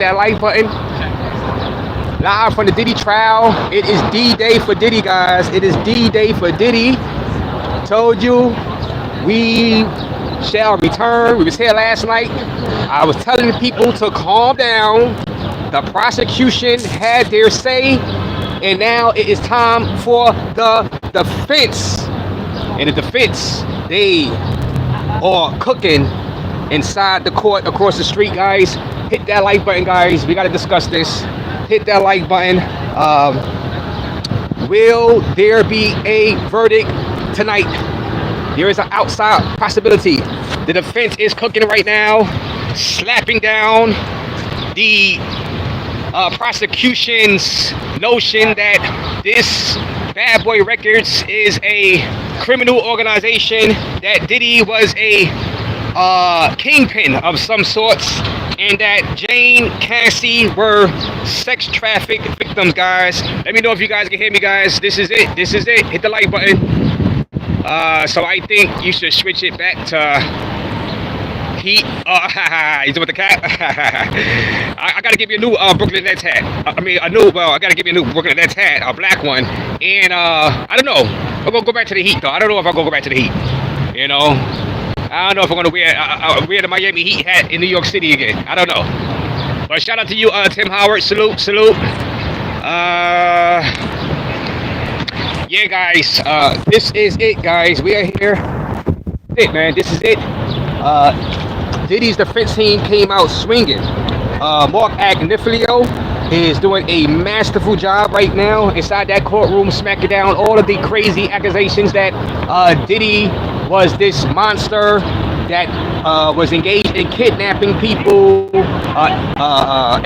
that like button. Live from the Diddy trial. It is D-Day for Diddy, guys. It is D-Day for Diddy. Told you, we shall return. We was here last night. I was telling the people to calm down. The prosecution had their say, and now it is time for the defense. And the defense, they are cooking inside the court across the street, guys. Hit that like button, guys. We got to discuss this. Hit that like button. Will there be a verdict tonight? There is an outside possibility. The defense is cooking right now, slapping down the prosecution's notion that this Bad Boy Records is a criminal organization, that Diddy was a kingpin of some sorts, and that Jane, Cassie were sex traffic victims, guys. Let me know if you guys can hear me, guys. This is it. This is it. Hit the like button. So I think you should switch it back to heat. He's with the cat. I gotta give you a new Brooklyn Nets hat. I gotta give you a new Brooklyn Nets hat, a black one. And I don't know. I'm gonna go back to the Heat, though. I don't know if I'm gonna go back to the Heat. You know, I don't know if I'm gonna wear the Miami Heat hat in New York City again. I don't know. But shout out to you, Tim Howard. Salute. Yeah, guys. This is it, guys. We are here. This is it. Diddy's defense team came out swinging. Mark Agnifilo is doing a masterful job right now inside that courtroom, smacking down all of the crazy accusations that Diddy was this monster that was engaged in kidnapping people,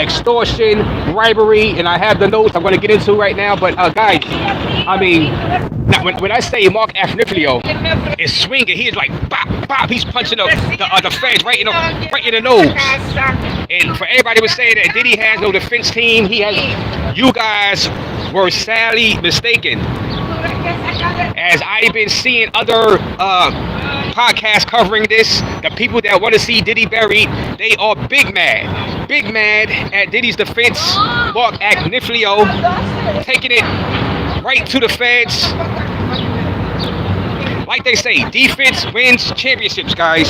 extortion, bribery, and I have the notes I'm going to get into right now. But guys, I mean, when I say Mark Agnifilo is swinging, he is like bop, bop. He's punching the feds right in the nose. And for everybody was saying that Diddy has no defense team, you guys were sadly mistaken. As I've been seeing other podcasts covering this, the people that want to see Diddy buried, they are big mad at Diddy's defense. Mark Agnifilo taking it right to the feds. Like they say, defense wins championships, guys.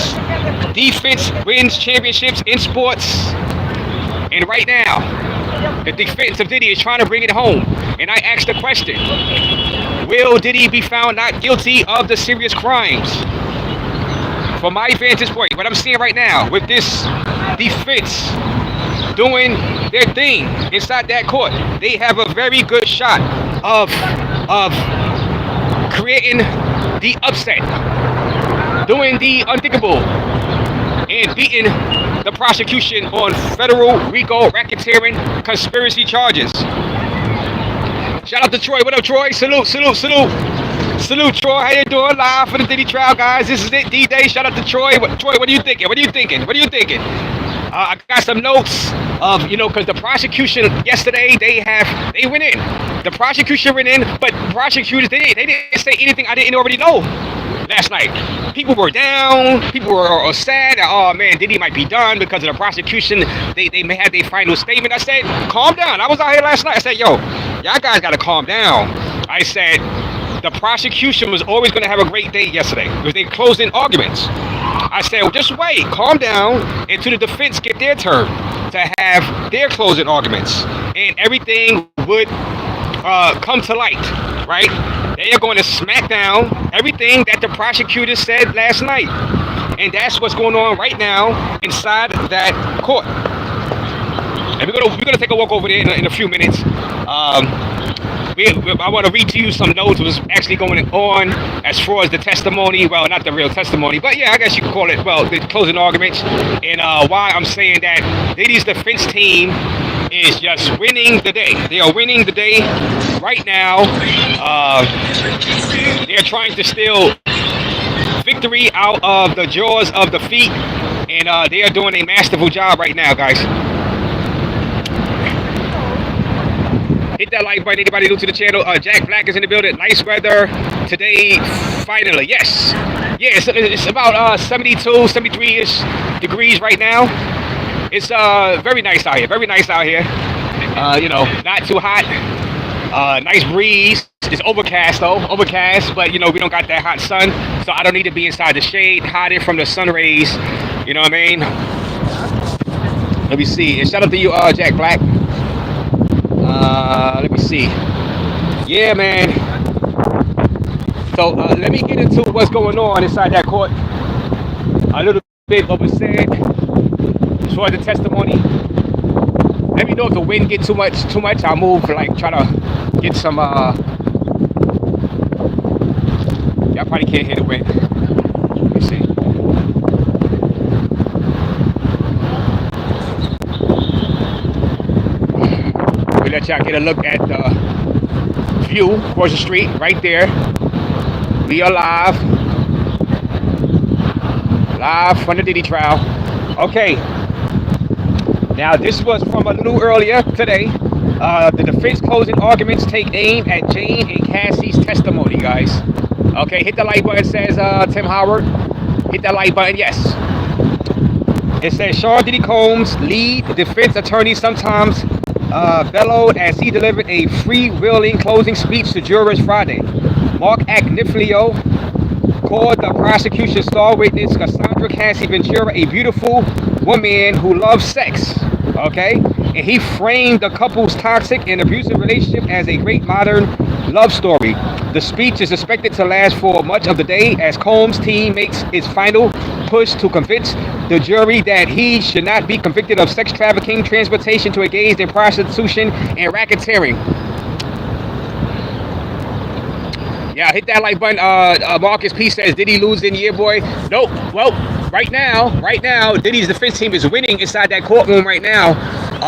Defense wins championships in sports. And right now, the defense of Diddy is trying to bring it home. And I asked the question, will Diddy be found not guilty of the serious crimes? From my vantage point, what I'm seeing right now with this defense doing their thing inside that court, they have a very good shot of creating the upset, doing the unthinkable, and beating the prosecution on federal RICO racketeering conspiracy charges. Shout out to Troy. What up, Troy? Salute. Salute, Troy. How you doing? Live for the Diddy trial, guys. This is it, D-Day. Shout out to Troy. Troy, what are you thinking? I got some notes of, because the prosecution yesterday, they went in. The prosecution went in, but prosecutors, they didn't say anything I didn't already know last night. People were down. People were sad. Oh, man, Diddy might be done because of the prosecution. They may have their final statement. I said, calm down. I was out here last night. I said, yo, y'all guys got to calm down. I said, the prosecution was always going to have a great day yesterday because they closed in arguments. I said, well, just wait, calm down until the defense get their turn to have their closing arguments, and everything would come to light, right? They are going to smack down everything that the prosecutor said last night, and that's what's going on right now inside that court. And we're gonna take a walk over there in a few minutes. I want to read to you some notes that was actually going on as far as the testimony. Well, not the real testimony, but yeah, I guess you could call it, the closing arguments. And why I'm saying that Diddy's defense team is just winning the day. They are winning the day right now. They're trying to steal victory out of the jaws of defeat. And they are doing a masterful job right now, guys. Hit that like button, anybody new to the channel. Jack Black is in the building. Nice weather today, finally. Yes. Yeah, it's about 72, 73-ish degrees right now. It's very nice out here. Very nice out here. You know, not too hot. Nice breeze. It's overcast though, overcast, but you know, we don't got that hot sun, so I don't need to be inside the shade, hiding from the sun rays. You know what I mean? Let me see. And shout out to you, Jack Black. Let me see. Yeah, man. So let me get into what's going on inside that court. A little bit what was said as far as the testimony. Let me know if the wind gets too much. I'll move, like try to get some. Y'all probably can't hear the wind. Let me see. We let y'all get a look at the view across the street right there. We are live from the Diddy trial. Okay. Now this was from a little earlier today. The defense closing arguments take aim at Jane and Cassie's testimony, guys. Okay, hit the like button, says Tim Howard. Hit that like button, yes. It says Sean Diddy Combs, lead defense attorney, sometimes bellowed as he delivered a freewheeling closing speech to jurors Friday. Mark Agnifilio called the prosecution's star witness Cassandra Cassie Ventura a beautiful woman who loves sex. Okay, and he framed the couple's toxic and abusive relationship as a great modern love story. The speech is expected to last for much of the day as Combs' team makes its final push to convince the jury that he should not be convicted of sex trafficking, transportation to engage in prostitution, and racketeering. Yeah, hit that like button. Marcus P says, did he lose in year, boy? Nope. Well, right now, Diddy's defense team is winning inside that courtroom right now.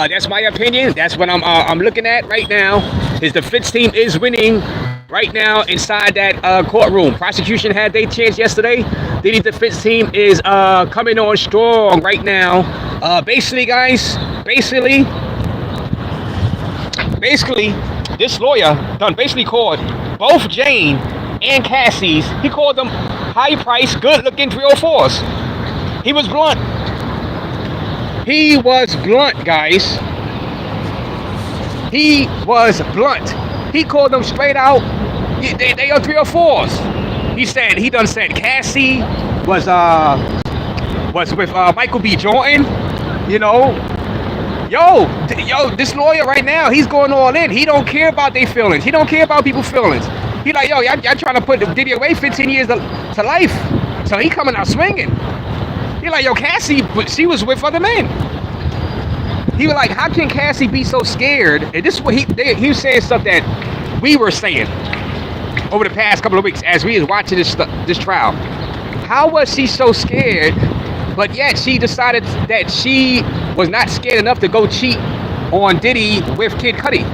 That's my opinion. That's what I'm looking at right now. His defense team is winning right now inside that courtroom. Prosecution had their chance yesterday. Diddy's defense team is coming on strong right now. Basically, guys, basically, this lawyer done basically called both Jane and Cassie's. He called them high-priced, good-looking 304s. He was blunt. He was blunt, guys. He was blunt. He called them straight out. They are 304s. He done said Cassie was with Michael B. Jordan. You know, yo, this lawyer right now, he's going all in. He don't care about their feelings. He don't care about people's feelings. He like, yo, y'all trying to put Diddy away 15 years to life. So he coming out swinging. He like, yo, Cassie, she was with other men. He was like, how can Cassie be so scared? And this is what he was saying stuff that we were saying over the past couple of weeks as we was watching this trial. How was she so scared, but yet she decided that she was not scared enough to go cheat on Diddy with Kid Cudi?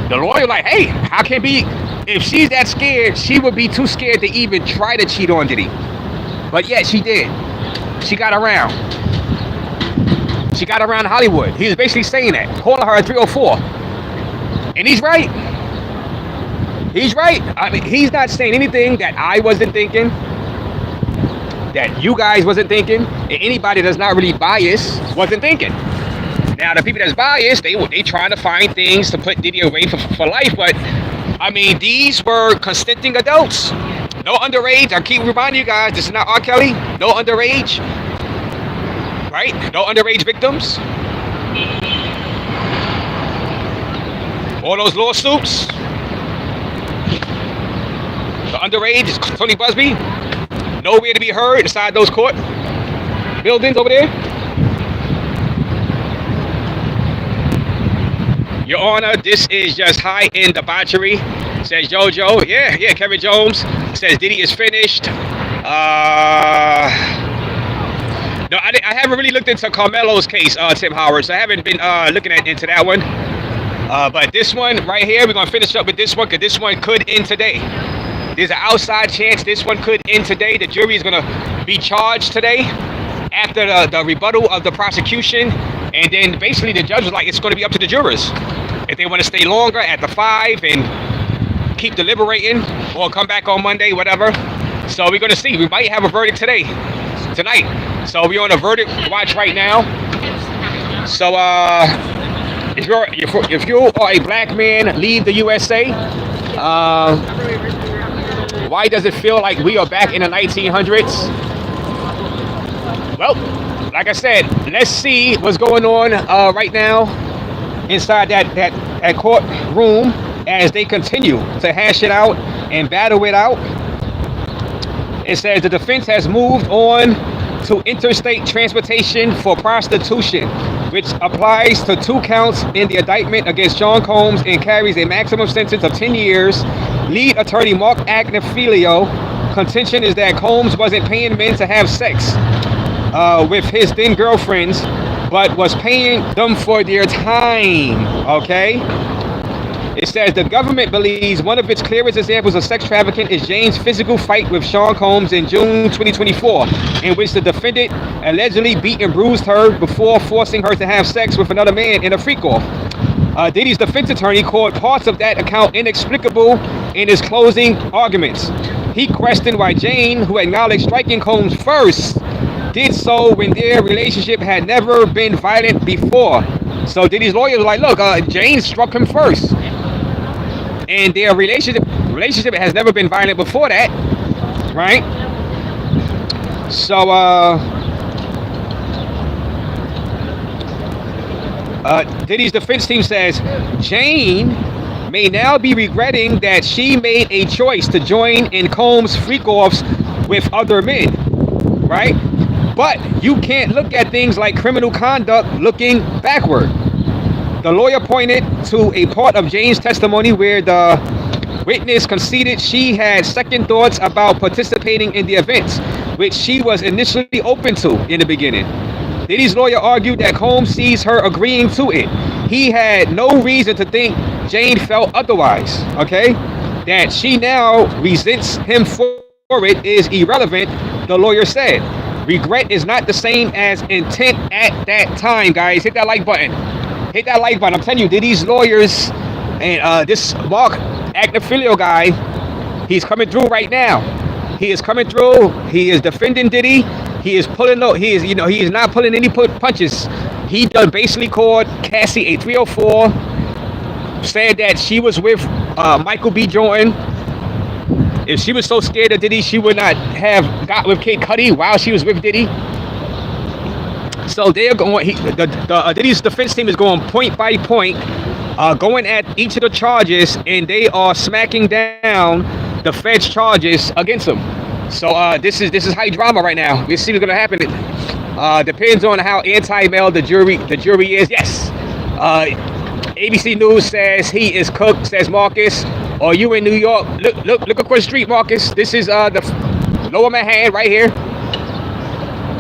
The lawyer like, hey, how can it be? If she's that scared, she would be too scared to even try to cheat on Diddy. But yet she did. She got around. She got around Hollywood. He was basically saying that, calling her a 304. And he's right. He's right. I mean, he's not saying anything that I wasn't thinking, that you guys wasn't thinking, and anybody that's not really biased wasn't thinking. Now, the people that's biased, they trying to find things to put Diddy away for life, but I mean, these were consenting adults. No underage. I keep reminding you guys, this is not R. Kelly. No underage. Right? No underage victims. All those lawsuits. The underage is Tony Busby. Nowhere to be heard inside those court buildings over there. Your Honor, this is just high-end debauchery, says JoJo. Yeah, Kevin Jones says Diddy is finished. No, I haven't really looked into Carmelo's case, Tim Howard, so I haven't been looking into that one. But this one right here, we're going to finish up with this one, because this one could end today. There's an outside chance this one could end today. The jury is going to be charged today after the rebuttal of the prosecution. And then basically the judge was like, it's going to be up to the jurors if they want to stay longer at the 5 and keep deliberating or come back on Monday, whatever. So we're going to see. We might have a verdict tonight. So we're on a verdict watch right now. So if you are a black man, leave the USA. Why does it feel like we are back in the 1900s? Well, like I said, let's see what's going on right now inside that courtroom as they continue to hash it out and battle it out. It says the defense has moved on to interstate transportation for prostitution, which applies to 2 counts in the indictment against Sean Combs and carries a maximum sentence of 10 years. Lead attorney Mark Agnifilio contention is that Combs wasn't paying men to have sex with his then girlfriends, but was paying them for their time, okay? It says the government believes one of its clearest examples of sex trafficking is Jane's physical fight with Sean Combs in June 2024, in which the defendant allegedly beat and bruised her before forcing her to have sex with another man in a freak-off. Diddy's defense attorney called parts of that account inexplicable in his closing arguments. He questioned why Jane, who acknowledged striking Combs first, did so when their relationship had never been violent before. So Diddy's lawyers were like, look, Jane struck him first. And their relationship has never been violent before that, right? So, Diddy's defense team says Jane may now be regretting that she made a choice to join in Combs' freak-offs with other men, right? But you can't look at things like criminal conduct looking backward. The lawyer pointed to a part of Jane's testimony where the witness conceded she had second thoughts about participating in the events, which she was initially open to in the beginning. Diddy's lawyer argued that Combs sees her agreeing to it. He had no reason to think Jane felt otherwise, okay? That she now resents him for it is irrelevant, the lawyer said. Regret is not the same as intent at that time, guys. Hit that like button. Hit that like button. I'm telling you, Diddy's lawyers and this Mark Agnifilio guy, he's coming through right now. He is coming through. He is defending Diddy. He is pulling up. He is not pulling any punches. He done basically called Cassie a 304. Said that she was with Michael B. Jordan. If she was so scared of Diddy, she would not have got with Kid Cudi while she was with Diddy. So they're going. Diddy's defense team is going point by point, going at each of the charges, and they are smacking down the Fed's charges against him. So this is high drama right now. We'll see what's gonna happen. Depends on how anti-male the jury is. Yes. ABC News says he is cooked. Says Marcus. Are you in New York? Look across the street, Marcus. This is the Lower Manhattan right here.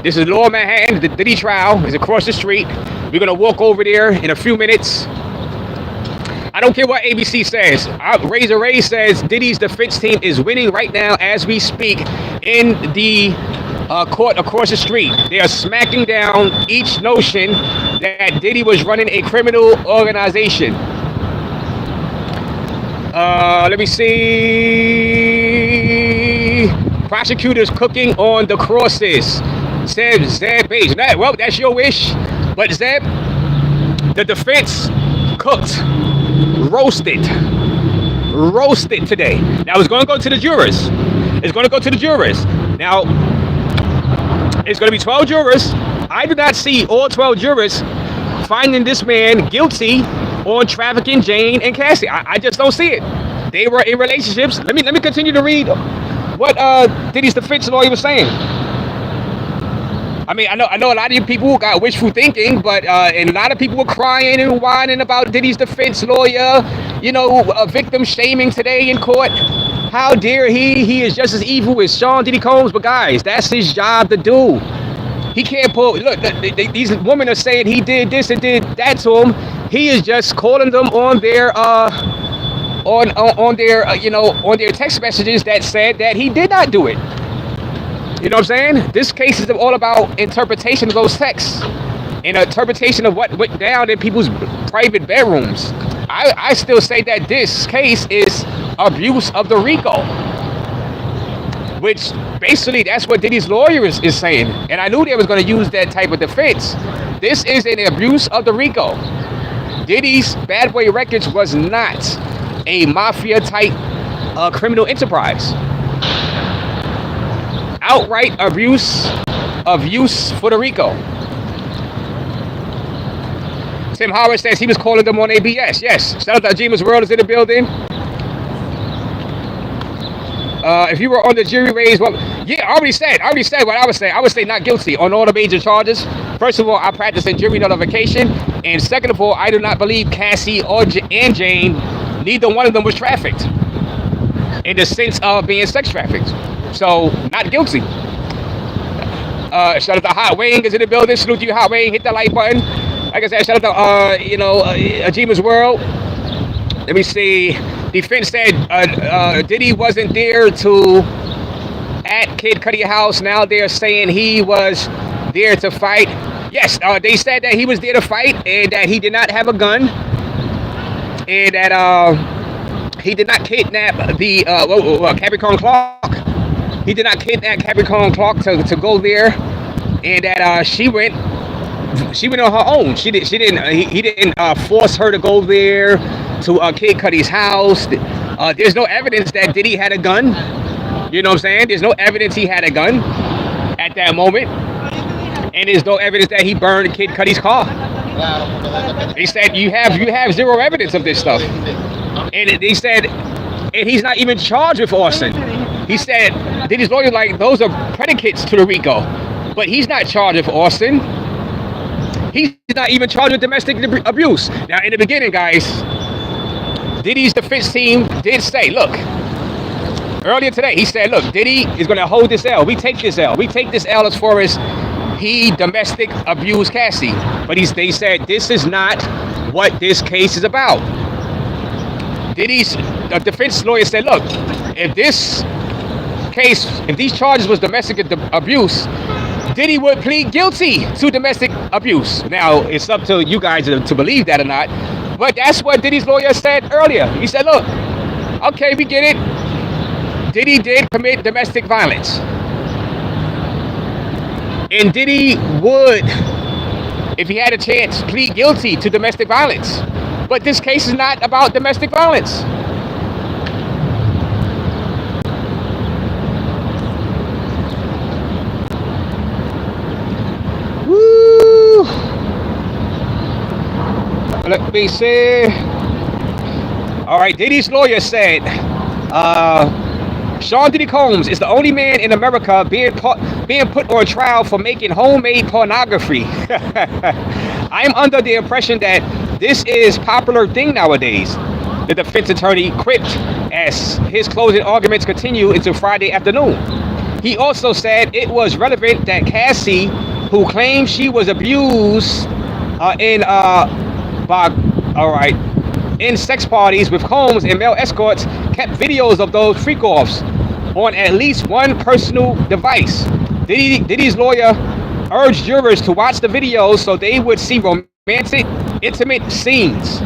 This is Lower Manhattan. The Diddy trial is across the street. We're gonna walk over there in a few minutes. I don't care what ABC says. Raze says Diddy's defense team is winning right now as we speak in the court across the street. They are smacking down each notion that Diddy was running a criminal organization. Let me see. Prosecutors cooking on the crosses. Said Zeb Page. Well, that's your wish. But Zeb, the defense cooked, roasted today. Now it's going to go to the jurors. Now, it's going to be 12 jurors. I do not see all 12 jurors finding this man guilty on trafficking Jane and Cassie. I just don't see it. They were in relationships. Let me continue to read what Diddy's defense lawyer was saying. I mean, I know a lot of you people got wishful thinking, but and a lot of people were crying and whining about Diddy's defense lawyer, victim shaming today in court. How dare he? He is just as evil as Sean Diddy Combs. But guys, that's his job to do. He can't pull. Look, these women are saying he did this and did that to him. He is just calling them on their on their text messages that said that he did not do it. You know what I'm saying? This case is all about interpretation of those texts and interpretation of what went down in people's private bedrooms. I still say that this case is abuse of the RICO. which basically that's what Diddy's lawyer is saying. And I knew they was going to use that type of defense. This is an abuse of the RICO. Diddy's Bad Boy Records was not a mafia type criminal enterprise. Outright abuse of use for the RICO. Tim Howard says he was calling them on ABS. Yes. Shout out to Ajima's World is in the building. If you were on the jury Raze, well, yeah, I already said what I would say. I would say not guilty on all the major charges. First of all, I practice in jury nullification. And second of all, I do not believe Cassie and Jane, neither one of them was trafficked in the sense of being sex trafficked. So, not guilty. Shout out to Hot Wing is in the building. Salute to you, Hot Wing. Hit that like button. Like I said, shout out to, Ajima's World. Let me see. Defense said Diddy wasn't there at Kid Cudi house. Now they're saying he was there to fight. Yes, they said that he was there to fight and that he did not have a gun. And that he did not kidnap the Capricorn Clark. He did not kidnap Capricorn Clark to go there. And that she went on her own. He didn't force her to go there to Kid Cudi's house. There's no evidence that Diddy had a gun. You know what I'm saying? There's no evidence he had a gun at that moment. And there's no evidence that he burned Kid Cudi's car. They said you have zero evidence of this stuff. And they said, and he's not even charged with arson. He said, Diddy's lawyer like, those are predicates to the RICO. But he's not charged with arson. He's not even charged with domestic abuse. Now, in the beginning, guys, Diddy's defense team did say, look, earlier today, he said, look, Diddy is going to hold this L. We take this L. We take this L as far as he domestic abused Cassie. But they said, this is not what this case is about. Diddy's defense lawyer said, look, if these charges was domestic abuse, Diddy would plead guilty to domestic abuse. Now, it's up to you guys to believe that or not. But that's what Diddy's lawyer said earlier. He said, look, okay, we get it. Diddy did commit domestic violence. And Diddy would, if he had a chance, plead guilty to domestic violence. But this case is not about domestic violence. Woo! Let me see. All right, Diddy's lawyer said, Sean Diddy Combs is the only man in America being put on trial for making homemade pornography. I'm under the impression that this is a popular thing nowadays. The defense attorney quipped as his closing arguments continue into Friday afternoon. He also said it was relevant that Cassie, who claimed she was abused in sex parties with Combs and male escorts, kept videos of those freak-offs on at least one personal device. Diddy's lawyer urged jurors to watch the videos so they would see romantic, intimate scenes.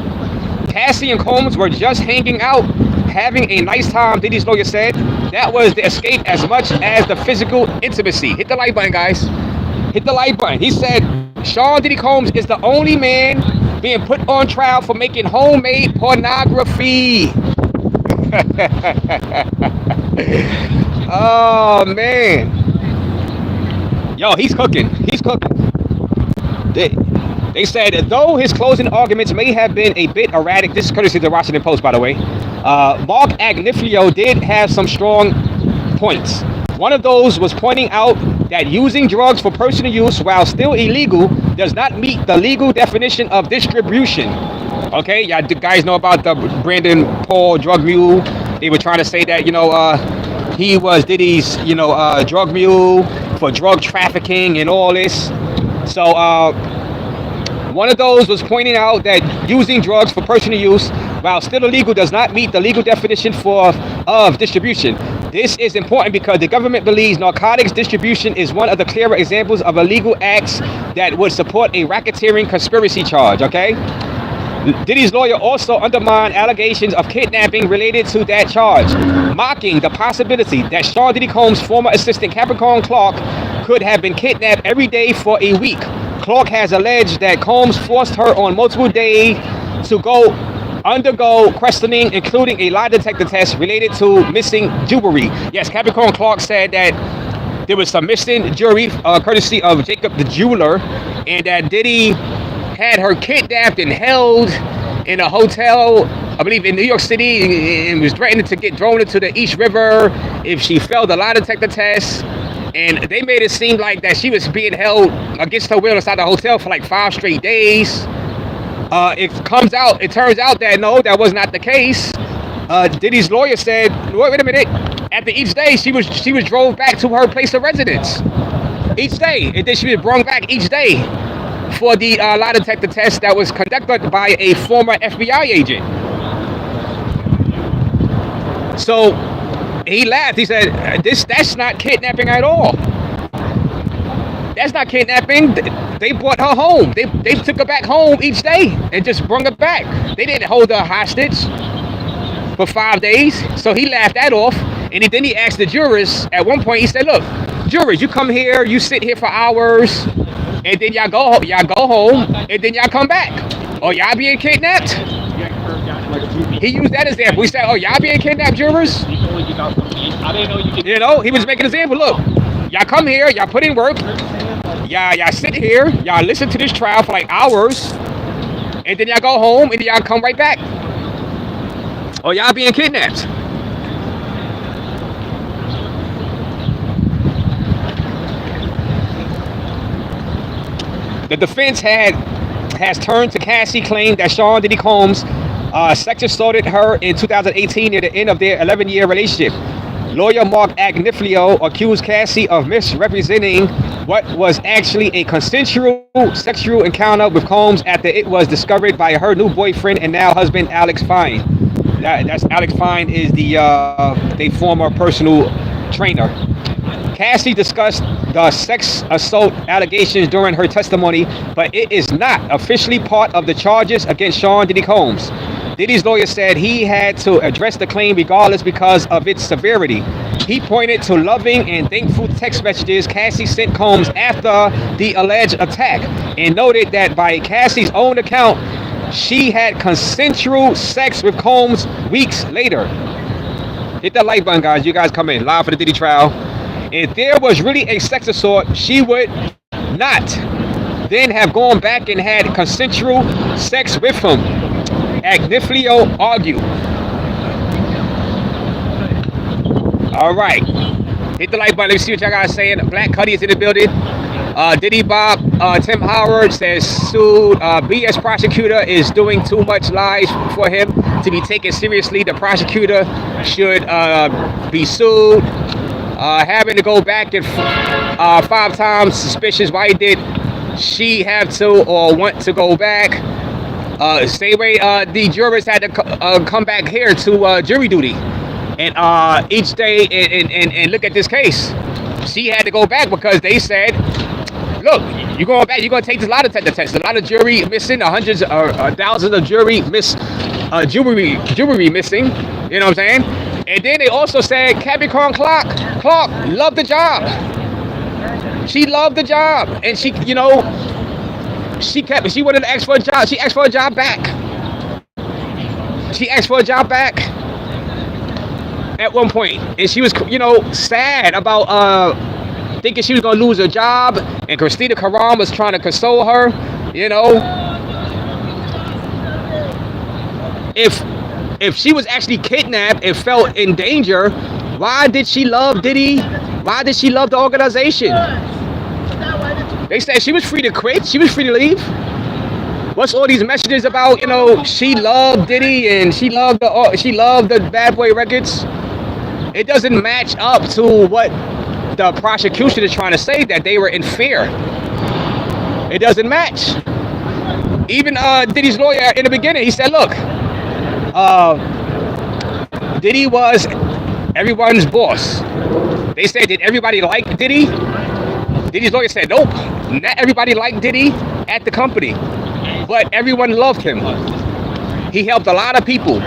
Cassie and Combs were just hanging out, having a nice time, Diddy's lawyer said. That was the escape as much as the physical intimacy. Hit the like button, guys. Hit the like button. He said, Sean Diddy Combs is the only man being put on trial for making homemade pornography. Oh, man. Yo, he's cooking. He's cooking. They said, though his closing arguments may have been a bit erratic, this is courtesy of the Washington Post, by the way, Mark Agnifilo did have some strong points. One of those was pointing out that using drugs for personal use while still illegal does not meet the legal definition of distribution. Okay, y'all guys know about the Brandon Paul drug mule. They were trying to say that, he was Diddy's, drug mule for drug trafficking and all this. So, one of those was pointing out that using drugs for personal use while still illegal does not meet the legal definition of distribution. This is important because the government believes narcotics distribution is one of the clearer examples of illegal acts that would support a racketeering conspiracy charge, okay? Diddy's lawyer also undermined allegations of kidnapping related to that charge, mocking the possibility that Sean Diddy Combs' former assistant Capricorn Clark could have been kidnapped every day for a week. Clark has alleged that Combs forced her on multiple days to undergo questioning, including a lie detector test related to missing jewelry. Yes, Capricorn Clark said that there was some missing jewelry, courtesy of Jacob the jeweler, and that Diddy had her kidnapped and held in a hotel, I believe in New York City, and was threatened to get thrown into the East River if she failed the lie detector test. And they made it seem like that she was being held against her will inside the hotel for like 5 straight days. It turns out that no, that was not the case. Diddy's lawyer said, wait a minute, after each day she was drove back to her place of residence each day, and then she was brought back each day for the lie detector test that was conducted by a former FBI agent. So he laughed. He said, that's not kidnapping at all. That's not kidnapping. They brought her home. They took her back home each day and just brought her back. They didn't hold her hostage for 5 days. So he laughed that off. And then he asked the jurors at one point, he said, look, jurors, you come here, you sit here for hours, and then y'all go home, and then y'all come back. Oh, y'all being kidnapped? He used that example. He said, oh, y'all being kidnapped, jurors? You know, he was making an example. Look, y'all come here, y'all put in work, y'all sit here, y'all listen to this trial for like hours, and then y'all go home, and then y'all come right back. Oh, y'all being kidnapped. The defense has turned to Cassie's claim that Sean Diddy Combs sex assaulted her in 2018 near the end of their 11-year relationship. Lawyer Mark Agnifilo accused Cassie of misrepresenting what was actually a consensual sexual encounter with Combs after it was discovered by her new boyfriend and now husband Alex Fine. That's Alex Fine is the former personal trainer. Cassie discussed the sex assault allegations during her testimony, but it is not officially part of the charges against Sean Diddy Combs. Diddy's lawyer said he had to address the claim regardless because of its severity. He pointed to loving and thankful text messages Cassie sent Combs after the alleged attack and noted that by Cassie's own account, she had consensual sex with Combs weeks later. Hit that like button, guys. You guys come in live for the Diddy trial. If there was really a sex assault, she would not then have gone back and had consensual sex with him, Agnifilo argued. All right. Hit the like button. Let me see what y'all guys saying. Black Cuddy is in the building. Diddy Bob, Tim Howard says sued. BS prosecutor is doing too much lies for him to be taken seriously. The prosecutor should be sued. Having to go back and 5 times suspicious. Why did she have to or want to go back? Same way the jurors had to come back here to jury duty and each day and look at this case. She had to go back because they said, look, you're going back, you're going to take this lie detector test. A lot of jury missing, hundreds or thousands of jury jewelry missing. You know what I'm saying? And then they also said Capricorn Clark loved the job. She loved the job, and she, you know, she wanted to ask for a job. She asked for a job back. She asked for a job back at one point, and she was, you know, sad about thinking she was gonna lose her job, and Christina Karam was trying to console her. You know, if she was actually kidnapped and felt in danger, why did she love Diddy? Why did she love the organization? They said she was free to quit. She was free to leave. What's all these messages about? You know, she loved Diddy and she loved the Bad Boy Records. It doesn't match up to what the prosecution is trying to say, that they were in fear. It doesn't match. Even Diddy's lawyer in the beginning, he said, look, Diddy was everyone's boss. They said, did everybody like Diddy? Diddy's lawyer said, nope, not everybody liked Diddy at the company, but everyone loved him. He helped a lot of people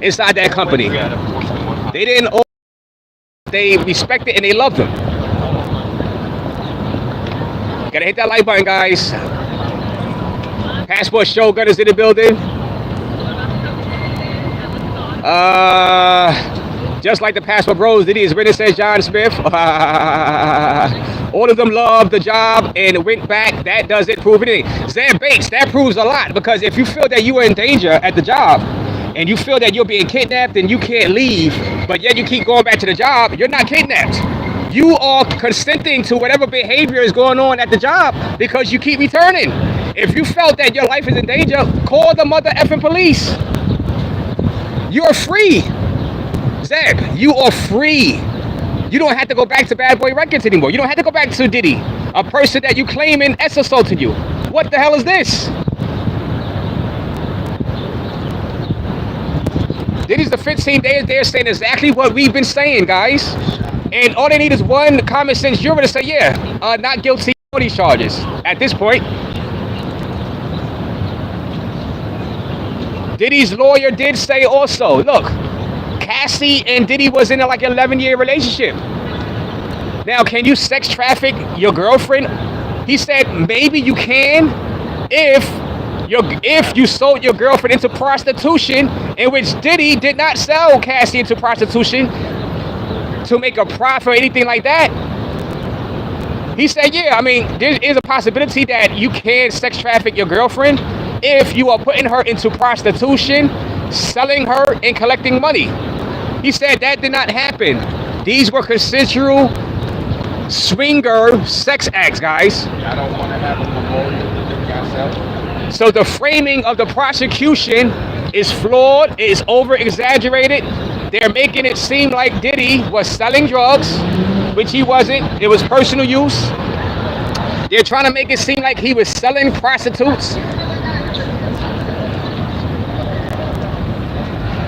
inside that company. They didn't. They respected and they loved him. Gotta hit that like button, guys. Passport Shogun is in the building. Just like the Passport Bros, Diddy is written, says John Smith. All of them loved the job and went back. That doesn't prove anything. Zed Bates, that proves a lot, because if you feel that you are in danger at the job and you feel that you're being kidnapped and you can't leave, but yet you keep going back to the job, you're not kidnapped. You are consenting to whatever behavior is going on at the job because you keep returning. If you felt that your life is in danger, call the mother effing police. You're free. Zeb, you are free. You don't have to go back to Bad Boy Records anymore. You don't have to go back to Diddy, a person that you claiming assaulted you. What the hell is this? Diddy's defense team, they're saying exactly what we've been saying, guys. And all they need is one common sense juror to say, yeah, not guilty of these charges at this point. Diddy's lawyer did say also, look, Cassie and Diddy was in like an 11-year relationship. Now, can you sex traffic your girlfriend? He said maybe you can if you sold your girlfriend into prostitution, in which Diddy did not sell Cassie into prostitution to make a profit or anything like that. He said, yeah, I mean, there is a possibility that you can sex traffic your girlfriend if you are putting her into prostitution, selling her, and collecting money. He said that did not happen. These were consensual swinger sex acts, guys. I don't want to have a memorial to myself. So the framing of the prosecution is flawed, is over-exaggerated. They're making it seem like Diddy was selling drugs, which he wasn't. It was personal use. They're trying to make it seem like he was selling prostitutes,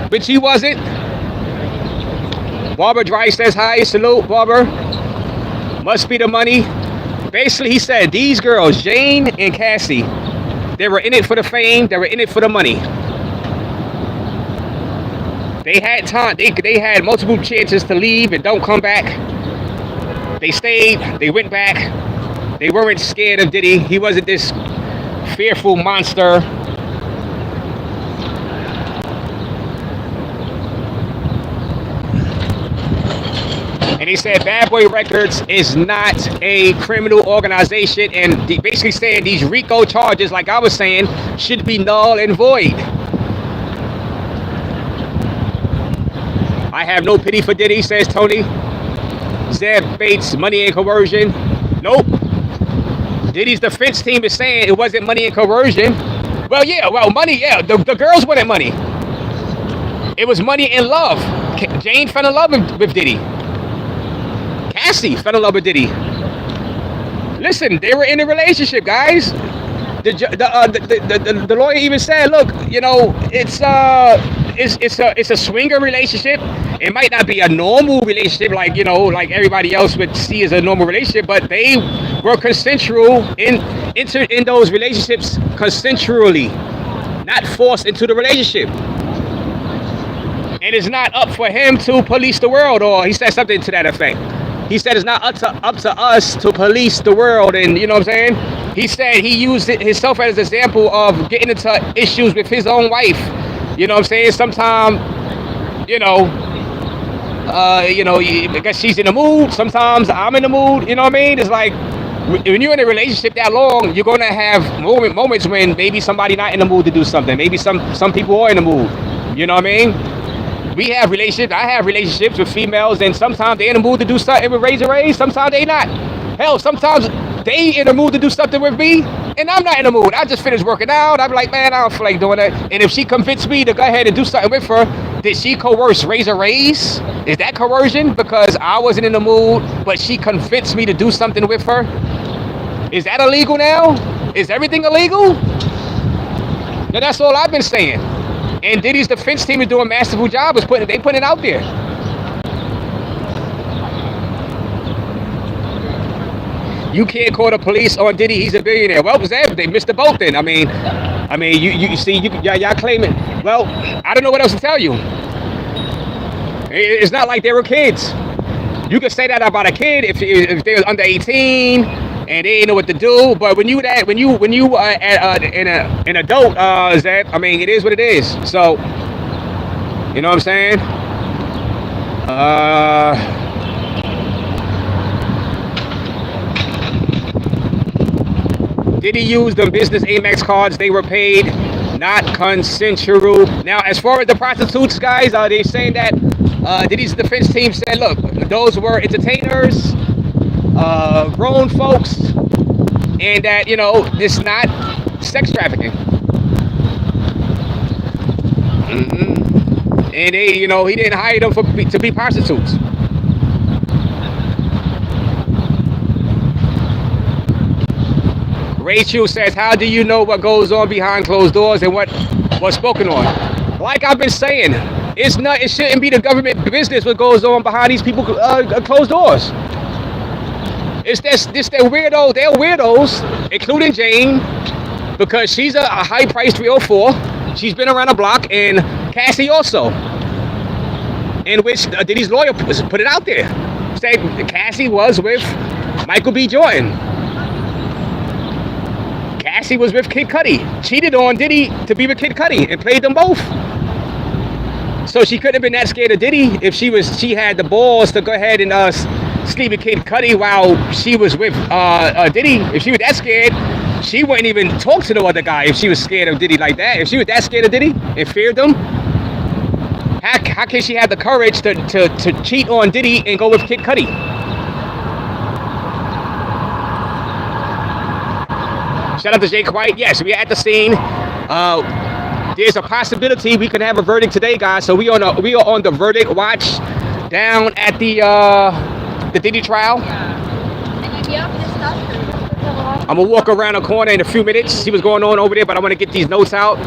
which he wasn't. Barbara Dry says hi, salute, Barbara. Must be the money. Basically, he said these girls, Jane and Cassie, they were in it for the fame, they were in it for the money. They had time, they had multiple chances to leave and don't come back. They stayed, they went back. They weren't scared of Diddy. He wasn't this fearful monster. And he said Bad Boy Records is not a criminal organization, and basically saying these RICO charges, like I was saying, should be null and void. I have no pity for Diddy, says Tony. Zeb Bates, money and coercion. Nope. Diddy's defense team is saying it wasn't money and coercion. Well, yeah, money, yeah. The girls wanted money. It was money and love. Jane fell in love with Diddy. Cassie fell in love with Diddy. Listen, they were in a relationship, guys. The lawyer even said, look, you know, it's a swinger relationship. It might not be a normal relationship like, you know, like everybody else would see as a normal relationship, but they were consensual, entered in those relationships consensually, not forced into the relationship. And it's not up for him to police the world, or he said something to that effect. He said it's not up to us to police the world, and you know what I'm saying? He said he used it himself as an example of getting into issues with his own wife. You know what I'm saying? Sometimes, you know, I guess she's in the mood. Sometimes I'm in the mood. You know what I mean? It's like when you're in a relationship that long, you're gonna have moments when maybe somebody not in the mood to do something. Maybe some people are in the mood. You know what I mean? We have relationships. I have relationships with females, and sometimes they in the mood to do something with Raze. Sometimes they not. Hell, sometimes they in the mood to do something with me, and I'm not in the mood. I just finished working out. I'm like, man, I don't feel like doing that. And if she convinced me to go ahead and do something with her, did she coerce Raze? Is that coercion? Because I wasn't in the mood, but she convinced me to do something with her. Is that illegal now? Is everything illegal? Now that's all I've been saying. And Diddy's defense team is doing a masterful job. They putting it out there. You can't call the police on Diddy. He's a billionaire. Well, they missed the boat then. I mean, I mean, you see, y'all claiming. Well, I don't know what else to tell you. It's not like they were kids. You can say that about a kid if they was under 18 and they didn't know what to do. But when you an adult, Zeb, I mean, it is what it is. So, you know what I'm saying? Did he use the business Amex cards? They were paid, not consensual. Now, as far as the prostitutes, guys, they're saying that Diddy's defense team said, look, those were entertainers, grown folks, and that, you know, it's not sex trafficking. And they, you know, he didn't hire them to be prostitutes. Rachel says, how do you know what goes on behind closed doors and what's spoken on? Like I've been saying, it shouldn't be the government business what goes on behind these people closed doors. It's that weirdo, they're weirdos, including Jane, because she's a high-priced 304. She's been around the block, and Cassie also. In which Diddy's lawyer put it out there. Said Cassie was with Michael B. Jordan. Cassie was with Kid Cudi. Cheated on Diddy to be with Kid Cudi and played them both. So she couldn't have been that scared of Diddy if she had the balls to go ahead and sleep with Kid Cudi while she was with Diddy. If she was that scared, she wouldn't even talk to the other guy if she was scared of Diddy like that. If she was that scared of Diddy and feared him, how can she have the courage to cheat on Diddy and go with Kid Cudi? Shout out to Jay White. Yes, we are at the scene. There's a possibility we can have a verdict today, guys. So we are on the verdict watch down at the Diddy trial. I'm gonna walk around the corner in a few minutes, see what's going on over there, but I want to get these notes out.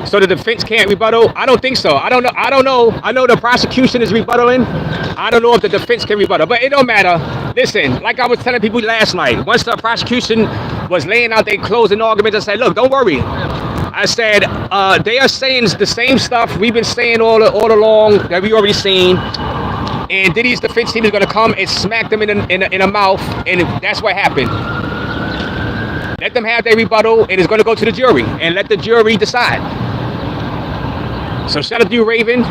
So the defense can't rebuttal? I don't think so. I don't know. I know the prosecution is rebuttaling. I don't know if the defense can rebuttal, but it don't matter. Listen, like I was telling people last night, once the prosecution was laying out their closing arguments, I said, look, don't worry. I said, they are saying the same stuff we've been saying all along that we already seen. And Diddy's defense team is going to come and smack them in the mouth, and that's what happened. Let them have their rebuttal, and it's going to go to the jury, and let the jury decide. So shout out to you, Raven.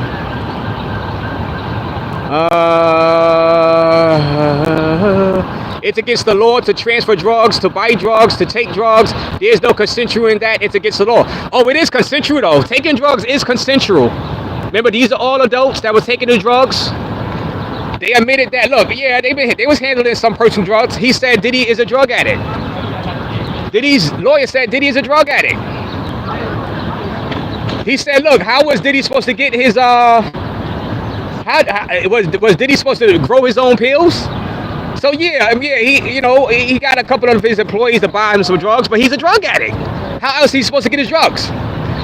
It's against the law to transfer drugs, to buy drugs, to take drugs. There's no consensual in that. It's against the law. Oh, it is consensual, though. Taking drugs is consensual. Remember, these are all adults that were taking the drugs. They admitted that, look, yeah, they was handling some personal drugs. He said Diddy is a drug addict. Diddy's lawyer said Diddy is a drug addict. He said, look, how was Diddy supposed to get his, was Diddy supposed to grow his own pills? So yeah, he got a couple of his employees to buy him some drugs, but he's a drug addict. How else is he supposed to get his drugs?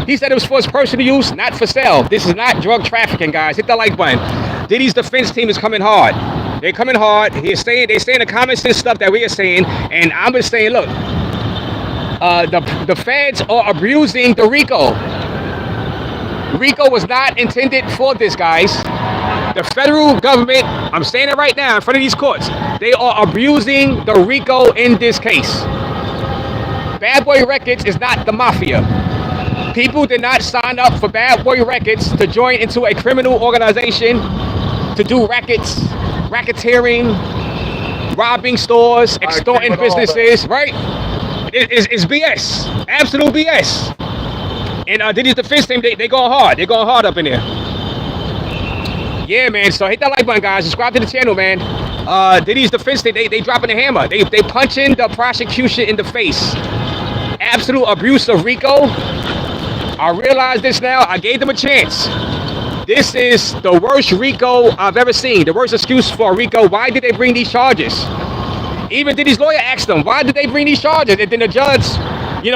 He said it was for his personal use, not for sale. This is not drug trafficking, guys. Hit the like button. Diddy's defense team is coming hard. They're coming hard. They're saying the common sense stuff that we are saying, and I'm just saying, look, the feds are abusing the RICO. RICO was not intended for this, guys. The federal government, I'm saying it right now in front of these courts, they are abusing the RICO in this case. Bad Boy Records is not the mafia. People did not sign up for Bad Boy Records to join into a criminal organization to do racketeering, robbing stores, extorting businesses, right? It's BS. Absolute BS. And Diddy's defense team, they going hard. They're going hard up in there. Yeah, man. So hit that like button, guys. Subscribe to the channel, man. Diddy's defense team, they dropping the hammer. They punching the prosecution in the face. Absolute abuse of RICO. I realize this now. I gave them a chance. This is the worst RICO I've ever seen. The worst excuse for RICO. Why did they bring these charges? Even Diddy's lawyer asked them, why did they bring these charges? And then the judge,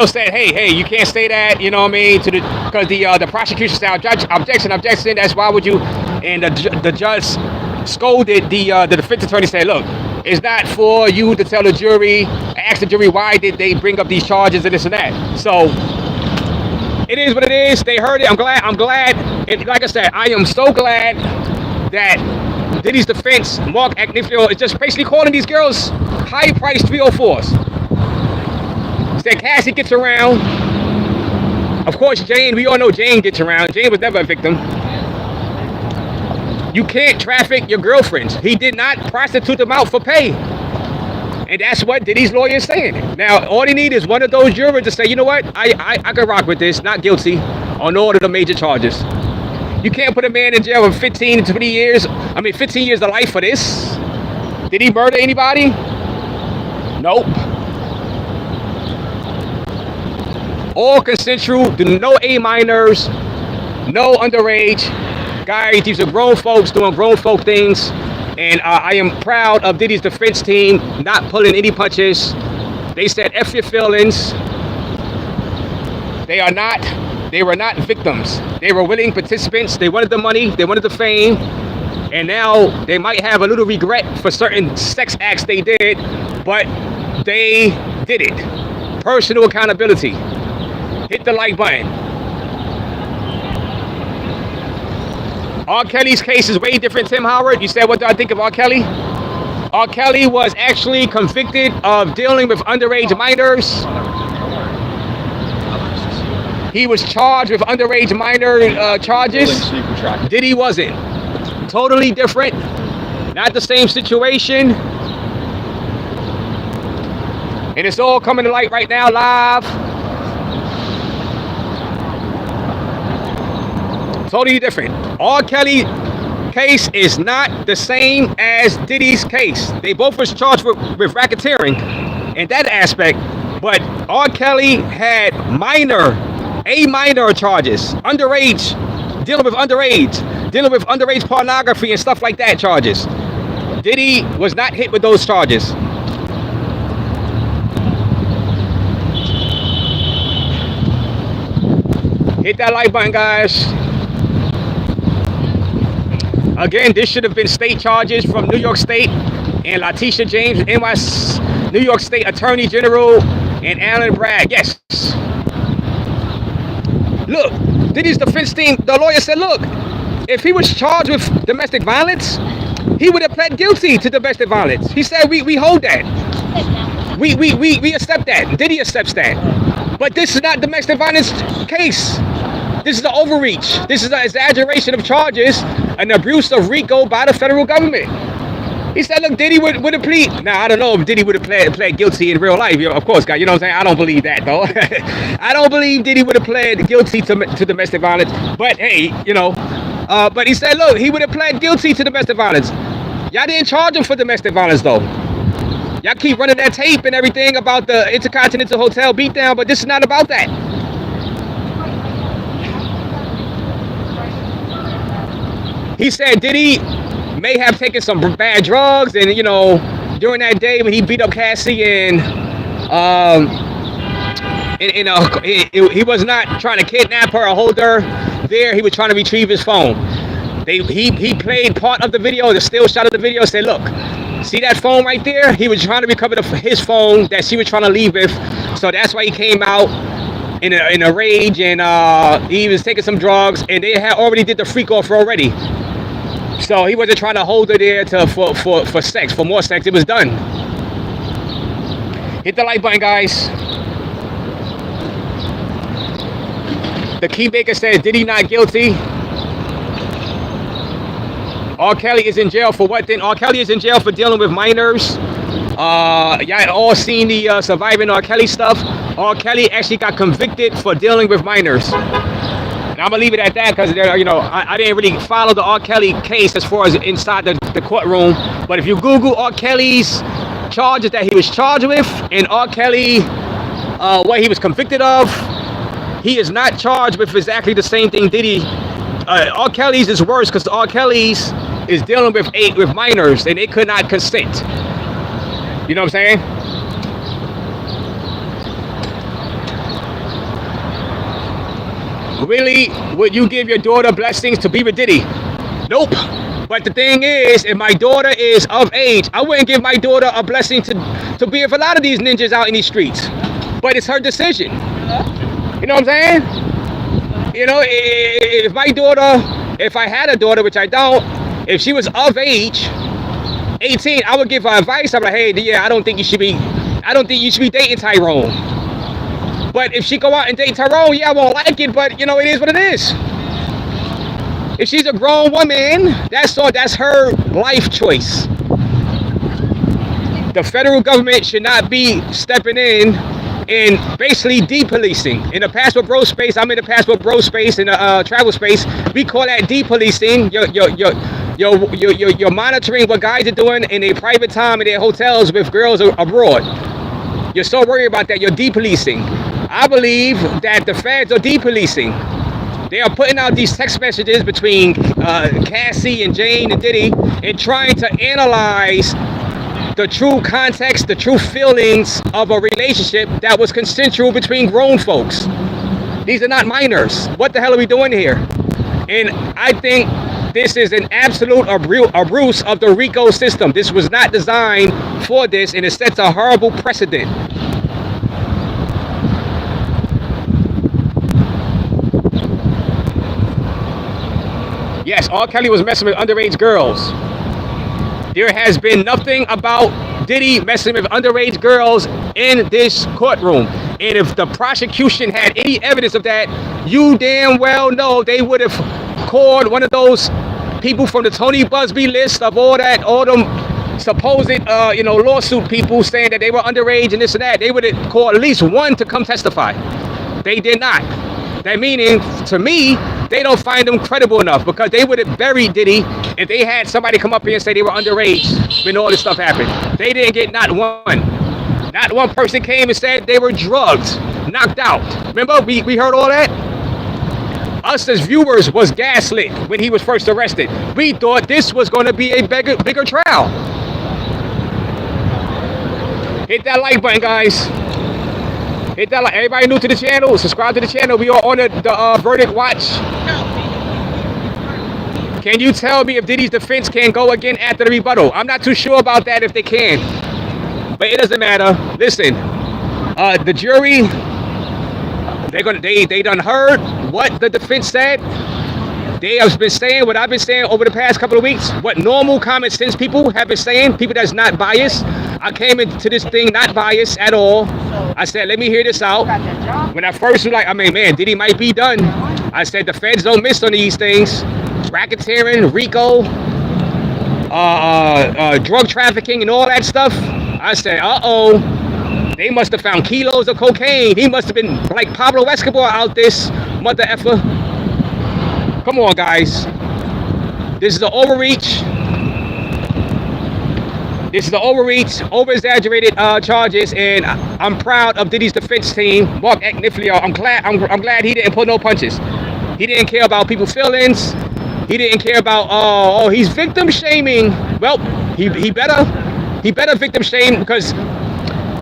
said, hey, you can't say that, because the prosecution said, objection, that's why would you, and the judge scolded the defense attorney, said, look, It's not for you to tell the jury, ask the jury why did they bring up these charges and this and that. So it is what it is. They heard it. I'm glad. And like I said, I am so glad that Diddy's defense, Mark Agnifilo, is just basically calling these girls high-priced 304s. Said Cassie gets around. Of course, Jane, we all know Jane gets around. Jane was never a victim. You can't traffic your girlfriends. He did not prostitute them out for pay. And that's what Diddy's lawyer is saying. Now, all he needs is one of those jurors to say, you know what, I can rock with this, not guilty on all of the major charges. You can't put a man in jail for 15 to 20 years. 15 years to life for this. Did he murder anybody? Nope. All consensual, no A minors, no underage. Guys, these are grown folks doing grown folk things. And I am proud of Diddy's defense team not pulling any punches. They said, F your feelings. They were not victims. They were willing participants. They wanted the money. They wanted the fame. And now they might have a little regret for certain sex acts they did, but they did it. Personal accountability. Hit the like button. R. Kelly's case is way different, Tim Howard. You said, what do I think of R. Kelly? R. Kelly was actually convicted of dealing with underage minors. He was charged with underage minor charges. Diddy wasn't. Totally different. Not the same situation. And it's all coming to light right now, live. Totally different. R. Kelly case is not the same as Diddy's case. They both was charged with racketeering in that aspect, but R. Kelly had minor charges, underage, dealing with underage pornography and stuff like that charges. Diddy was not hit with those charges. Hit that like button, guys. Again, this should have been state charges from New York State and Letitia James, New York State Attorney General, and Alan Bragg. Yes. Look, Diddy's defense team, the lawyer said, look, if he was charged with domestic violence, he would have pled guilty to domestic violence. He said, we hold that. We accept that. Diddy accepts that. But this is not domestic violence case. This is an overreach. This is an exaggeration of charges, an abuse of RICO by the federal government. He said, look, Diddy would have pleaded. Now, I don't know if Diddy would have pled guilty in real life. Of course, guys, you know what I'm saying? I don't believe that, though. I don't believe Diddy would have pled guilty to domestic violence. But, hey, but he said, look, he would have pled guilty to domestic violence. Y'all didn't charge him for domestic violence, though. Y'all keep running that tape and everything about the Intercontinental Hotel beatdown, but this is not about that. He said Diddy may have taken some bad drugs, and during that day when he beat up Cassie, and he was not trying to kidnap her or hold her there. He was trying to retrieve his phone. He played part of the video, the still shot of the video. Said, look, see that phone right there? He was trying to recover his phone that she was trying to leave with. So that's why he came out in a rage, and he was taking some drugs, and they had already did the freak off already. So he wasn't trying to hold her there for sex, for more sex. It was done. Hit the like button, guys. The keymaker says Diddy not guilty. R. Kelly is in jail for what then? R. Kelly is in jail for dealing with minors. Y'all all seen the surviving R. Kelly stuff. R. Kelly actually got convicted for dealing with minors. And I'm gonna leave it at that because I didn't really follow the R. Kelly case as far as inside the courtroom. But if you Google R. Kelly's charges that he was charged with and R. Kelly what he was convicted of, he is not charged with exactly the same thing Diddy. R. Kelly's is worse because R. Kelly's is dealing with minors and they could not consent. You know what I'm saying? Really, would you give your daughter blessings to be with Diddy? Nope. But the thing is, if my daughter is of age, I wouldn't give my daughter a blessing to be with a lot of these ninjas out in these streets. But it's her decision. You know what I'm saying? You know, if my daughter, if I had a daughter, which I don't, if she was of age, 18, I would give her advice. I'm like, hey, yeah, I don't think you should be dating Tyrone. But if she go out and date Tyrone, yeah, I won't like it, but you know, it is what it is. If she's a grown woman, that's her life choice. The federal government should not be stepping in and basically depolicing. In the passport bro space, I'm in the passport bro space, in the travel space, we call that depolicing. You're monitoring what guys are doing in their private time in their hotels with girls abroad. You're so worried about that, you're depolicing. I believe that the feds are depolicing. They are putting out these text messages between Cassie and Jane and Diddy and trying to analyze the true context, the true feelings of a relationship that was consensual between grown folks. These are not minors. What the hell are we doing here? And I think this is an absolute abuse of the RICO system. This was not designed for this, and it sets a horrible precedent. Yes, R. Kelly was messing with underage girls. There has been nothing about Diddy messing with underage girls in this courtroom. And if the prosecution had any evidence of that, you damn well know they would have called one of those people from the Tony Busby list of all them supposed, lawsuit people saying that they were underage and this and that. They would have called at least one to come testify. They did not. That meaning, to me, they don't find them credible enough, because they would have buried Diddy if they had somebody come up here and say they were underage when all this stuff happened. They didn't get not one. Not one person came and said they were drugged, knocked out. Remember, we heard all that? Us as viewers was gaslit when he was first arrested. We thought this was going to be a bigger trial. Hit that like button, guys. Hit that like. Everybody new to the channel, subscribe to the channel. We are on the verdict watch. Can you tell me if Diddy's defense can go again after the rebuttal? I'm not too sure about that, if they can. But it doesn't matter. Listen, the jury, they done heard what the defense said. They have been saying what I've been saying over the past couple of weeks, what normal common sense people have been saying, people that's not biased. I came into this thing not biased at all. I said, let me hear this out. When I first was like, man, Diddy might be done. I said, the feds don't miss on these things. Racketeering, RICO, drug trafficking and all that stuff. I said, uh-oh. They must have found kilos of cocaine. He must have been like Pablo Escobar out this mother effer. Come on, guys. This is the overreach. This is the overreach, over-exaggerated charges, and I'm proud of Diddy's defense team. Mark Knifley, I'm glad he didn't pull no punches. He didn't care about people's feelings. He didn't care about he's victim shaming. Well, he better victim shame, because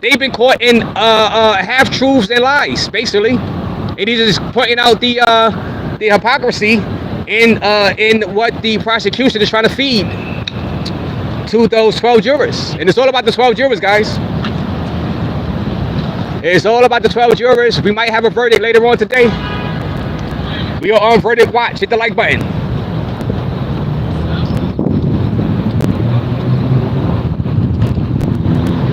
they've been caught in half truths and lies, basically, and he's just pointing out the hypocrisy in what the prosecution is trying to feed to those 12 jurors. And it's all about the 12 jurors, guys. It's all about the 12 jurors. We might have a verdict later on today. We are on verdict watch. Hit the like button.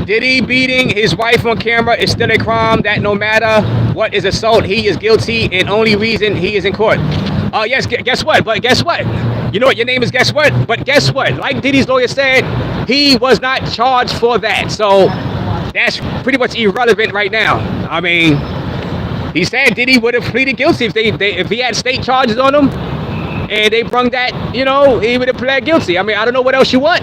Diddy beating his wife on camera is still a crime that no matter what is assault, he is guilty, and only reason he is in court. Yes, guess what? But guess what? You know what your name is, guess what? But guess what? Like Diddy's lawyer said, he was not charged for that. So that's pretty much irrelevant right now. I mean, he said Diddy would have pleaded guilty if he had state charges on him and they brung that, he would have pled guilty. I mean, I don't know what else you want.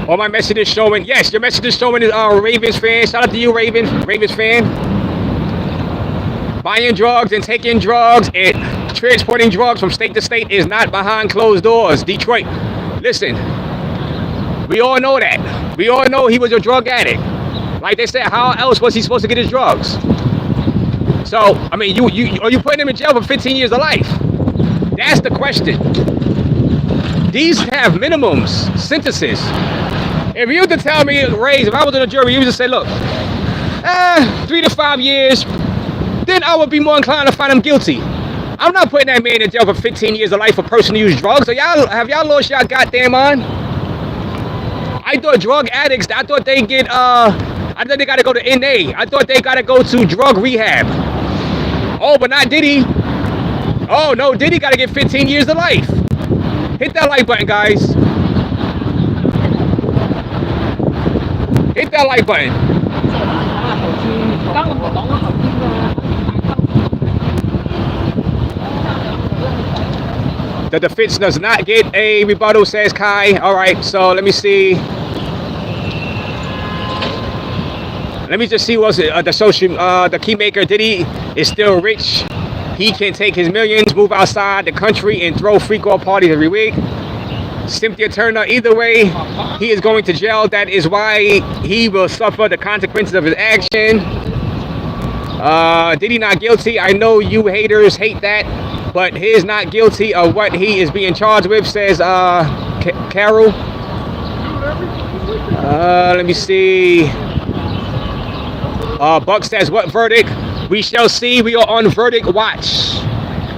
All my message is showing, yes, your message is showing is Ravens fan. Shout out to you, Ravens fan. Buying drugs and taking drugs and transporting drugs from state to state is not behind closed doors. Detroit, listen, we all know that. We all know he was a drug addict. Like they said, how else was he supposed to get his drugs? So, I mean, are you putting him in jail for 15 years of life? That's the question. These have minimums, sentences. If you were to tell me, Raze, if I was in a jury, you would just say, look, 3 to 5 years, then I would be more inclined to find him guilty. I'm not putting that man in jail for 15 years of life for personal use drugs. So have y'all lost y'all goddamn mind? I thought drug addicts, I thought they get, I thought they gotta go to NA. I thought they gotta go to drug rehab. Oh, but not Diddy. Oh no, Diddy gotta get 15 years of life. Hit that like button, guys. Hit that like button. The defense does not get a rebuttal, says Kai. All right, so let me see. Let me just see what's it. The key maker Diddy is still rich. He can take his millions, move outside the country, and throw freak-off parties every week. Cynthia Turner, either way, he is going to jail. That is why he will suffer the consequences of his action. Diddy not guilty. I know you haters hate that, but he is not guilty of what he is being charged with, says Carol. Let me see. Buck says, what verdict? We shall see. We are on verdict watch.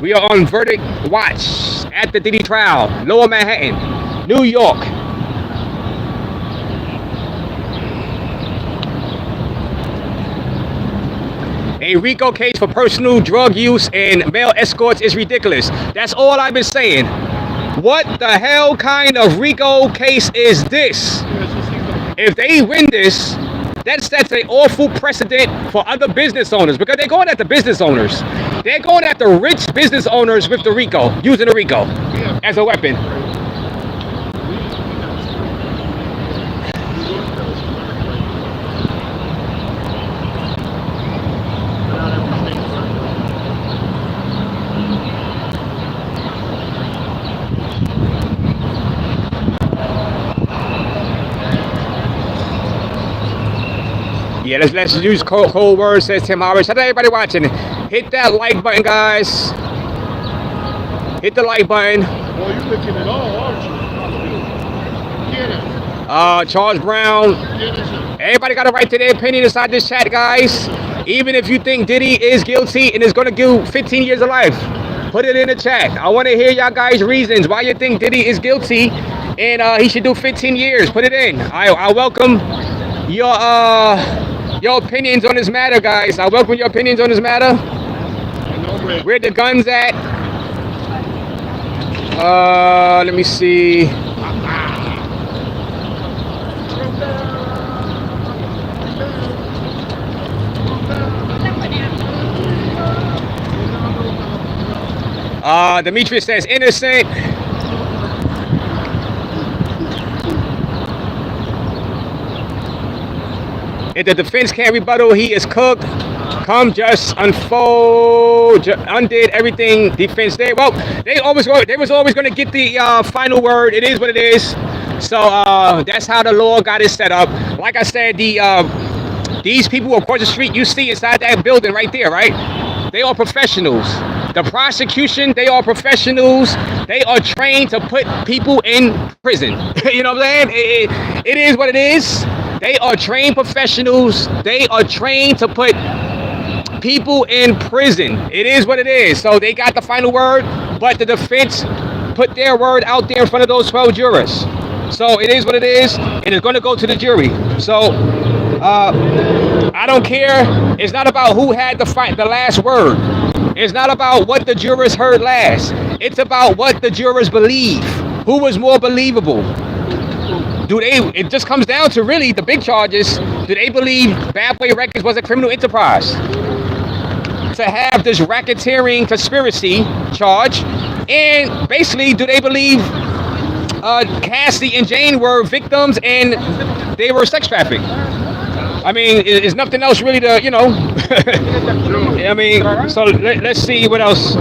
We are on verdict watch at the Diddy trial, Lower Manhattan, New York. A RICO case for personal drug use and male escorts is ridiculous. That's all I've been saying. What the hell kind of RICO case is this? If they win this, that sets an awful precedent for other business owners, because they're going at the business owners. They're going at the rich business owners with the RICO, using the RICO as a weapon. Yeah, let's use cold words, says Tim Howard. Shout out to everybody watching. Hit that like button, guys. Hit the like button. Well, you're looking at all, aren't you? Get it. Charles Brown. Get it. Everybody got a right to their opinion inside this chat, guys. Even if you think Diddy is guilty and is going to give 15 years of life, put it in the chat. I want to hear y'all guys' reasons why you think Diddy is guilty and he should do 15 years. Put it in. I welcome your opinions on this matter, guys. I welcome your opinions on this matter. Where the guns at? Let me see. Demetrius says innocent. If the defense can't rebuttal, he is cooked. Come just undid everything defense did. Well, they was always going to get the final word. It is what it is. So that's how the law got it set up. Like I said, these people across the street you see inside that building right there, right? They are professionals. The prosecution, they are professionals. They are trained to put people in prison. You know what I'm saying? It is what it is. They are trained professionals. They are trained to put people in prison. It is what it is. So they got the final word, but the defense put their word out there in front of those 12 jurors. So it is what it is. It is going to go to the jury. So I don't care. It's not about who had the last word. It's not about what the jurors heard last. It's about what the jurors believe. Who was more believable? It just comes down to really the big charges. Do they believe Bad Boy Records was a criminal enterprise? To have this racketeering conspiracy charge, and basically, do they believe Cassie and Jane were victims and they were sex trafficked? I mean, there's nothing else really to, you know. I mean, so let's see what else.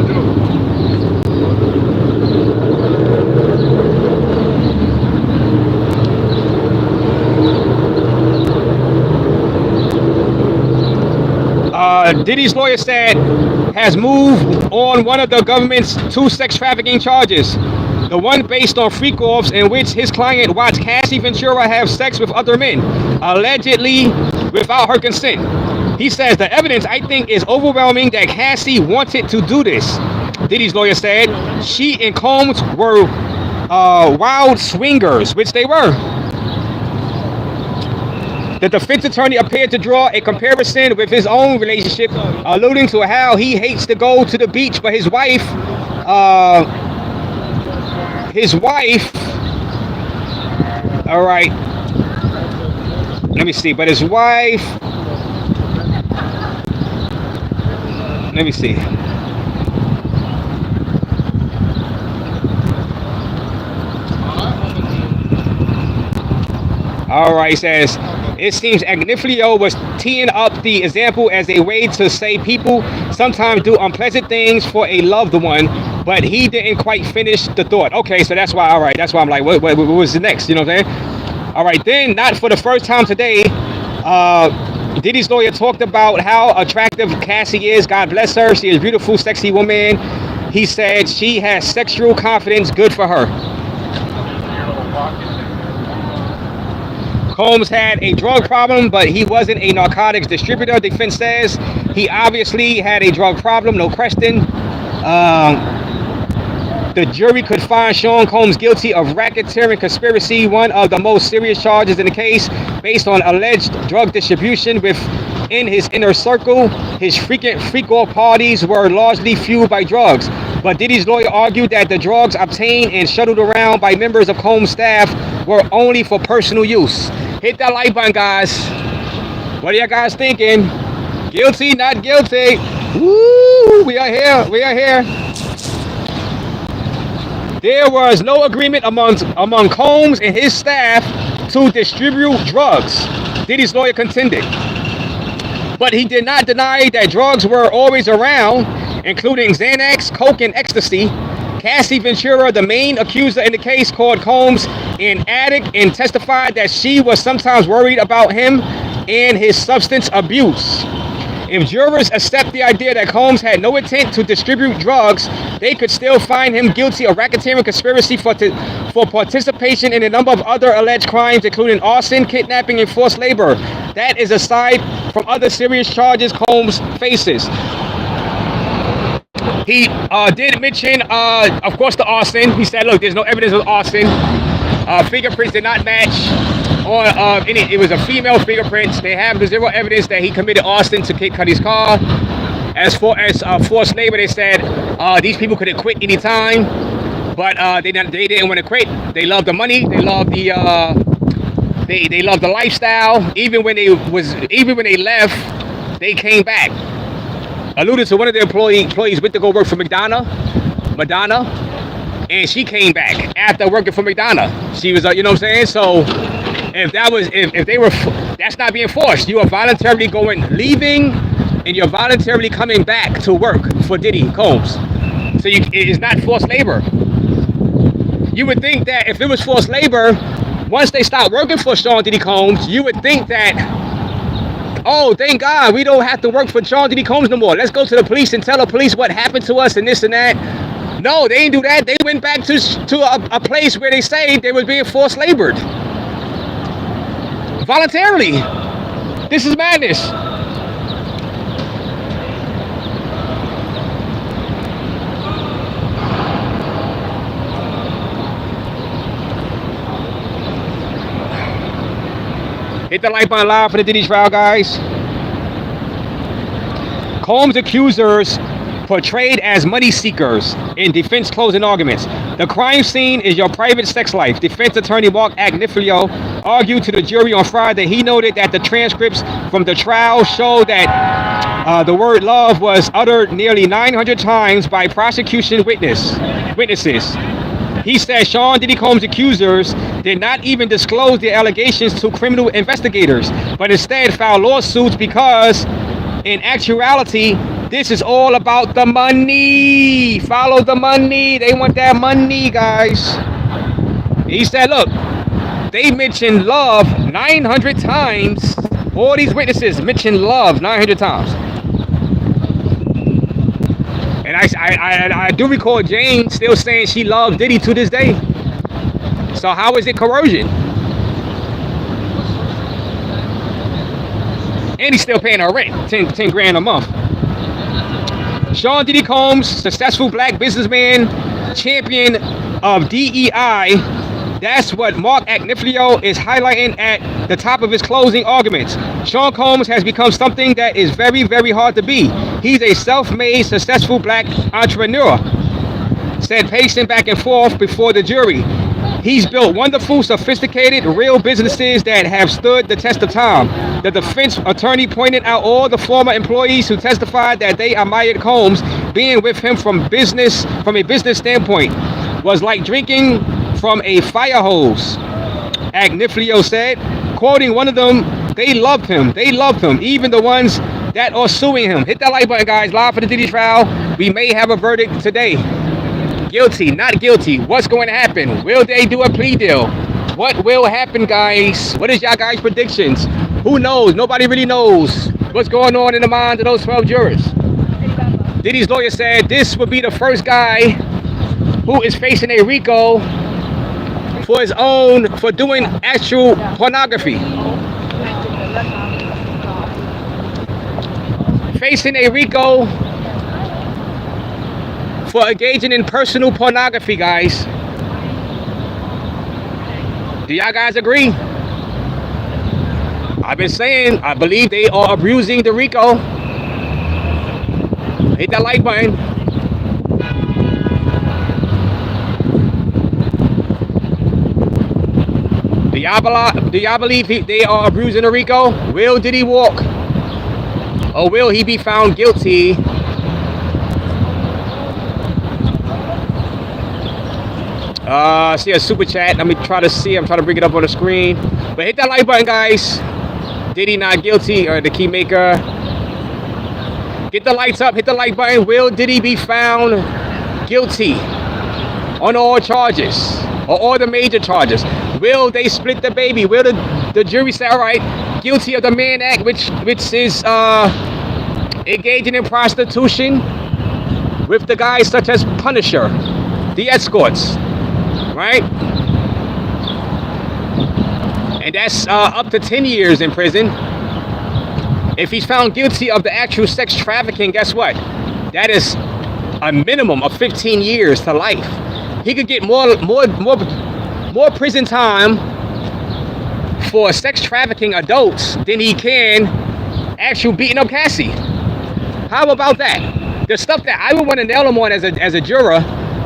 Diddy's lawyer said has moved on one of the government's 2 sex trafficking charges. The one based on freak-offs in which his client watched Cassie Ventura have sex with other men, allegedly without her consent. He says the evidence, I think, is overwhelming that Cassie wanted to do this. Diddy's lawyer said she and Combs were wild swingers, which they were. The defense attorney appeared to draw a comparison with his own relationship, alluding to how he hates to go to the beach, but his wife, all right, let me see, but his wife, let me see. All right, he says, it seems Agnifilo was teeing up the example as a way to say people sometimes do unpleasant things for a loved one, but he didn't quite finish the thought. Okay, so that's why, all right, that's why I'm like, what was the next, you know what I'm saying? All right, then, not for the first time today, Diddy's lawyer talked about how attractive Cassie is. God bless her. She is a beautiful, sexy woman. He said she has sexual confidence, good for her. Combs had a drug problem, but he wasn't a narcotics distributor, defense says. He obviously had a drug problem, no question. The jury could find Sean Combs guilty of racketeering conspiracy, one of the most serious charges in the case, based on alleged drug distribution within his inner circle. His frequent freak-off parties were largely fueled by drugs. But Diddy's lawyer argued that the drugs obtained and shuttled around by members of Combs' staff were only for personal use. Hit that like button, guys. What are you guys thinking? Guilty, not guilty? Woo! We are here. We are here. There was no agreement among Combs and his staff to distribute drugs, Diddy's lawyer contended. But he did not deny that drugs were always around, including Xanax, coke, and ecstasy. Cassie Ventura, the main accuser in the case, called Combs an addict and testified that she was sometimes worried about him and his substance abuse. If jurors accept the idea that Combs had no intent to distribute drugs, they could still find him guilty of racketeering conspiracy for participation in a number of other alleged crimes, including arson, kidnapping, and forced labor. That is aside from other serious charges Combs faces. He did mention, of course, the arson. He said, look, there's no evidence of arson. Fingerprints did not match on any. It was a female fingerprints. They have zero evidence that he committed arson to Kid Cudi's car. As far as forced labor, they said these people could have quit any time, but they didn't want to quit. They loved the money. They loved the they loved the lifestyle. Even when they left, they came back. Alluded to one of the employees went to go work for Madonna, and she came back after working for Madonna. She was, you know what I'm saying? So if they were, that's not being forced. You are voluntarily leaving, and you're voluntarily coming back to work for Diddy Combs. So it is not forced labor. You would think that if it was forced labor, once they stopped working for Sean Diddy Combs, you would think that, oh, thank God, we don't have to work for Sean Diddy Combs no more. Let's go to the police and tell the police what happened to us and this and that. No, they didn't do that. They went back to a place where they say they was being forced labored. Voluntarily. This is madness. Hit the like button live for the Diddy trial, guys. Combs accusers portrayed as money seekers in defense closing arguments. The crime scene is your private sex life. Defense attorney Mark Agnifilo argued to the jury on Friday. He noted that the transcripts from the trial showed that the word love was uttered nearly 900 times by prosecution witnesses. He said Sean Diddy Combs' accusers did not even disclose their allegations to criminal investigators, but instead filed lawsuits because, in actuality, this is all about the money. Follow the money. They want that money, guys. He said, look, they mentioned love 900 times. All these witnesses mentioned love 900 times. And I do recall Jane still saying she loves Diddy to this day. So how is it coercion? And he's still paying her rent, 10 grand a month. Sean Diddy Combs, successful black businessman, champion of DEI. That's what Mark Agnifilo is highlighting at the top of his closing arguments. Sean Combs has become something that is very, very hard to be. He's a self-made, successful black entrepreneur, said pacing back and forth before the jury. He's built wonderful, sophisticated, real businesses that have stood the test of time. The defense attorney pointed out all the former employees who testified that they admired Combs. Being with him from a business standpoint was like drinking from a fire hose, Agnifilo said. Quoting one of them, they loved him, even the ones that are suing him. Hit that like button, guys. Live for the Diddy trial. We may have a verdict today. Guilty, not guilty. What's going to happen? Will they do a plea deal? What will happen, guys? What is y'all guys' predictions? Who knows? Nobody really knows what's going on in the minds of those 12 jurors. Diddy's lawyer said this would be the first guy who is facing a RICO for doing actual pornography. Facing a RICO for engaging in personal pornography, guys. Do y'all guys agree? I've been saying, I believe they are abusing the RICO. Hit that like button. Do y'all believe they are abusing the RICO? Will Diddy walk? Or will he be found guilty? See a super chat. Let me try to see. I'm trying to bring it up on the screen. But hit that like button, guys. Diddy not guilty, or the key maker. Get the lights up. Hit the like button. Will Diddy be found guilty on all charges, or all the major charges? Will they split the baby? Will the jury say, all right, guilty of the Mann Act, which is engaging in prostitution with the guys such as Punisher, the escorts, right? And that's up to 10 years in prison. If he's found guilty of the actual sex trafficking, guess what? That is a minimum of 15 years to life. He could get more prison time for sex trafficking adults than he can actual beating up Cassie. How about that? The stuff that I would want to nail him on as a juror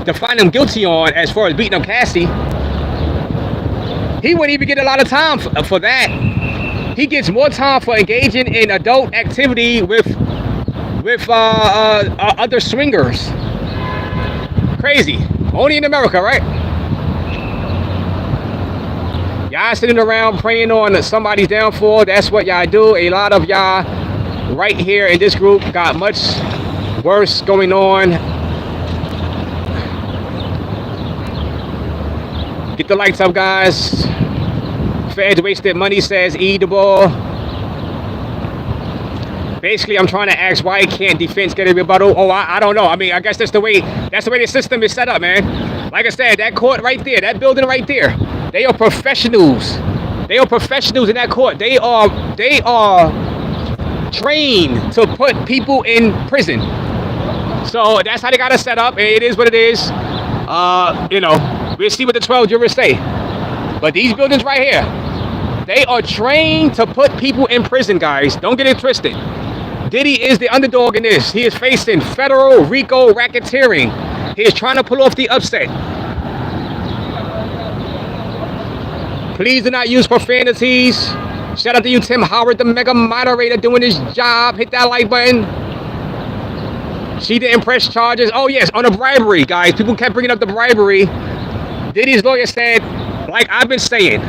to find him guilty on, as far as beating up Cassie, he wouldn't even get a lot of time for that. He gets more time for engaging in adult activity with other swingers. Crazy. Only in America, right? Y'all sitting around praying on somebody's downfall. That's what y'all do. A lot of y'all right here in this group got much worse going on. Get the lights up, guys. Feds wasted money, says Edible. Basically, I'm trying to ask, why can't defense get a rebuttal? Oh, I don't know. I mean, I guess that's the way the system is set up, man. Like I said, that court right there, that building right there, they are professionals. They are professionals in that court. They are trained to put people in prison. So that's how they got it set up, and it is what it is. We'll see what the 12 jurors say. But these buildings right here, they are trained to put people in prison, guys. Don't get it twisted. Diddy is the underdog in this. He is facing federal RICO racketeering. He is trying to pull off the upset. Please do not use profanities. Shout out to you, Tim Howard, the mega moderator, doing his job. Hit that like button. She didn't press charges. Oh, yes, on the bribery, guys. People kept bringing up the bribery. Diddy's lawyer said, like I've been saying,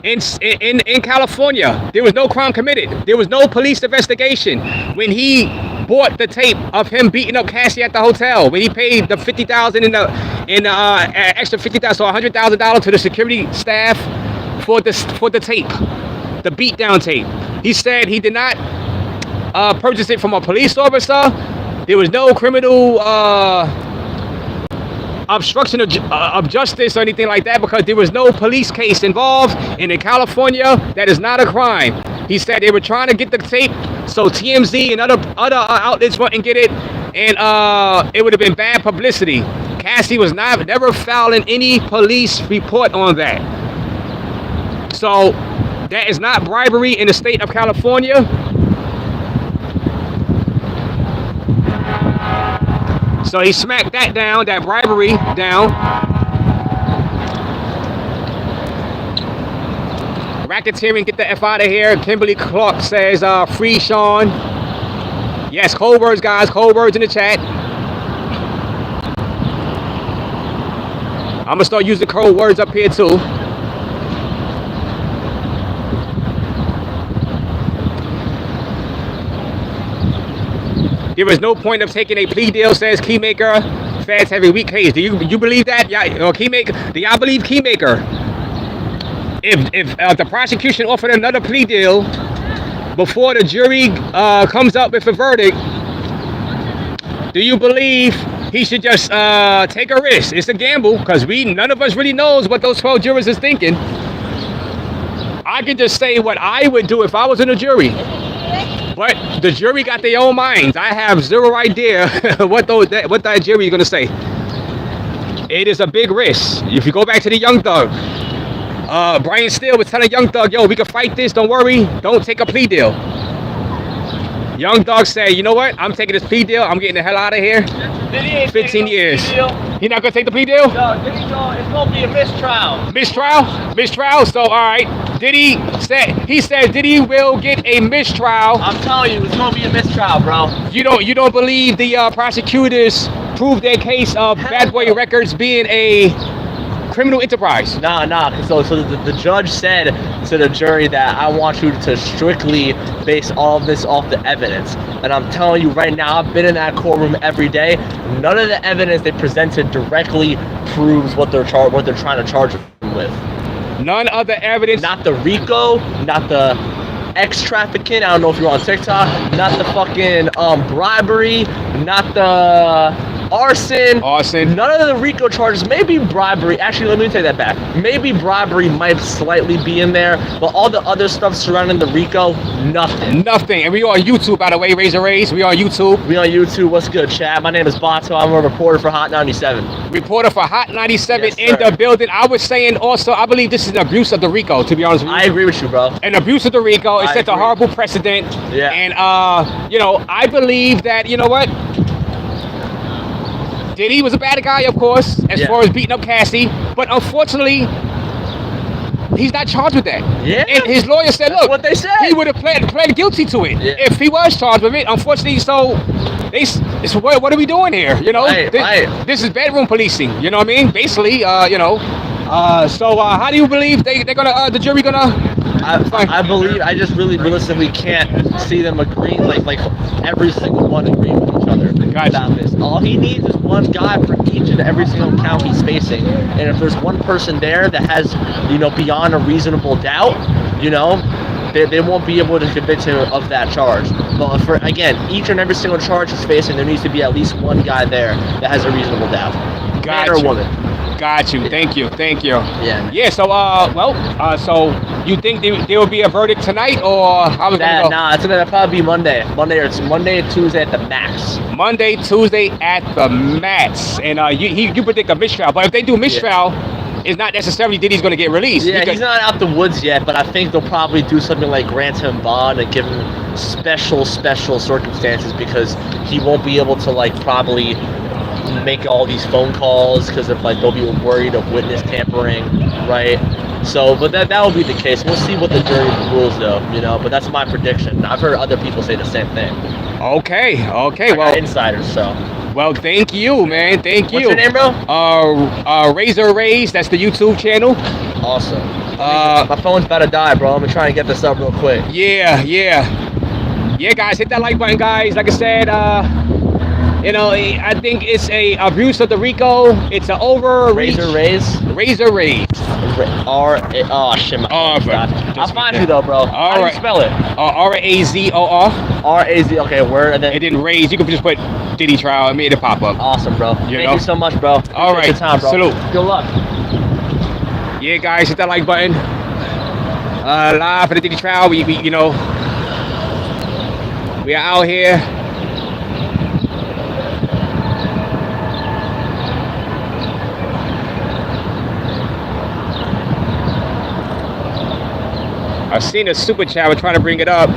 in California, there was no crime committed. There was no police investigation when he bought the tape of him beating up Cassie at the hotel, when he paid the $50,000 in extra $50,000, so $100,000 to the security staff for the tape, the beatdown tape. He said he did not purchase it from a police officer. There was no criminal obstruction of justice or anything like that because there was no police case involved. And in California, that is not a crime. He said they were trying to get the tape so TMZ and other outlets wouldn't get it, and it would have been bad publicity. Cassie was never filing any police report on that. So that is not bribery in the state of California. So he smacked that down, that bribery down. Racketeering, get the F out of here. Kimberly Clark says, free Sean. Yes, cold words, guys. Cold words in the chat. I'm going to start using cold words up here, too. There is no point of taking a plea deal, says Keymaker. Feds have a weak case. Do you believe that? Yeah, Keymaker. Do y'all believe Keymaker? If the prosecution offered another plea deal before the jury comes up with a verdict, do you believe he should just take a risk? It's a gamble because none of us really knows what those 12 jurors is thinking. I can just say what I would do if I was in a jury. But the jury got their own minds. I have zero idea what that jury is going to say. It is a big risk. If you go back to the Young Thug, Brian Steele was telling Young Thug, yo, we can fight this. Don't worry. Don't take a plea deal. Young Thug said, you know what? I'm taking this plea deal. I'm getting the hell out of here. 15 years. He not going to take the plea deal? No, Diddy, it's going to be a mistrial. Mistrial? Mistrial? So, all right. Diddy said Diddy will get a mistrial. I'm telling you, it's going to be a mistrial, bro. You don't believe the prosecutors proved their case of Bad Boy Records being a criminal enterprise? Nah. So the judge said to the jury that I want you to strictly base all of this off the evidence. And I'm telling you right now, I've been in that courtroom every day. None of the evidence they presented directly proves what they're trying to charge him with. None of the evidence. Not the RICO, not the ex-trafficking. I don't know if you're on TikTok. Not the fucking bribery. Not the arson. None of the RICO charges. Maybe bribery. Actually, let me take that back. Maybe bribery might slightly be in there, but all the other stuff surrounding the RICO, nothing. And we on YouTube, by the way, Raze. We on YouTube. What's good, chat? My name is Bato. I'm a reporter for Hot 97. Reporter for Hot 97 yes, in the building. I was saying also, I believe this is an abuse of the RICO, to be honest with you. I agree with you, bro. An abuse of the RICO. It sets a horrible precedent. Yeah. And, I believe that, you know what? Diddy was a bad guy, of course, as far as beating up Cassie. But unfortunately, he's not charged with that. Yeah. And his lawyer said, look, what they said. He would have pled guilty to it if he was charged with it. Unfortunately, so what are we doing here? You know, this is bedroom policing. You know what I mean? Basically, So how do you believe they're gonna the jury gonna? I just really realistically can't see them agreeing like every single one agreeing with each other about this. All he needs is one guy for each and every single count he's facing, and if there's one person there that has beyond a reasonable doubt, they won't be able to convince him of that charge. But for each and every single charge he's facing, there needs to be at least one guy there that has a reasonable doubt, man or woman. Got you. Thank you. Yeah. Yeah. So, so you think there will be a verdict tonight, or how is it gonna go? Nah, it's gonna probably be Monday or Tuesday at the max. Monday, Tuesday at the max, and you predict a mistrial. But if they do mistrial, it's not necessarily Diddy's gonna get released. Yeah, he's not out the woods yet, but I think they'll probably do something like grant him bond and give him special circumstances because he won't be able to probably make all these phone calls because of they'll be worried of witness tampering, right? So, but that will be the case. We'll see what the jury rules though, but that's my prediction. I've heard other people say the same thing. Okay, well, insiders, so. Well, thank you, man. Thank you. What's your name, bro? Raze. That's the YouTube channel. Awesome. My phone's about to die, bro. I'm gonna try and get this up real quick. Yeah, guys, hit that like button, guys. Like I said, You know, I think it's a abuse of the RICO. It's an overreach. Raze. Raze. Oh shit, my Oh, phone bro. stopped. I'll find you though, bro. How do you right. spell it? R-A-Z-O-R. R-A-Z. Okay, word, and then. And then Raze. You can just put Diddy trial. I made it pop up. Awesome, bro. Thank you so much, bro. All right. Your time, bro. Salute. Good luck. Yeah, guys, hit that like button. Live for the Diddy trial. We you know, we are out here. I've seen a super chat. We're trying to bring it up.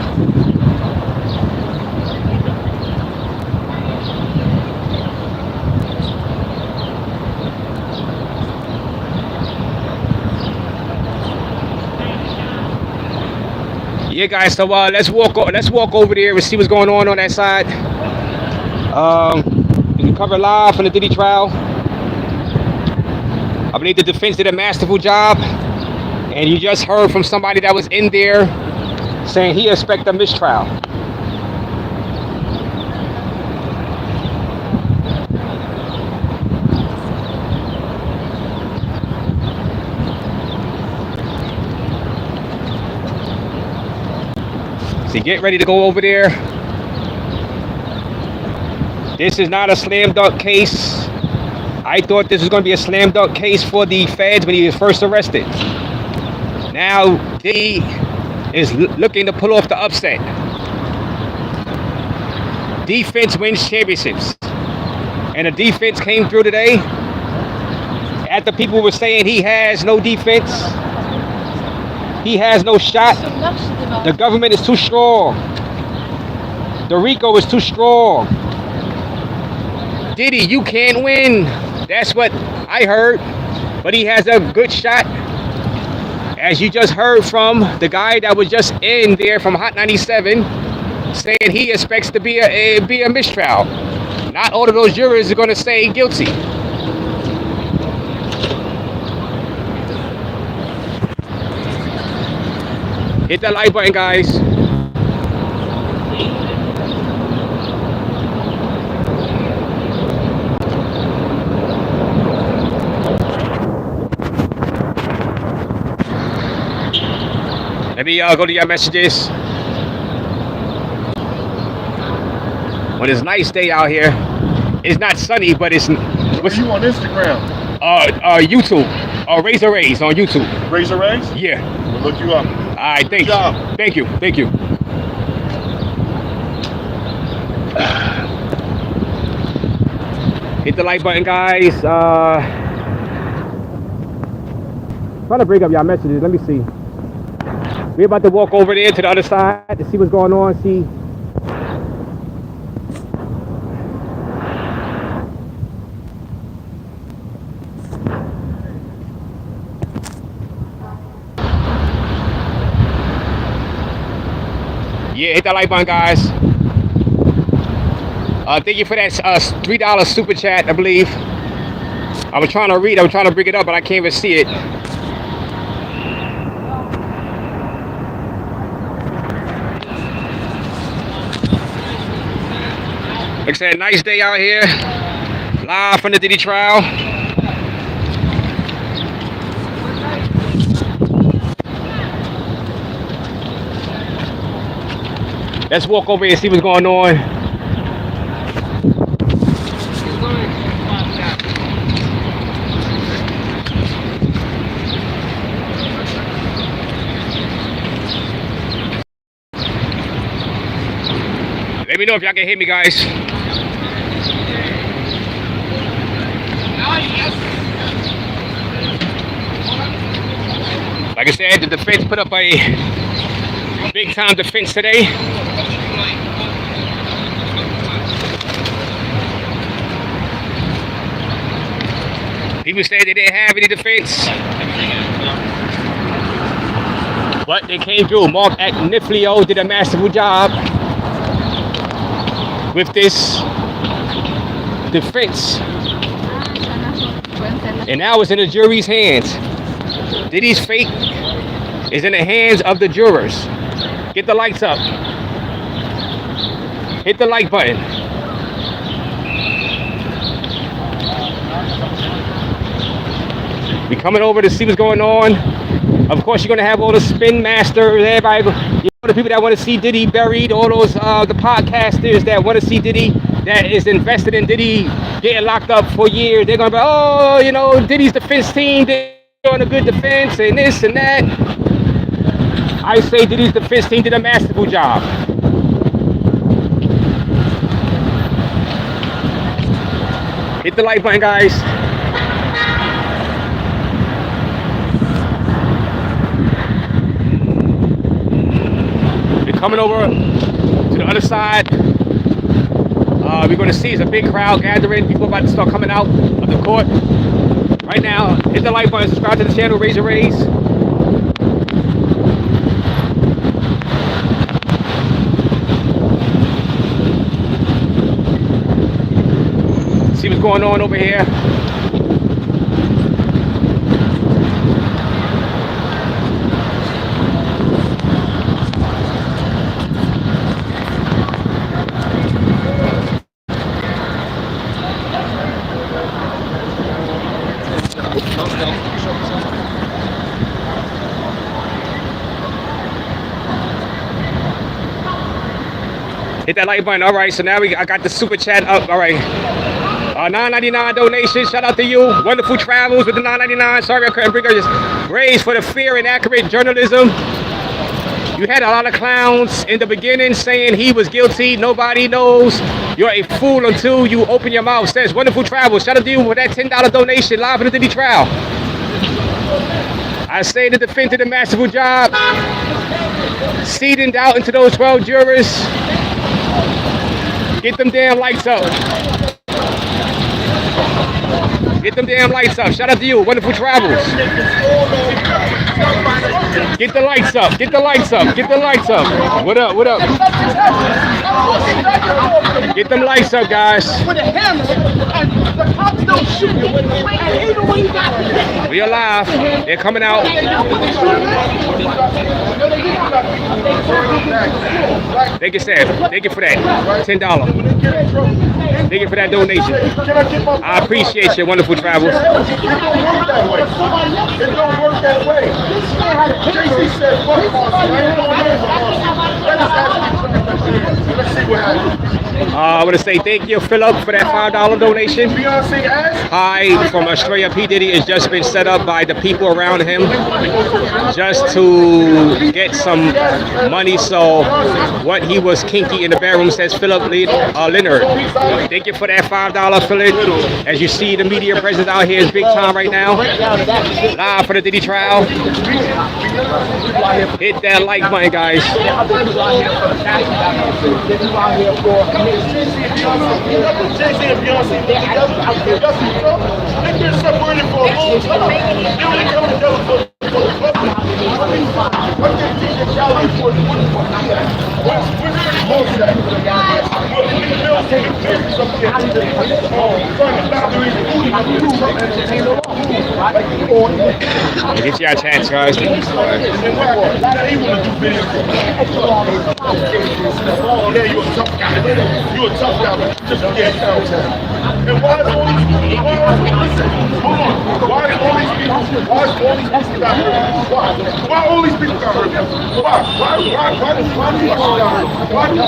Yeah, guys. So let's walk over there and see what's going on that side. You can cover live from the Diddy trial. I believe the defense did a masterful job. And you just heard from somebody that was in there saying he expects a mistrial. So get ready to go over there. This is not a slam dunk case. I thought this was going to be a slam dunk case for the feds when he was first arrested. Now Diddy is looking to pull off the upset. Defense wins championships. And the defense came through today. After people were saying he has no defense, he has no shot, the government is too strong, the RICO is too strong. Diddy, you can't win. That's what I heard. But he has a good shot. As you just heard from the guy that was just in there from Hot 97, saying he expects to be a mistrial. Not all of those jurors are going to say guilty. Hit that like button, guys. Let me go to your messages. When it's a nice day out here, it's not sunny, but it's. What's you on Instagram? YouTube. Raze on YouTube. Raze? Yeah. We'll look you up. All right, thanks. Good job. Thank you. Hit the like button, guys. Trying to bring up y'all messages. Let me see. We're about to walk over there to the other side to see what's going on. See. Yeah, hit that like button, guys. Thank you for that $3 super chat, I believe. I was trying to read, I was trying to bring it up, but I can't even see it. Like I said, nice day out here. Live from the Diddy trial. Let's walk over here and see what's going on. Let me know if y'all can hear me, guys. Like I said, the defense put up a big time defense today. People said they didn't have any defense, but they came through. Mark Agniflio did a masterful job with this defense. And now it's in the jury's hands. Diddy's fate is in the hands of the jurors. Get the lights up. Hit the like button. We coming over to see what's going on. Of course, you're gonna have all the spin masters, everybody, the people that want to see Diddy buried, all those the podcasters that want to see Diddy, that is invested in Diddy getting locked up for years. They're gonna be, oh, you know, Diddy's defense team, they're doing a good defense and this and that. I say Diddy's defense team did a masterful job. Hit the like button, guys. We're coming over to the other side. We're going to see it's a big crowd gathering. People about to start coming out of the court. Right now, hit the like button, subscribe to the channel, Raze. See what's going on over here. Hit that like button. All right, so now I got the super chat up. All right. $9.99 donation. Shout out to you. Wonderful travels with the $9.99. Sorry I couldn't bring her. Just Raze for the fair and accurate journalism. You had a lot of clowns in the beginning saying he was guilty. Nobody knows. You're a fool until you open your mouth. Says wonderful travels. Shout out to you for that $10 donation live for the Diddy trial. I say the defense did a masterful job. Seeding doubt into those 12 jurors. Get them damn lights up. Get them damn lights up. Shout out to you. Wonderful travels. Get the lights up. Get the lights up. Get the lights up. What up? What up? Get them lights up, guys. We are live. They're coming out. Thank you, Sam. Thank you for that. $10. Thank you for that donation. I appreciate your wonderful travels. It don't work that way. JC said, fuck let's see what happens. I want to say thank you, Philip, for that $5 donation. Beyonce ass? Hi from Australia. P. Diddy has just been set up by the people around him just to get some money. So what he was kinky in the bedroom, says Philip Leonard. Thank you for that $5, Philip. As you see, the media presence out here is big time right now. Live for the Diddy trial. Hit that like button, guys. Jay-Z and Beyonce they've been separated for a long time. They only come together for the public. I think DJ Khaled for the Get you a chance, guys. Yeah, you a tough guy. You a tough guy, but just get downtown. And why is all these people, listen, hold on. Why is all these people got hurt? Why all these people got hurt? Why do you got hurt? Why do you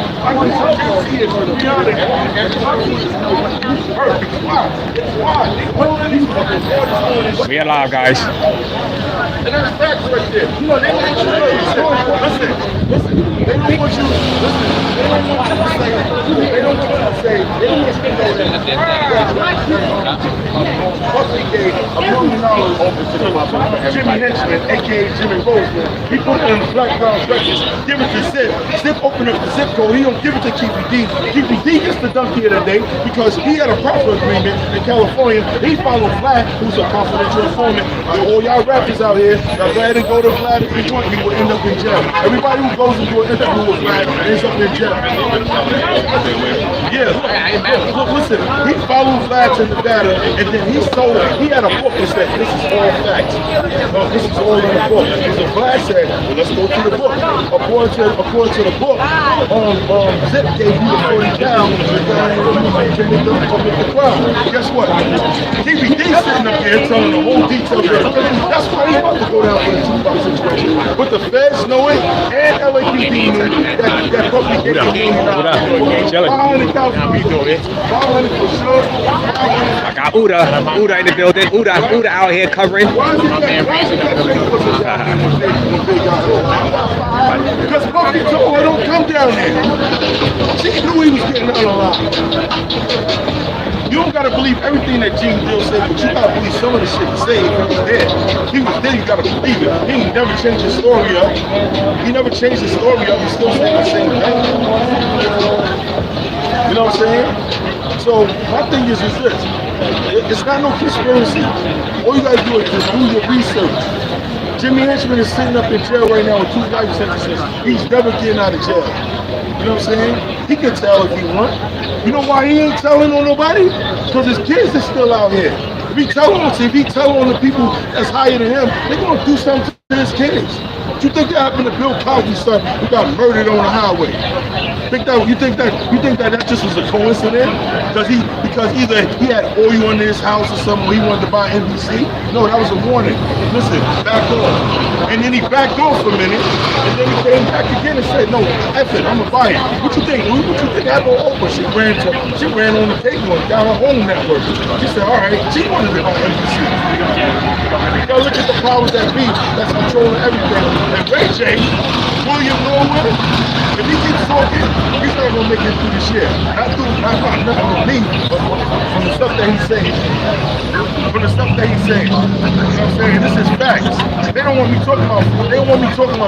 see it beyond it? Why? We are live, guys. And that's facts right there. You know, they want you to listen. They don't want you to say, they don't want you to say, they don't want you to know that. Buckley gave $1 million over to Jimmy Henchman, aka Jimmy Roseman. He put it in Black Brown Records, give it to Zip. Zip opened up the zip code, he don't give it to Keefy D. Keefy D gets the donkey of the day because he had a proper agreement in California. He followed Vlad, who's a confidential informant. All y'all rappers out here, now go ahead and go to Vlad if you want, he will end up in jail. Everybody who goes into an interview with Vlad ends up in jail. Yeah, look, listen, he followed Vlad to Nevada, and then he had a book that said, this is all facts. This is all in the book. So Vlad said, well, let's go to the book. According to the book, Zip gave you the 40 pounds and the crowd. Guess what? DVD sitting up there telling the whole details of the want the feds know it and LAPD knew that Puffy gave $1 million. What up? Chilling. 500,000 people. 500 for sure. 500. I got Uda in the building. Uda out here covering. Why is it that because Puffy told her don't come down there. She knew he was getting out alive. You don't gotta believe everything that Gene Bill said, but you gotta believe some of the shit he said if he was there. He was there, you gotta believe it. He ain't never changed his story up. He never changed his story up. He's still saying the same thing. You know what I'm saying? So my thing is this. It's not no conspiracy. All you gotta do is just do your research. Jimmy Henchman is sitting up in jail right now with 2 life sentences. He's never getting out of jail. You know what I'm saying? He can tell if he wants. You know why he ain't telling on nobody? Because his kids are still out here. If he tell on the people that's higher than him, they're gonna do something to his kids. What you think that happened to Bill Cosby's son who got murdered on the highway? You think that just was a coincidence? Because either he had oil in his house or something, or he wanted to buy NBC? No, that was a warning. Listen, back off. And then he backed off a minute, and then he came back again and said, no, F it, I'm gonna buy it. What you think, Lou? What you think happened over? She ran on the cable down her home network. She said, all right, she wanted to buy NBC. Now look at the powers that be that's controlling everything. And Ray J, William Norwood, if he keeps talking, he's not gonna make it through this year. Not nothing on me, but from the stuff that he's saying. From the stuff that he's saying. You know what I'm saying? This is facts. They don't want me talking about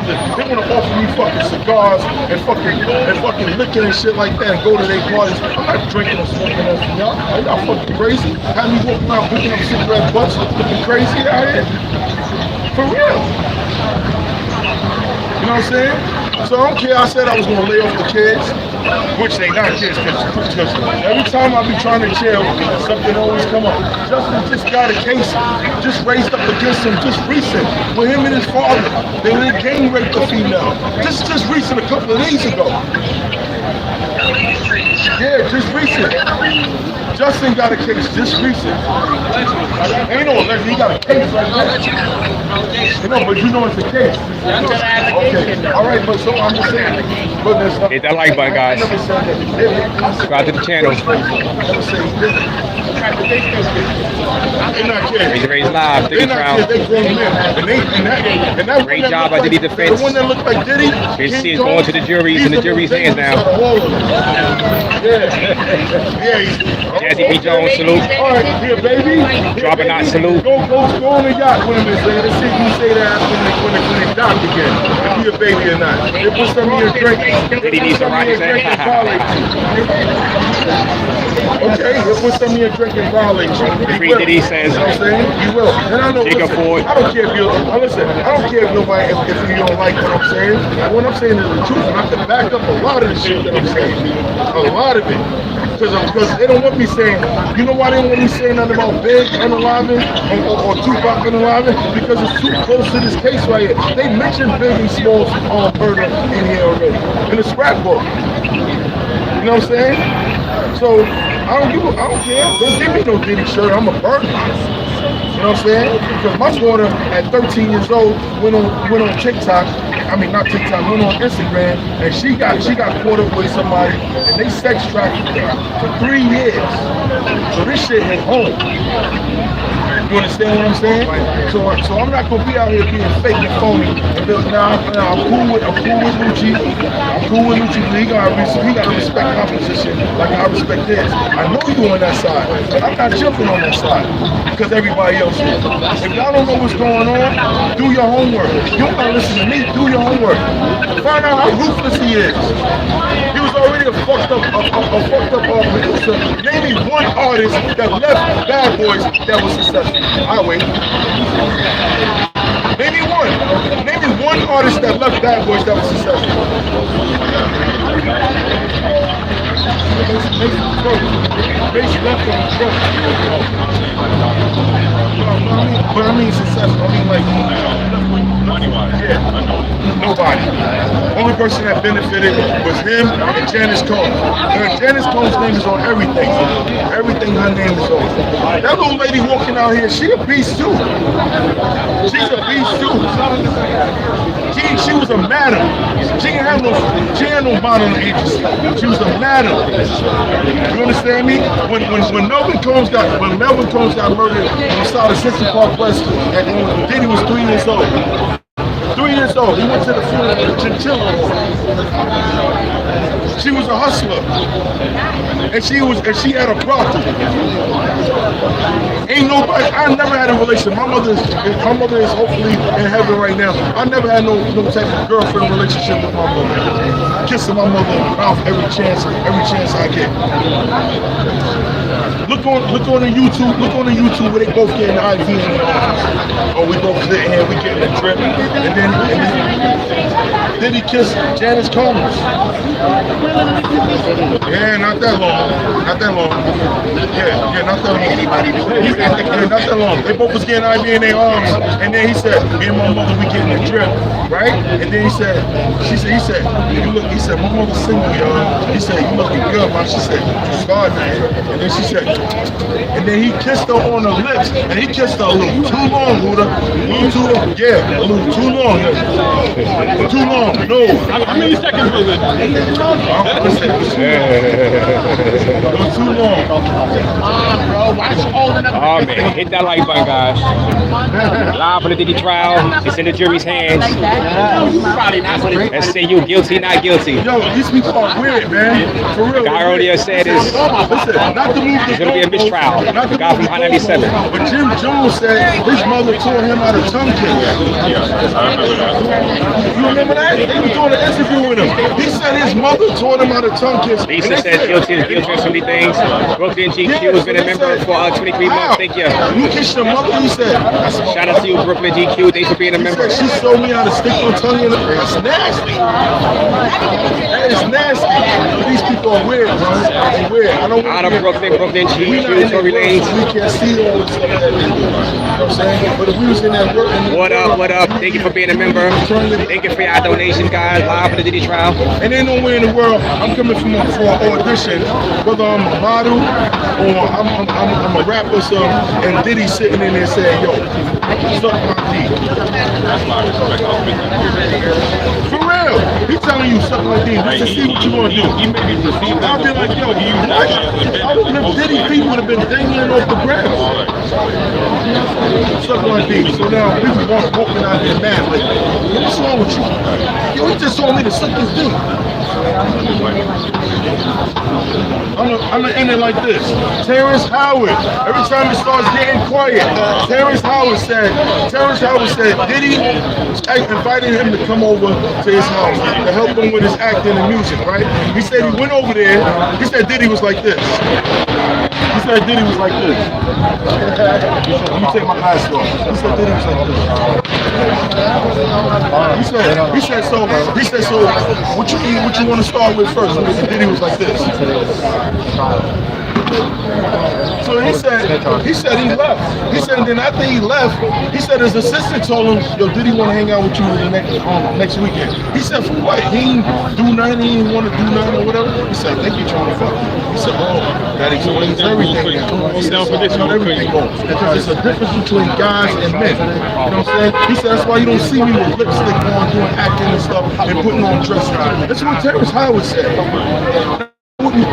this. They want to offer me fucking cigars and fucking liquor and shit like that and go to their parties. I'm not drinking or smoking that for y'all. Are y'all fucking crazy? Have me walking around picking up cigarette butts looking crazy out here? For real. You know what I'm saying? So I don't care. I said I was gonna lay off the kids, which they not kids, because every time I be trying to chill, something always come up. Justin just got a case just raised up against him just recent with him and his father. They gang raped a female. Just recent, a couple of days ago. Yeah, just recent. Justin got a case just recent. Ain't no alleged, he got a case right there. You know, but you know it's a case. Okay, all right, but so I'm just saying. Hit that like button, guys. Subscribe to the channel. They're not kids. Raze Live, They're not kids, they grown men. And that great job by Diddy Defense. The one that looked like Diddy. His is going to the juries in the jury's hands now. Yeah. Jazzy B. Jones, salute. All right, here, baby. Drop a knot, salute. Go on the yacht with him and say, let's see if you say that when they dock again. If you a baby or not. They put some in your drink. Did he need some right? Okay, he'll put some in your drink and violate you. Free Diddy says. You know what I'm saying? You will. And I know, listen, I don't care if you, listen, I don't care if nobody, if you don't like what I'm saying. What I'm saying is the truth. And I can back up a lot of the shit that I'm saying. A lot of it. Because they don't want me saying, you know why they don't want me saying nothing about Big unaliving or Tupac unaliving? Because it's too close to this case right here. They mentioned Big and Small's murder in here already, in the scrapbook. You know what I'm saying? So I don't care. Don't give me no Diddy shirt. I'm a burn. You know what I'm saying? Because my daughter at 13 years old went on TikTok. I mean, not TikTok, went on Instagram, and she got caught up with somebody, and they sex trafficked her for 3 years. So this shit hit home. You understand what I'm saying? So I'm not gonna be out here being fake and phony. And I'm cool with Lucci. I'm cool with Lucci. He gotta respect my position like I respect his. I know you on that side, but I'm not jumping on that side because everybody else is. If y'all don't know what's going on, do your homework. You don't gotta listen to me. Do your homework. Find out how ruthless he is. He was already a fucked up producer. Name me one artist that left Bad Boys that was successful. I'll wait. Name me one. Name me one artist that left Bad Boys that was successful. Mace left him broke. But I mean successful. I mean like money-wise. Yeah. Nobody. Only person that benefited was him and Janice Cohn. And Janice Cohn's name is on everything. Everything her name is on. That little lady walking out here, she a beast too. She's a beast too. She was a madam. She had no modeling agency. She was a madam. You understand me? When Melvin Combs got murdered on the side of Central Park West, and when Diddy was 3 years old. 3 years old. He went to the funeral with a chinchilla. She was a hustler, and she had a brothel. Ain't nobody. I never had a relationship. My mother is hopefully in heaven right now. I never had no type of girlfriend relationship with my mother. Kissing my mother in the mouth every chance I get. Look on the YouTube. Look on the YouTube where they both getting the IV in their arms. Oh, we both sitting here, we getting a drip, and then he kissed Janice Combs. Yeah, not that long. Yeah, not that long. Yeah, not that long. They both was getting IV in their arms, and then he said, me and my mother, we getting a drip, right? And then he said, he said, my mother's single, y'all. He said, you looking good, man. She said, God, man. And then she said, and then he kissed her on the lips, and he kissed her a little too long, Buddha. A little too long. Yeah, a little too long. Yeah. Too long. No. How many seconds was it? Too long. Oh man, hit that like button, guys. Live for the Diddy trial. It's in the jury's hands. Let's say you guilty, not guilty. Yo, these people are weird, man. For real. The guy earlier said is not to move it's gonna be a mistrial. The guy from High 97. But Jim Jones said his mother taught him how to tongue kiss. Yeah, I remember that. You remember that? They were doing an interview with him. He said his mother taught him how to tongue kiss. Lisa said guilty is guilty of so many things. Brooklyn GQ has been a member for 23 months. Thank you. You kissed your mother, he said. Shout out to you, Brooklyn GQ. Thanks for being a member. She showed me how to stick my tongue in. That's nasty. That is nasty. These people are weird, bro. They're weird. I don't Out of Brooklyn GQ, Tory Lanez. We can't see all the stuff that they do. You know what I'm saying? But if we was in that work. What up? Thank you for being a member. Thank you for your donation, guys. Live for the Diddy trial. And ain't nowhere in the world I'm coming for an audition, whether I'm a model or I'm a rapper or something, and Diddy sitting in there saying, yo, suck my dick. For real. He telling you suck my dick just to see what you gonna do. I'll be like, yo, what? I would have Diddy feet would have been dangling off the ground. Suck my dick. So now people walking out there mad like, what's wrong with you? Yo, he just told me to suck his dick. I'm gonna end it like this. Terrence Howard. Every time it starts getting quiet, Terrence Howard said Diddy invited him to come over to his house to help him with his acting and music, right? He said he went over there. He said Diddy was like this. He said Diddy was like this. Let me take my glasses off. He said Diddy was like this. He said so what you want to start with first? And Diddy was like this. So he said he left. He said, and then after he left, he said his assistant told him, yo, Diddy want to hang out with you the next weekend. He said, for what? He ain't do nothing, he ain't want to do nothing or whatever. He said, I think you're trying to fuck. He said, oh, that explains everything. He said, everything goes. Because there's a difference between guys and men. You know what I'm saying? He said, that's why you don't see me with lipstick on, doing acting and stuff, and putting on dresses. That's what Terrence Howard said.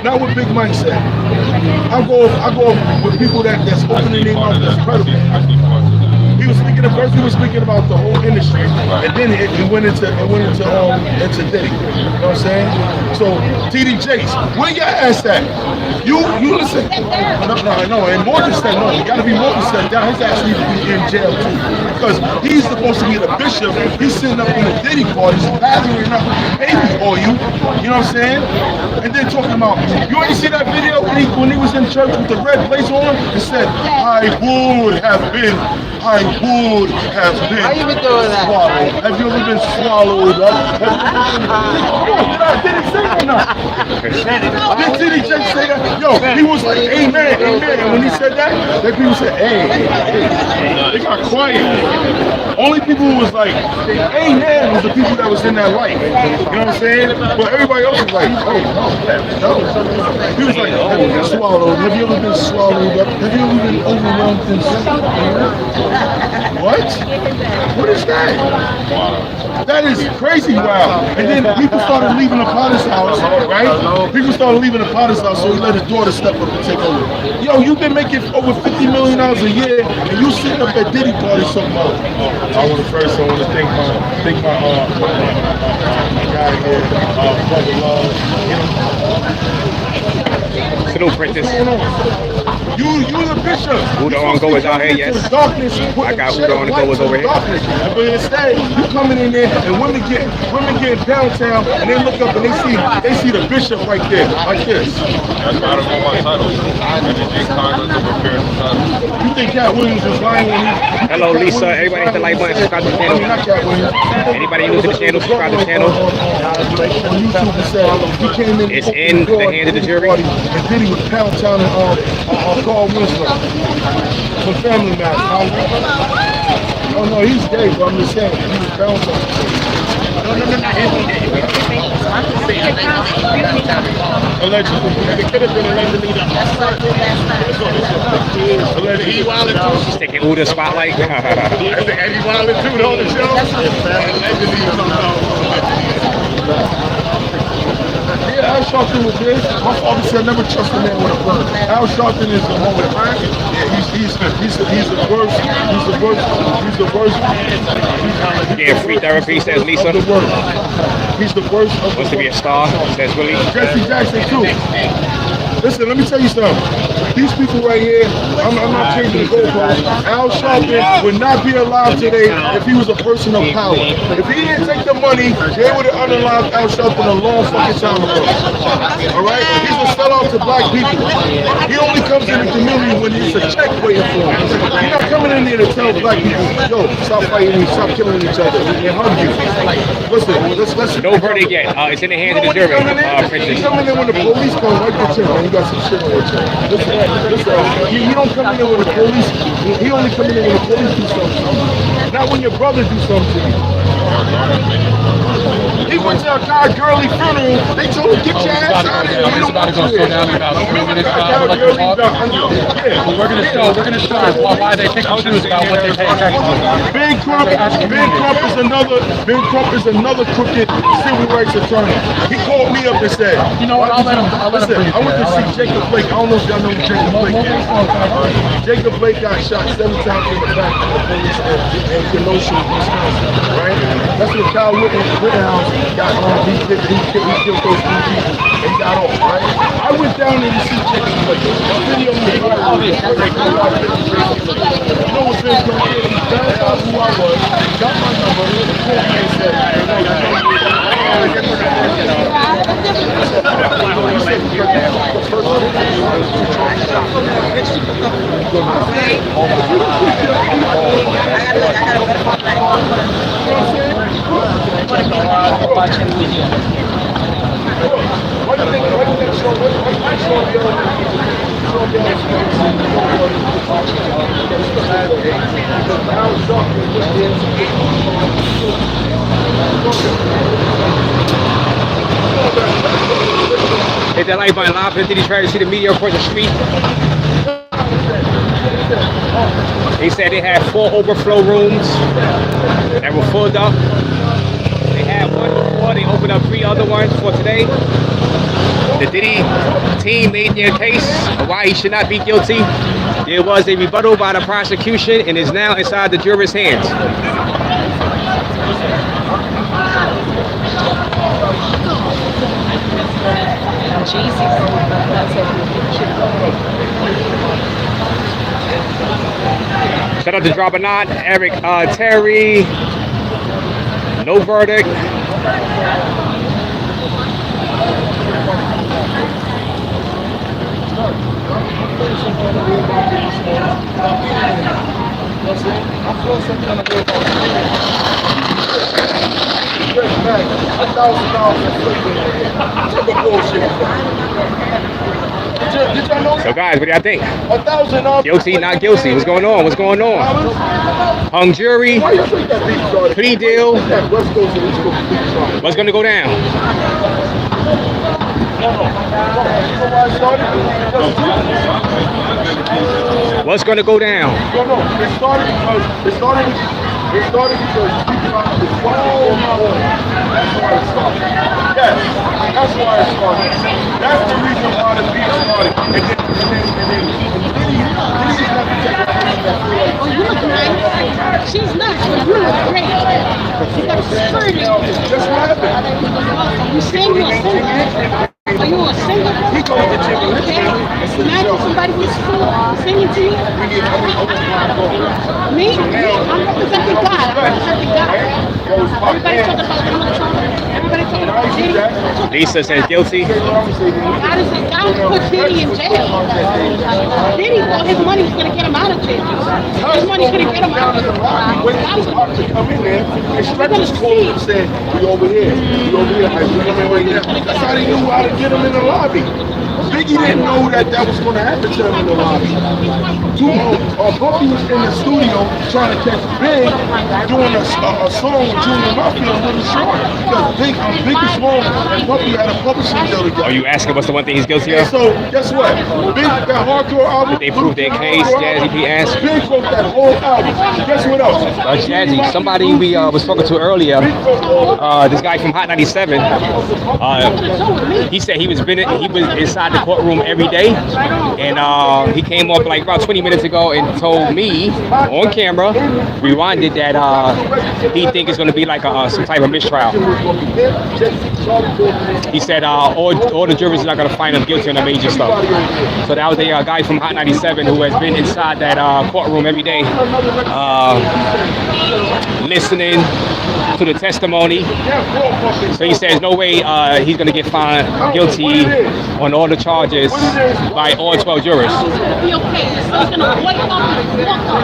Not what Big Mike said. I go with people that's opening their mouth, that's credible. He was speaking at first. He was speaking about the whole industry, and then it went into Diddy. You know what I'm saying? So TD Jakes, where your ass at? You listen. No. And Morgan said no. You got to be Morgan said down. His ass needs to be in jail too, because he's supposed to be the bishop. He's sitting up in the Diddy parties, gathering up baby for you. You know what I'm saying? And then talking about, you ain't see that video when he was in church with the red place on? It said, I would have been How you been doing that? Swallowed. Have you ever been swallowed up? Did he say that or not? Did he just say that? Yo, he was like, amen. And when he said that, then people said, hey. They got quiet. Only people who was like, amen was the people that was in that light. You know what I'm saying? But everybody else was like, oh, no. He was like, oh, swallowed. Have you ever been swallowed up? Have you ever been overwhelmed and what? What is that? That is crazy wild. And then people started leaving the Potter's house, right? People started leaving the Potter's house, so he let his daughter step up and take over. Yo, you've been making over $50 million a year, and you sitting up at Diddy party something about. I want to thank my guy here, Brother Love. Salute, Princess. What's going on? You the bishop. Udo on go is out here, yes. Darkness, I got Udo on the go is over here. Darkness. But instead, you coming in there and women get downtown and they look up and they see the bishop right there, like this. That's why I don't know my title. Everything Congress to prepare the title. You think Cat Williams is lying when he? Hello, Lisa. Everybody hit the like button, subscribe to the channel. Not Cat Williams. Anybody new to the channel, subscribe to the channel. On YouTube, he said he came in. It's in the hand of the jury. And Diddy was pound town and Carl Winslow. Some family matters. Oh no, he's gay, but I'm just saying he was pound town. Allegedly. It could have been allegedly. Allegedly. Sticking Udo spotlight. Eddie Wilder too on the show. Allegedly. Yeah, Al Sharpton was this. My father said never trust a man with a gun. Al Sharpton is the one with a gun. Yeah, he's the worst. He's the worst. Yeah, free therapy, says Lisa. He's the worst of the Wants to be a star, says Willie. Jesse Jackson too. Listen, let me tell you something. These people right here, I'm not changing the goalpost. Al Sharpton would not be alive today if he was a person of power. If he didn't take the money, they would have unalived Al Sharpton a long fucking time ago. All right? He's a sellout to black people. He only comes in the community when it's a check waiting for him. He's not coming in there to tell black people, yo, stop fighting, stop killing each other, and hug you. Listen, let's. No verdict yet. It's in the hands of the jury. He's coming in when the police come right to him, and you got some shit on your chin. Listen, he don't come in there when the police. He only come in there when the police do something. Not when your brother do something to you. He went to a Todd Gurley funeral. They told him, get your ass out of here. We don't want you here. We're gonna show why they pick and choose about what they pay attention to. Ben Crump is another crooked civil rights attorney. He called me up and said, You know what? I'll let him listen, breathe. I went to see Jacob Blake. I don't know if y'all know who Jacob Blake is. Jacob Blake got shot 7 times in the back of the police in Kenosha, Wisconsin. Right? That's what Kyle Rittenhouse got on. He killed those 3 people and he got off. Right? I went down there to see Jacob Blake. The video on the you know what's been going on? He found out who I was, got my number, and called me and said, Hit that like button, live. Did he try to see the media across the street? He said they had 4 overflow rooms that were filled up. They had one before, they opened up 3 other ones for today. The Diddy team made their case of why he should not be guilty. There was a rebuttal by the prosecution and is now inside the juror's hands. Shout out to Drop a Knot, Eric Terry. No verdict. So guys, what do y'all think? Guilty, not guilty? What's going on? What's going on? Hung jury, plea deal. What's going to go down? What's going to go down? It started It started because you dropped the phone. That's why it started. Yes, that's why it started. That's the reason why the beat started. And then Diddy had to take a Oh, you look nice. She's nice, but you look great. You got security. That's what happened. You sing, you're a singer. Are you a singer? Okay. Imagine somebody was singing to you. Me? I'm representing God. I'm representing God. Everybody talking about Donald Trump. Everybody talking about Diddy. Lisa says guilty. God put Diddy in jail. Diddy thought his money was going to get him out of jail. His money couldn't get him out of jail. Waiting for the cop to come in there and stretchers called and said, we over here. We over here. I see him right now. That's how they knew how to get him in the lobby. Biggie didn't know that was going to happen to him in the lobby. Bumpy was in the studio trying to catch Big doing a song with Junior Mafia and Little Short. Because Biggie's song and Bumpy had a publishing deal together. Are you asking what's the one thing he's guilty of? So, guess what? Big, that hardcore album. Did they prove their case? Jazzy P asked. Big wrote that whole album. Guess what else? Jazzy, somebody we was talking to earlier, this guy from Hot 97, he said he was inside the courtroom every day, and he came up like about 20 minutes ago and told me on camera, rewinded that he think it's going to be like some type of mistrial. He said all the jurors are not going to find him guilty on the major stuff. So that was a guy from Hot 97 who has been inside that courtroom every day, listening to the testimony. So he says no way he's going to get found guilty on all the charges by all 12 jurors. It's going to be okay. The sun's going to wake up and walk up.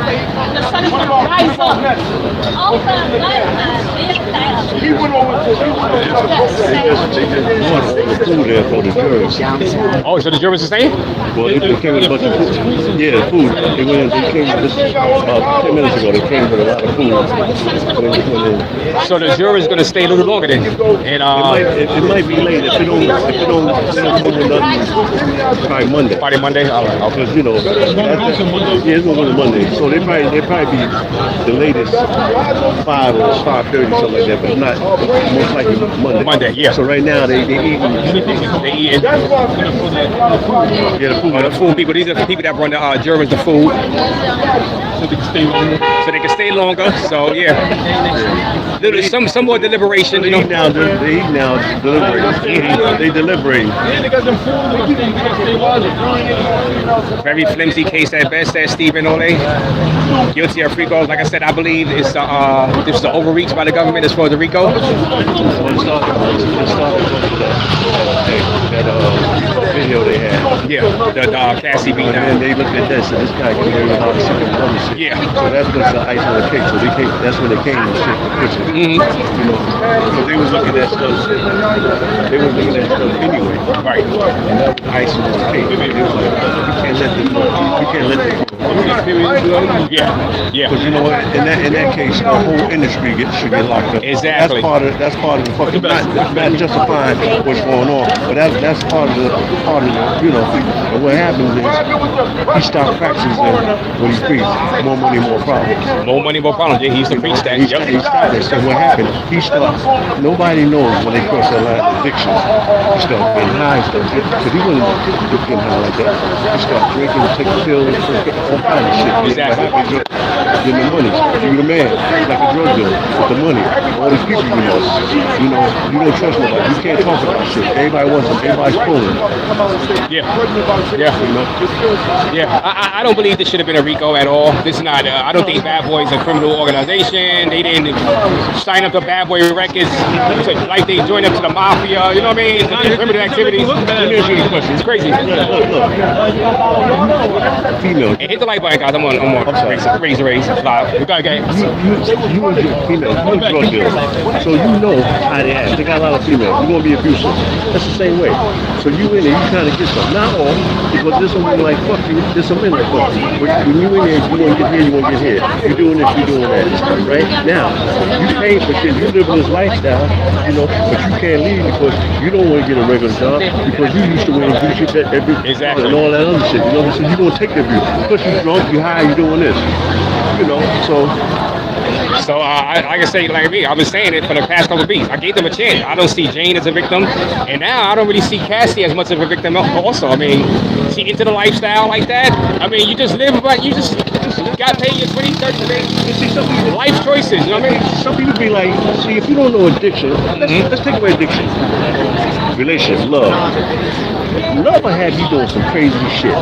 The sun is going to rise up. He went over to food there for the jurors. Oh, so the jurors are saying? Well, they came with a bunch of food. Yeah, food. They came with this about 10 minutes ago. They came with a lot of food. So the jurors going to stay a little longer then? And it might be late if it don't probably Monday. Friday, Monday? All right. Okay. Because, it's going to Monday. So they probably be the latest 5 or 5:30, something like that, but not most likely Monday. Monday, yeah. So right now they eating. They eating. Yeah, the food. The food people. These are the people that run the jurors the food. So they can stay longer. So they can stay longer. So yeah. Some more deliberation. They eat now deliberating. They deliberating. Very flimsy case at best, says Stephen Ole. Guilty of RICO. Like I said, I believe it's this is the overreach by the government as far as the RICO. That video they had. Yeah, the Cassie beat down. And they looked at that and said, this guy can hear a lot of shit and other shit. Yeah. So that's what's the ice on the cake. So that's when they came and shit the picture. So they was looking at stuff. They were looking at stuff anyway. Right. And that was ice on the cake. They was like, you can't let this go. Yeah. Because you know what, in that case, the whole industry should get locked up. Exactly. That's part of the fucking not justifying what's going on, but that's part of the And what happens is he stopped practicing when he preached. More money, more problems. More money, more problems. Yeah, he used to preach that. He stopped this, and what happened? He stopped. Nobody knows when they cross that line of addiction. He started getting high, because he wasn't getting high like that. He started drinking, taking pills, all kinds of shit. Exactly. Give me money. You the man. Like a drug dealer with the money. All these people you don't trust nobody. You can't talk about shit. Everybody's pulling. Yeah. I don't believe this should have been a RICO at all. This is not. I don't think Bad Boy is a criminal organization. They didn't sign up to Bad Boy Records like they joined up to the mafia. You know what I mean? Limited activities. Let me ask you a question. It's crazy. Look. Female. Hey, hit the like button, guys. I'm on. Raze live. We got a game. You are a female. You're a drug dealer. So you know how they act. They got a lot of females. You're going to be abusive. That's the same way. So you in there, you trying to get some. Not all, because there's some men like fuck you. There's some men like fuck you. But when you in there, you want to get here, you want to get here. You're doing this, you're doing that. Right? Now, you pay for shit. You live in this lifestyle, but you can't leave because you don't want to get a regular job because you used to wear shit that every Exactly. and all that other shit. So you're going to take the abuse. Plus you're drunk, you're high, you're doing this. So So I can say like me, I've been saying it for the past couple of weeks. I gave them a chance. I don't see Jane as a victim, and now I don't really see Cassie as much of a victim. Also, I mean, she into the lifestyle like that. I mean, you just live, but you just got paid your 20, 30 life choices. You know what I mean? Some people be like, see, if you don't know addiction, let's take away addiction. Relationship, love. Love will have you doing some crazy shit.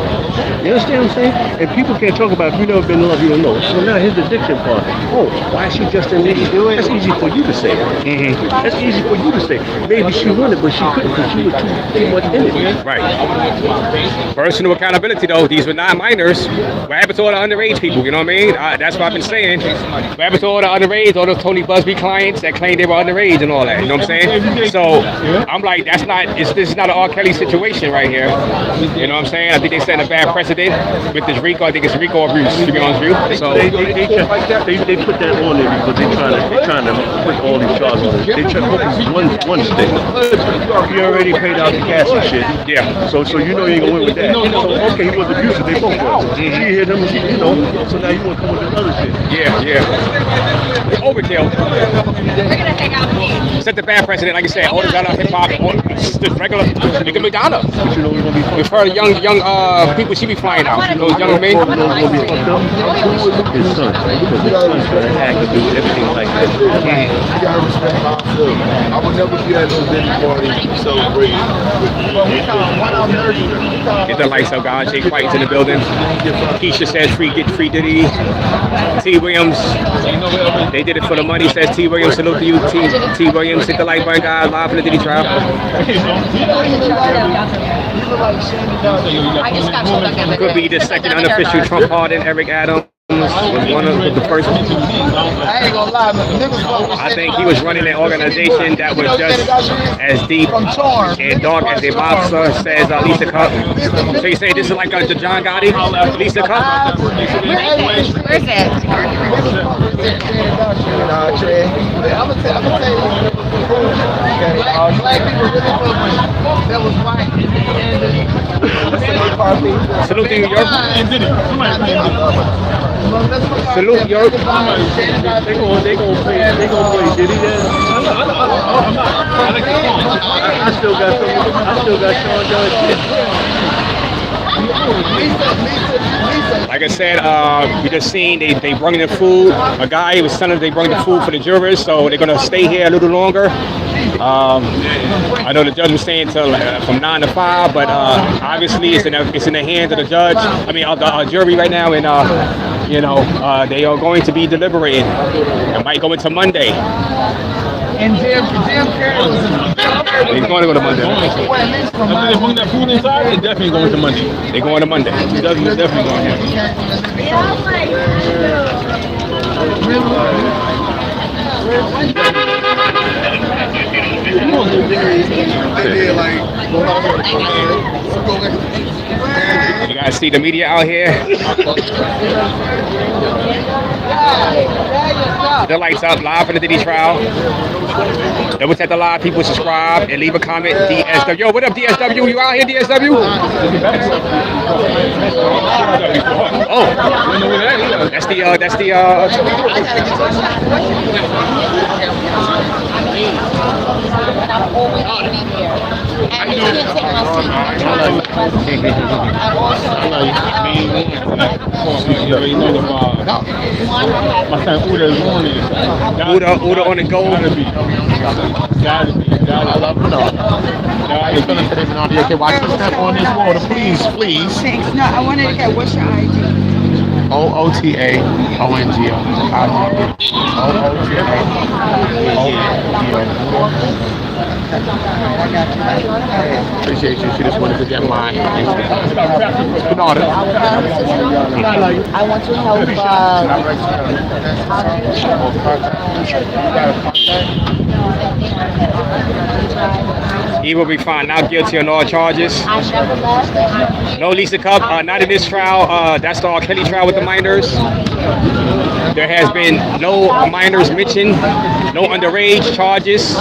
You understand what I'm saying? And people can't talk about if you've never been in love, you don't know. So now here's the addiction part. Oh, why is she just in this? That's easy for you to say. That's easy for you to say. Maybe she wanted, but she couldn't because she was too much in it. Right. Personal accountability, though. These were not minors. What happened to all the underage people? You know what I mean? That's what I've been saying. What happened to all the underage, all those Tony Busby clients that claimed they were underage and all that? You know what I'm saying? So I'm like, this is not an R. Kelly situation right here. You know what I'm saying? I think they set a bad precedent with this RICO. I think it's RICO abuse, to be honest with you. So they put that on there because they're trying to put all these charges on it. They try to focus one stick. He already paid out the Cassie shit. yeah. So you know you ain't gonna win with that. So okay, he was abusive. They both were. She hit him, you know. So now you want to come with this other shit. Yeah. Overkill. Set the bad precedent, like I said. All the gun hip hop, just regular nigga Madonna. But you know we're gonna be With her young people, she be flying out. Those young men. fucked up. His son, because his son's gonna act and do everything like that. You gotta respect myself. I would never be at no dinner party celebrating. Get the lights up, guys. Jake White's in the building. Keisha says get free Diddy. T. Williams, they did it for the money, says T. Williams. Salute to you, T. Williams. Hit the like button, guys. Live in the Diddy trial. Could be the second unofficial Trump pardon. Eric Adams was one of the first. I ain't gonna lie, I think he was running an organization that was just as deep and dark as a mobster, says Lisa Cup. So you say this is like the John Gotti, Lisa Cup? Where's it? I'm gonna tell you. Black people really fuck with that was white. Salute to New York. Salute New York. They gonna play Diddy then. I still got Sean John shit. Like I said, we just seen they brought in the food. A guy was telling them they brought the food for the jurors, so they're gonna stay here a little longer. I know the judge was saying till from 9 to 5, but obviously it's in the hands of the judge. I mean, of the jury right now, and they are going to be deliberating. It might go into Monday. And Jim Carrey was They're going to go to Monday. If they bring that food inside, it's definitely going to Monday. They're going to Monday. It's definitely going to happen. You guys see the media out here? The lights up, live for the Diddy trial. Double tap the live, people subscribe and leave a comment. DSW, yo, what up, DSW? You out here, DSW? Oh, that's the. But I'm always gonna be here. And you can't take my seat. My son Uda is on it. Uda on the go. Gotta be. I love it all. You're gonna sit even on here. Okay, watch your step on this water, please. Thanks. No, I wanted to get what's your ID? OOTAONGO. Appreciate you. She just wanted to get mine. I want to help. He will be found not guilty on all charges. No Lisa Cup, not in this trial. That's the R. Kelly trial with the minors. There has been no minors mentioned No underage charges.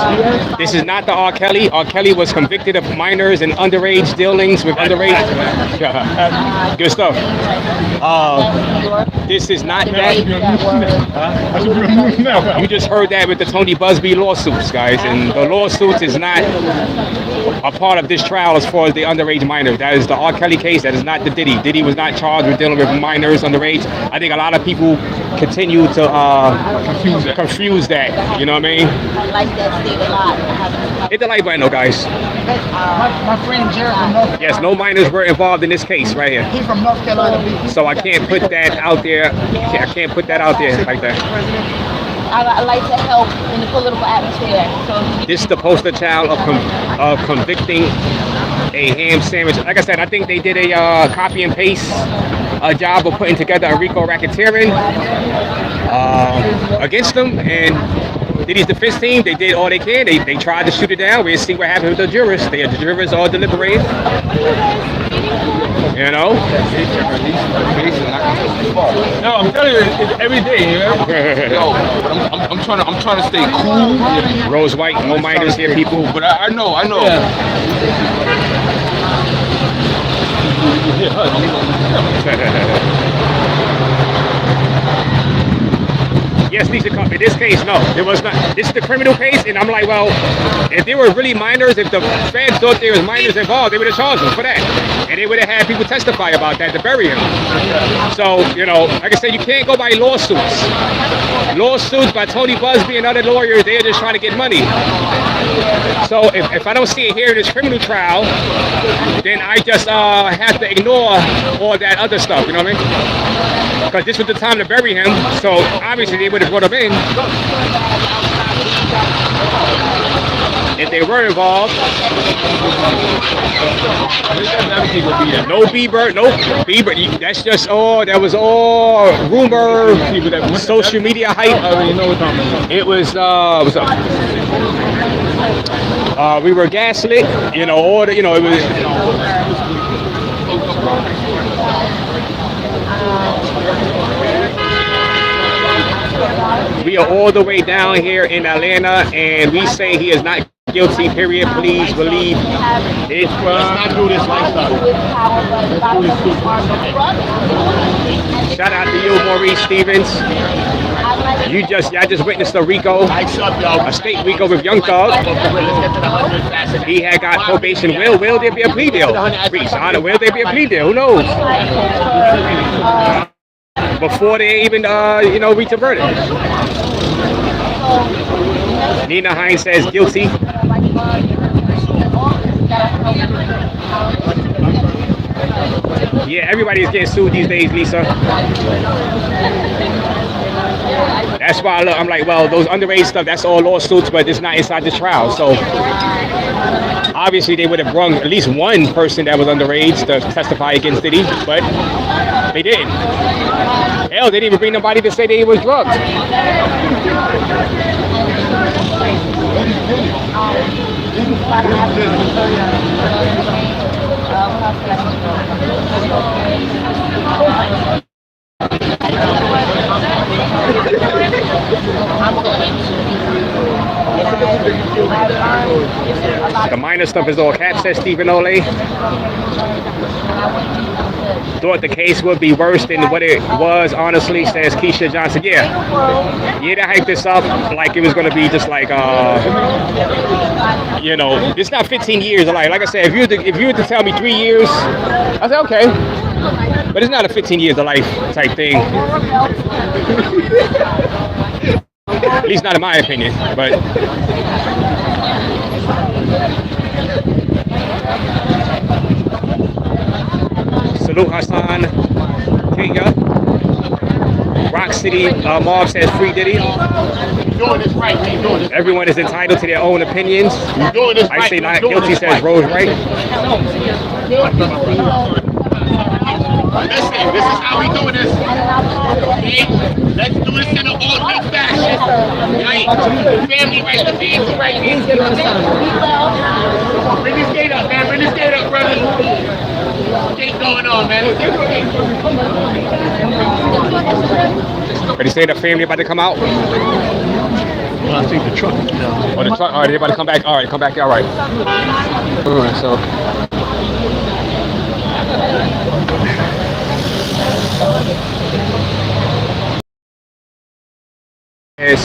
This is not the R. Kelly. R. Kelly was convicted of minors and underage dealings with underage. Good stuff. This is not that. You just heard that with the Tony Busby lawsuits, guys, and the lawsuits is not a part of this trial as far as the underage minors. That is the R. Kelly case. That is not the Diddy. Diddy was not charged with dealing with minors underage. I think a lot of people continue to confuse that. You know what I mean? I like that state a lot. Hit the like button, though, guys. My friend Jared from North Carolina. Yes, no minors were involved in this case right here. He's from North Carolina. So I can't put that out there. I can't put that out there like that. I like to help in the political atmosphere. So This is the poster child of convicting a ham sandwich. Like I said, I think they did a copy and paste job of putting together a RICO racketeering against them. And Diddy's defense team, they did all they can. They tried to shoot it down. We'll see what happened with the jurors. The jurors all deliberating. You know? No, I'm telling you, it's every day. Yo, I'm trying to stay cool. Rose White, no minors here, people. But I know. Yes, Lisa, in this case, no, it was not. This is the criminal case, and I'm like, well, if they were really minors, if the feds thought there was minors involved, they would have charged them for that. And they would have had people testify about that to bury him. So, you know, like I said, you can't go by lawsuits. Lawsuits by Tony Busby and other lawyers, they're just trying to get money. So if I don't see it here in this criminal trial, then I just have to ignore all that other stuff, you know what I mean? Because this was the time to bury him, so obviously they would have brought him in. If they were involved. No Bieber, that's just all, that was all rumor, social media hype. It was, what's up? We were gaslit, you know, all the, you know, it was. We are all the way down here in Atlanta, and we say he is not guilty, period. Please believe it. Let's not do this lifestyle. Shout out to you, Maurice Stevens. Y'all just witnessed a RICO, a state RICO with Young Thug. He had got probation. Will there be a plea deal? Will there be a plea deal? Who knows? Before they even, reach a verdict. Nina Hines says guilty. Yeah, everybody is getting sued these days, Lisa. That's why I'm like, well, those underage stuff, that's all lawsuits, but it's not inside the trial. So obviously they would have brought at least one person that was underage to testify against Diddy, but they didn't. Hell, they didn't even bring nobody to say they was drugged. The minor stuff is all cat, says Stephen Ole. Thought the case would be worse than what it was, honestly, says Keisha Johnson. Yeah, they hyped this up like it was going to be just like, it's not 15 years of life. Like I said, if you were to tell me 3 years, I said, okay. But it's not a 15 years of life type thing. At least not in my opinion, but... Salute Hassan, Kenya. Rock City Mob says free Diddy. Everyone is entitled to their own opinions. I say not guilty, says Rose Wright. Listen, this is how we do this. Okay? Let's do this in an old fashion. Right? Family right, the family right. Bring this gate up, man. Bring this gate up, brother. What's going on, man? But he say the family about to come out. think the truck. Oh, the truck. All right, everybody come back. All right, come back. All right. All right, so. Is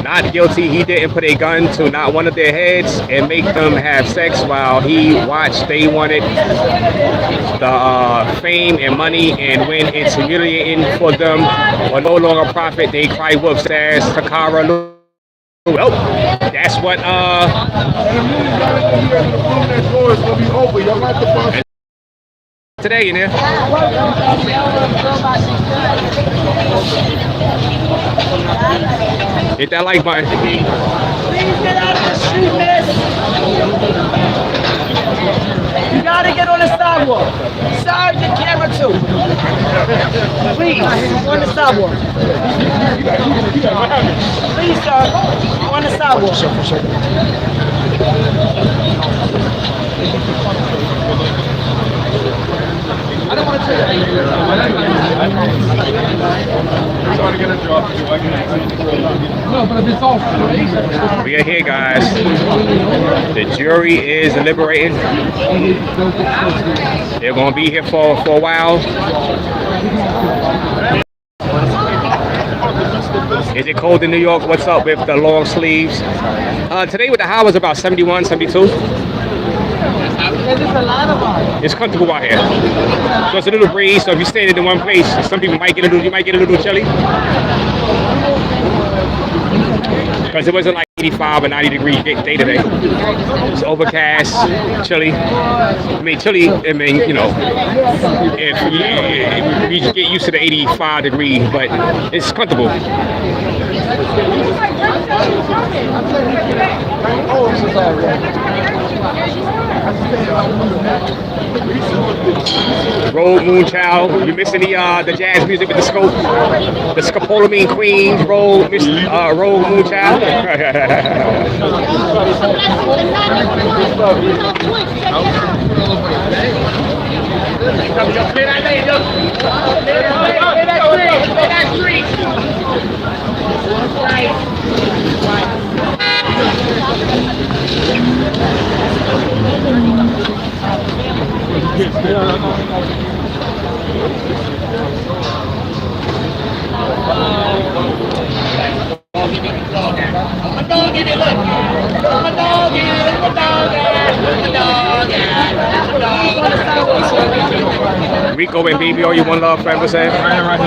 not guilty. He didn't put a gun to not one of their heads and make them have sex while he watched. They wanted the fame and money, and when it's humiliating for them or no longer profit, they cry wolf. Says Takara. Well, that's what today in there. Hit that like button. Please get out of the street, miss. You gotta get on the sidewalk. Sergeant, camera 2. Please, on the sidewalk. Please, sir, on the sidewalk. I don't want to take it. No, but if it's off. We are here, guys. The jury is deliberating. They're going to be here for a while. Is it cold in New York? What's up with the long sleeves? Today with the high was about 71, 72. It's comfortable out here. So it's a little breeze. So if you're standing in one place, some people might get a little chilly. Because it wasn't like 85 or 90 degree day today. It's overcast, chilly. I mean, chilly, I mean, you know, if you get used to the 85 degree, but it's comfortable. Road Moonchild, you missing the jazz music with the scope, the scopolamine queen, Road Moonchild. Rico and Baby, all you one love forever, say? Right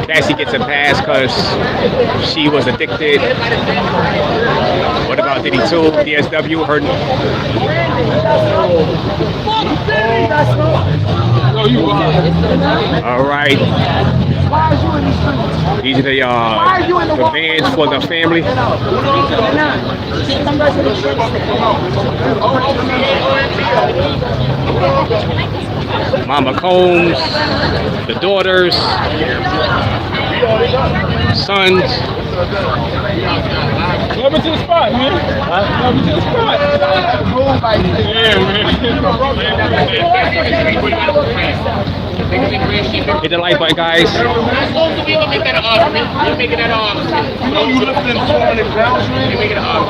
Cassie gets a pass because she was addicted. What about Diddy too? DSW, her. All right. These are the bands for the family. Mama Combs, the daughters, sons. Welcome to the spot, man. Welcome to the spot. Yeah, man. Hit the like button, guys. You know you lifting 200 pounds, man? You make it up.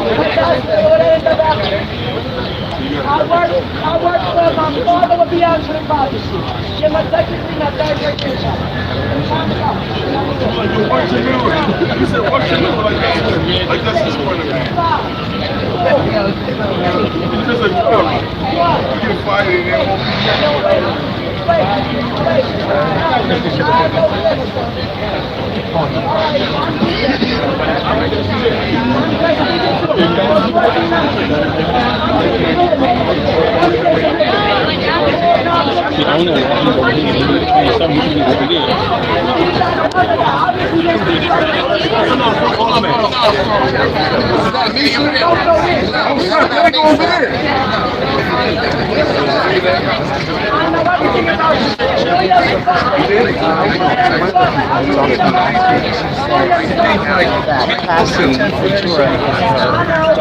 I work for my father would be answering partnership. She was technically not directing. You said, what's your name? Like that's his point of view. It's just a job. You get fired and then I don't know what he's Passing Ventura,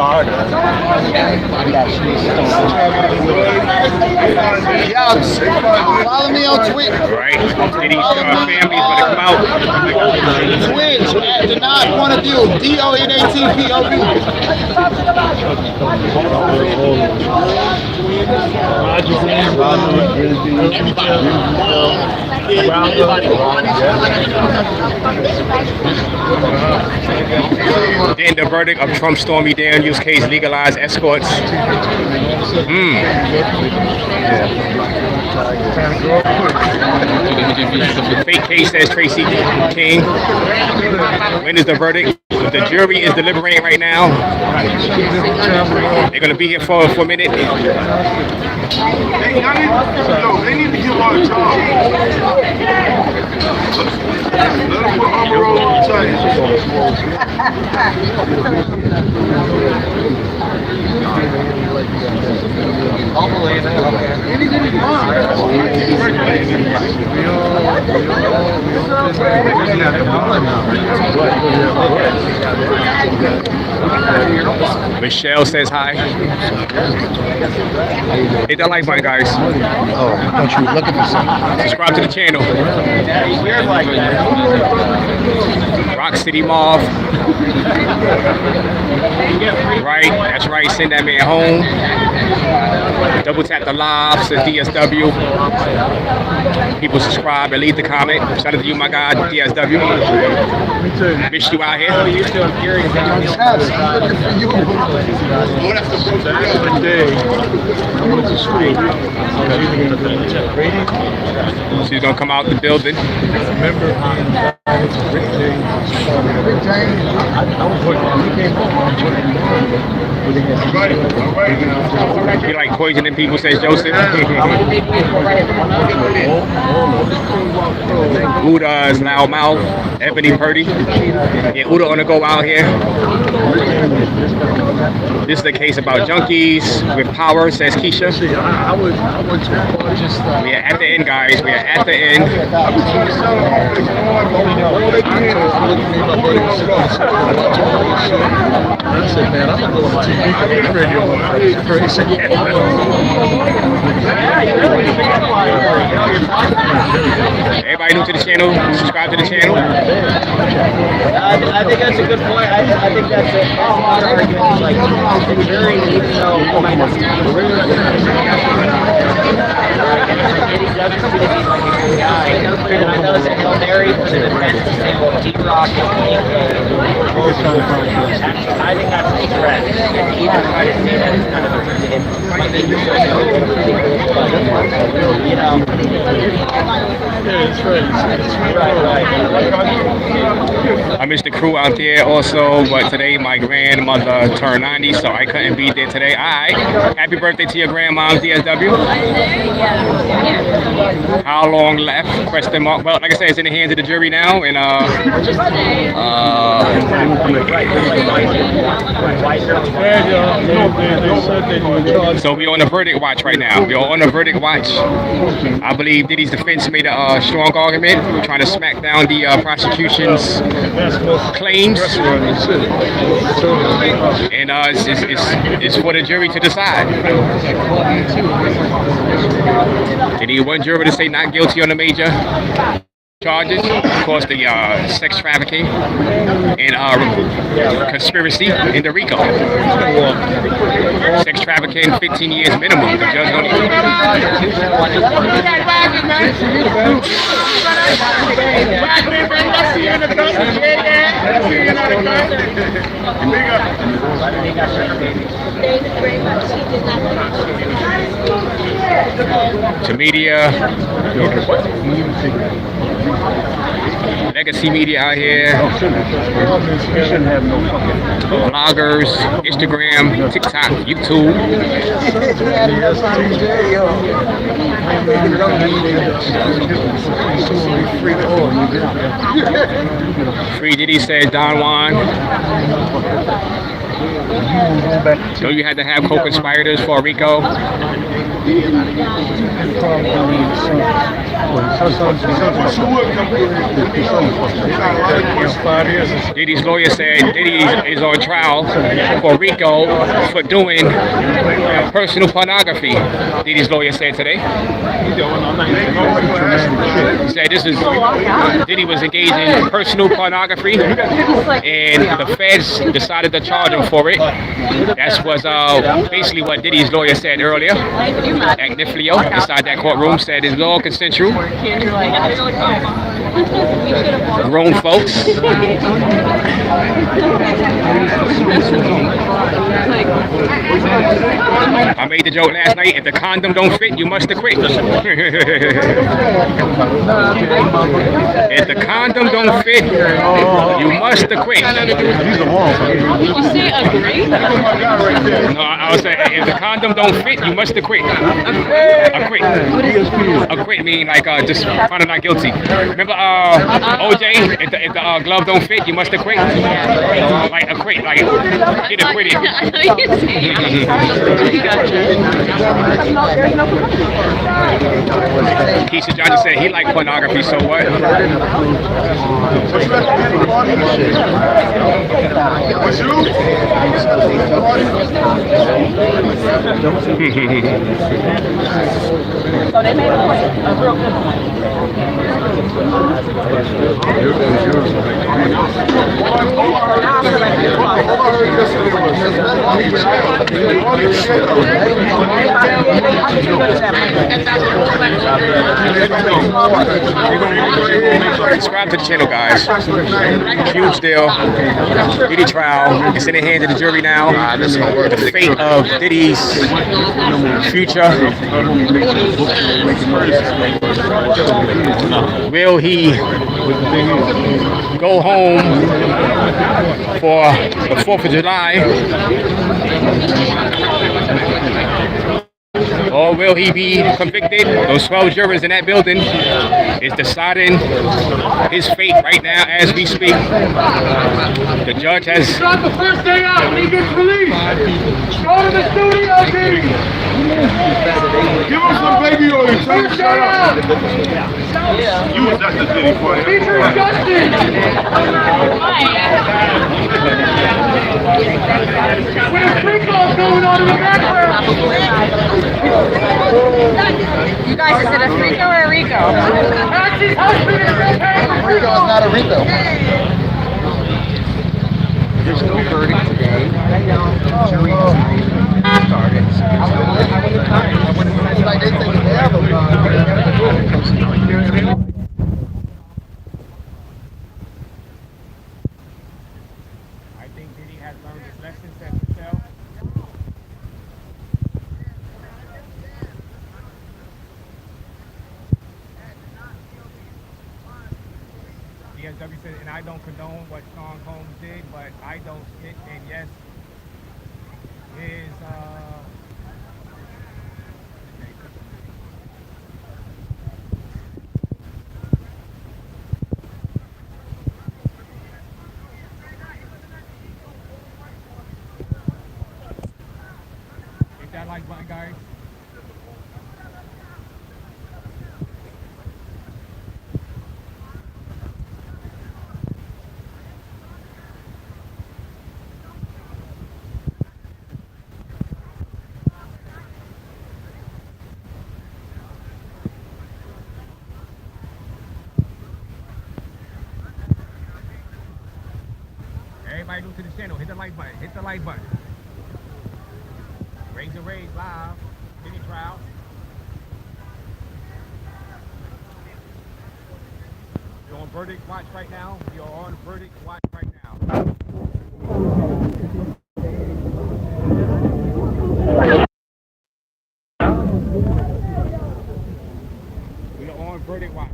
her Follow me on Twitter. Right. Diddy's family's gonna come out. Twitch at the not one of you. DONATPOB. Then the verdict of Trump Stormy Daniels case legalized escorts. Fake case says Tracy King. When is the verdict? The jury is deliberating right now. They're gonna be here for a minute. They need to give her a job. Let them put armor on tight. Michelle says hi. Hit that like button, guys. Oh, I thought you were looking for something. Subscribe to the channel. Rock City Moth. Right, that's right. Send that man home. Double tap the live, says DSW. People subscribe and leave the comment. Shout out to you, my God, DSW. Missed you out here. She's gonna come out the building. You like poisoning people, says Joseph. Uda's loudmouth. Ebony Purdy. Yeah, Uda on the go out here. This is the case about junkies with power, says Keisha. We are at the end, guys. We are at the end. Everybody new to the channel, subscribe to the channel. I think that's a good point. I think that's a hard argument. Like, it's very, even though, Diddy doesn't seem to be like a good guy. And I know that Hail Mary was an attempt to say, well, D-Rock is I think that's incorrect. And either try to say that it's kind of a you know. I missed the crew out there also, but today my grandmother turned 90, so I couldn't be there today. Alright, happy birthday to your grandmom, DSW. How long left? Question mark. Well, like I said, it's in the hands of the jury now, and so we're on the verdict watch right now. We're on the verdict watch. I believe Diddy's defense made a strong argument, trying to smack down the prosecution's claims, and it's for the jury to decide. They need one juror to say not guilty on the major charges, of course, the sex trafficking and conspiracy in the RICO. Sex trafficking, 15 years minimum. The judge don't even. To media. Legacy media out here, bloggers, Instagram, TikTok, YouTube. Free Diddy says Don Juan. So you had to have co-conspirators for RICO. Diddy's lawyer said Diddy is on trial for RICO for doing personal pornography. Diddy's lawyer said today. He said this is Diddy was engaged in personal pornography, and the feds decided to charge him for it. That was basically what Diddy's lawyer said earlier. Agniflio inside that courtroom said it's all consensual. Grown folks. I made the joke last night. If the condom don't fit, you must have quit. If the condom don't fit, you must have quit. You say agree? No, I was saying if the condom don't fit, you must have quit. A quit. A quit mean like just kind of not guilty. Remember OJ? If the glove don't fit, you must have quit. Like a quit, like get acquitted. Keisha Johnson said he liked pornography, so what? So they made a real good point. Subscribe to the channel, guys. Huge deal. Diddy trial. It's in the hands of the jury now. The fate of Diddy's future. Will he go home for the 4th of July? Or will he be convicted? Those 12 jurors in that building is deciding his fate right now as we speak. The judge has... It's not the first day out when he gets released. Go to the studio, Diddy. Give him some baby oil. Tell him to shut up. You was just a Diddy for him. Feature Justin. With a free call going on in the background. You guys, is it a Rico or a Rico? That's his husband. Rico is not a Rico. There's no verdict today. Jury has started. It's like they think they have a I think Diddy has learned his lessons at the cell. DSW said, and I don't condone what Sean Combs did, but I don't sit and yes, his hit that like button, guys. Everybody new to the channel, hit the like button, hit the like button. Raze live, Diddy trial. You're on verdict watch right now. You're on verdict watch right now. We are on verdict watch.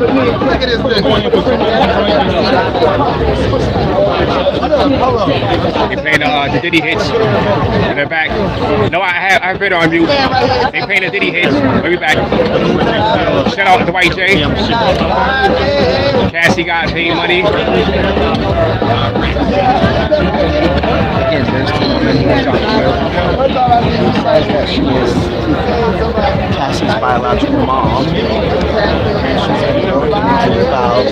Look at this bitch. They playing the Diddy hits in the back. No, I have it on mute. They playing the Diddy hits. We'll be back. Shout out to White J. Cassie got paid money. Again, there's too many more that she is Cassie's biological mom. And she's about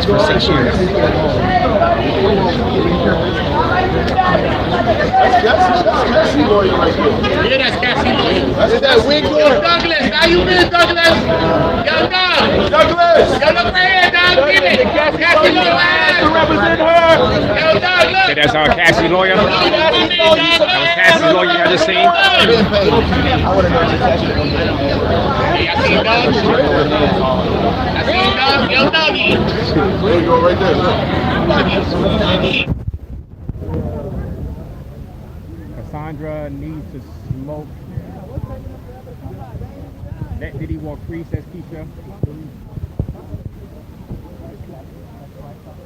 for 6 years. That's Cassie lawyer right here. Yeah, that's Cassie. That's that wig lawyer. Douglas, how you been, Douglas? Yo, Doug. Douglas! Yo, look right here, Doug. Get it. Cassie lawyer. To represent her! Yo, Doug, look. So that's our Cassie lawyer. That was Cassie's lawyer you just seen. I want to know if Cassie. Hey, I see Doug. I see Doug. Yo, Dougie. There you go, right there. Cassandra needs to smoke. Let Diddy walk free, says Keisha.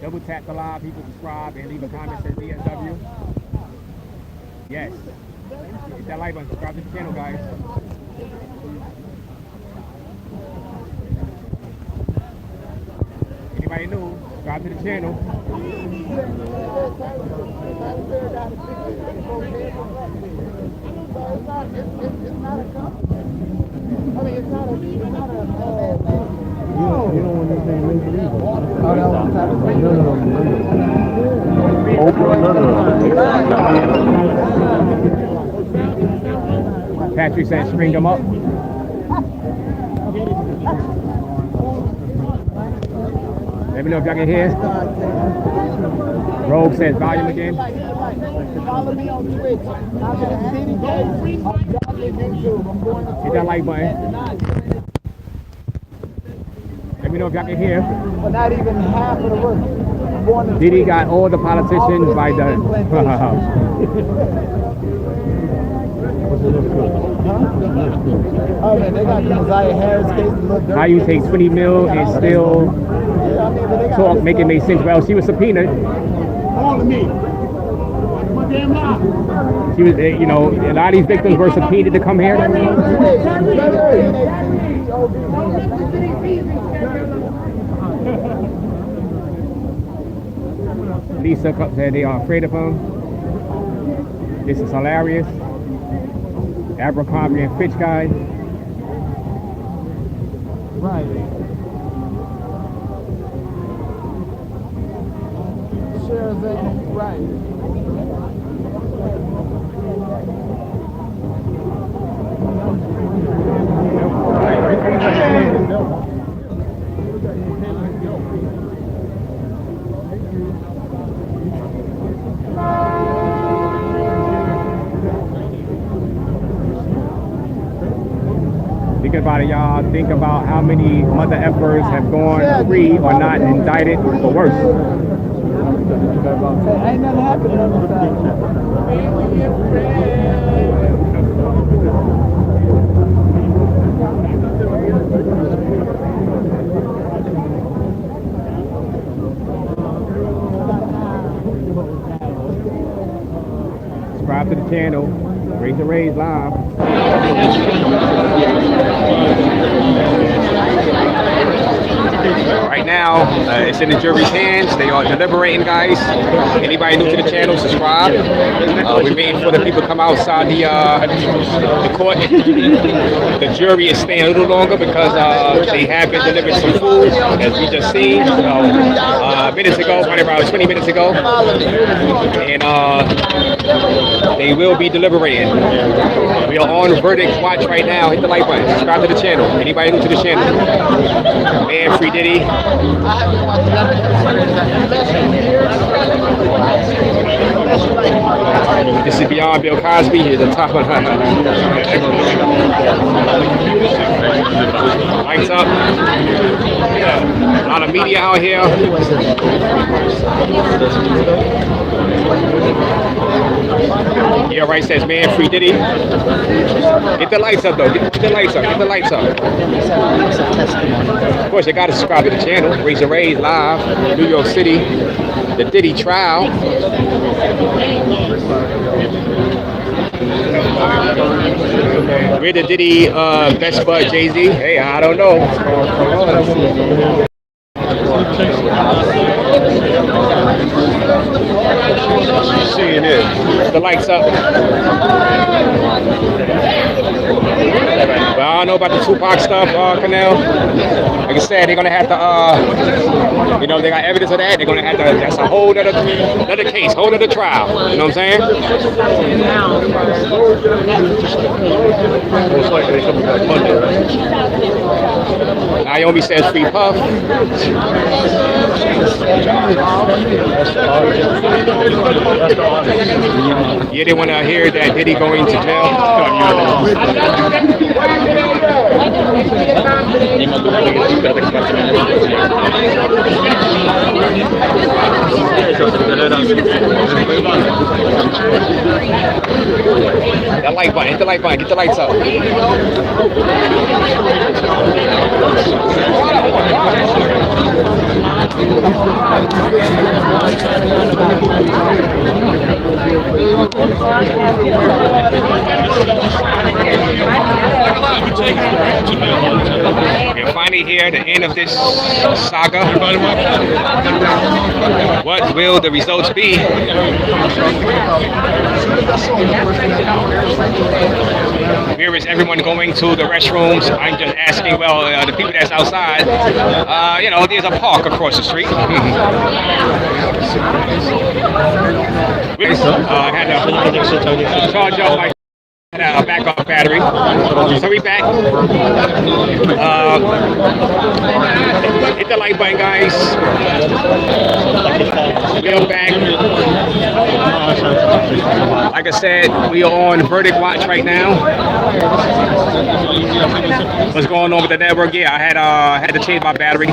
Double tap the live, people subscribe and leave a comment, says DSW. Yes. Hit that like button, subscribe to the channel, guys. Anybody new, subscribe to the channel. Patrick said string them up. Let me know if y'all can hear. Rogue says volume again. Follow me on Twitch. Hit that like button. Let me know if y'all can hear. But not even half of the work. Diddy got all the politicians by the... Oh man, they got the Mosiah Harris case to look dirty. How you take 20 mil and still talk, make it make sense? Well, she was subpoenaed. She was, you know, a lot of these victims were subpoenaed to come here. Lisa said they are afraid of him. This is hilarious. Abercrombie and Fitch guy. Right. Shares right. Think about it, y'all. Think about how many mother effers have gone free or not indicted or worse. Ain't nothing happening on the side. Subscribe to the channel. Raze live. Right now, it's in the jury's hands. They are deliberating, guys. Anybody new to the channel, subscribe. We're waiting for the people to come outside the court. The jury is staying a little longer because they have been delivering some food, as we just seen. Minutes ago, probably about 20 minutes ago. And they will be deliberating. We are on verdict watch right now. Hit the like button. Subscribe to the channel. Anybody new to the channel? Man, free Diddy. This is Beyond Bill Cosby. Here's the top of lights up. A lot of media out here. Yeah, right, says, man, free Diddy. Get the lights up, though. Get the lights up. Get the lights up. Of course, you got to subscribe to the channel. Raze live, New York City. The Diddy trial. We're the Diddy best bud Jay-Z. Hey, I don't know. She's seeing it. The lights up. But I don't know about the Tupac stuff, Canal. Like I said, they're gonna have to, you know, they got evidence of that. They're gonna have to. That's a whole other case, whole other trial. You know what I'm saying? Most likely they coming back Monday, right? Naomi says free Puff. Yeah, they want to hear that Diddy going to jail. That light button, hit the light button, get the lights up. We're finally here at the end of this saga. What will the results be? Where is everyone going to the restrooms? I'm just asking, well, the people that's outside, you know, there's a park across the street. We had to charge up my backup battery. So we back. Hit the like button, guys. We are back. Like I said, we are on verdict watch right now. What's going on with the network? Yeah, I had to change my battery.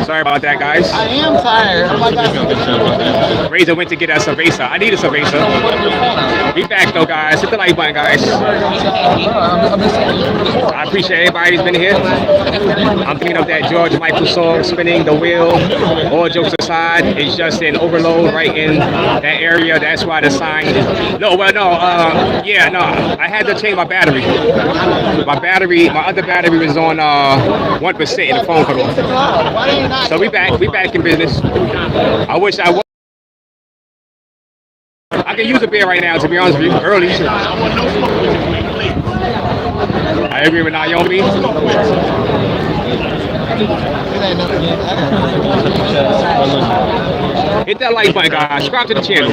Sorry about that, guys. I am tired. Oh my God. Razor went to get a cerveza. I need a cerveza. We back though, guys. Hit the like button, guys. I appreciate everybody who's been here. I'm thinking of that George Michael song, Spinning the Wheel. All jokes aside, it's just an overload right in that area. That's why the sign is... No, well, no. I had to change my battery. My other battery was on 1% in the phone call. So we back in business. I wish I was. I can use a beer right now, to be honest with you, early. I agree with Naomi. Hit that like button, guys. Subscribe to the channel.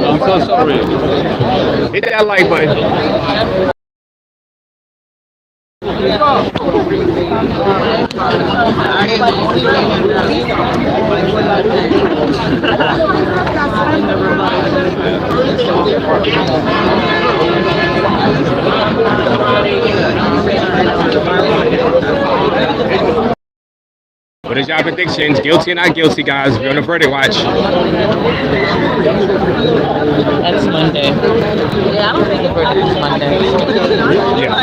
I'm so sorry. Hit that like button. What is your predictions? Guilty or not guilty, guys? We're on the verdict watch. That's Monday. Yeah, I don't think the verdict is Monday. Yeah.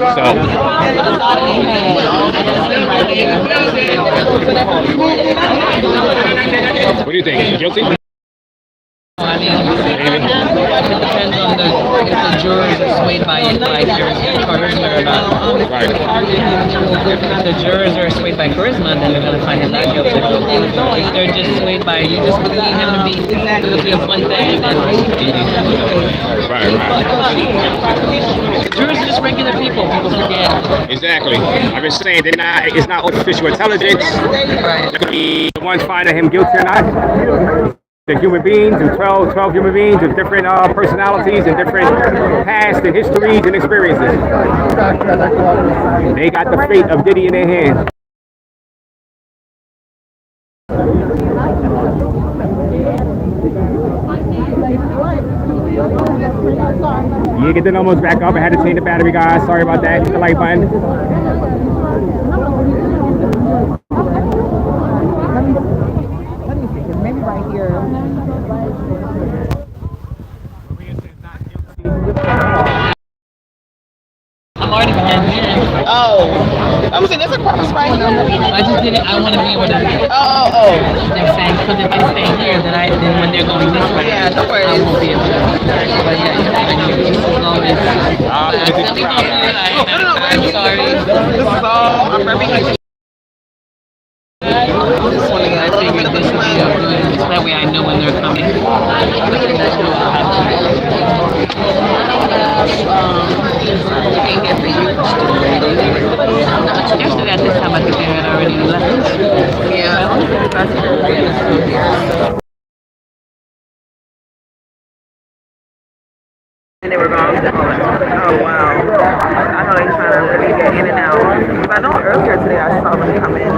So, what do you think? Guilty? I mean, it depends on if the jurors are swayed by charisma or not. Right. If the jurors are swayed by charisma, then they're going to find him not guilty. If they're just swayed by, you just believe him to be guilty of one thing, then Right. jurors are just regular people. People forget. Exactly. I've been saying it's not artificial intelligence. Right. The ones finding him guilty or not. The human beings, and 12 human beings with different personalities and different past and histories and experiences. They got the fate of Diddy in their hands. Yeah, get the numbers back up. I had to change the battery, guys. Sorry about that. Hit the like button. right here. I'm already behind here. Oh. I was saying, there's a cross right here. I just didn't. I want to be able to. Oh. They're saying because if I stay here, then when they're going this way, Yeah, no worries. I won't be able to. But yeah, just as long as. I'm sorry. This is all. I'm very happy. This one, I figured this would be good. So that way I know when they're coming. And I know I'll have Yesterday at this time, I think they had already left. Yeah. And they were gone. Oh wow. I know they're trying to really get in and out. But I know earlier today I saw them come in.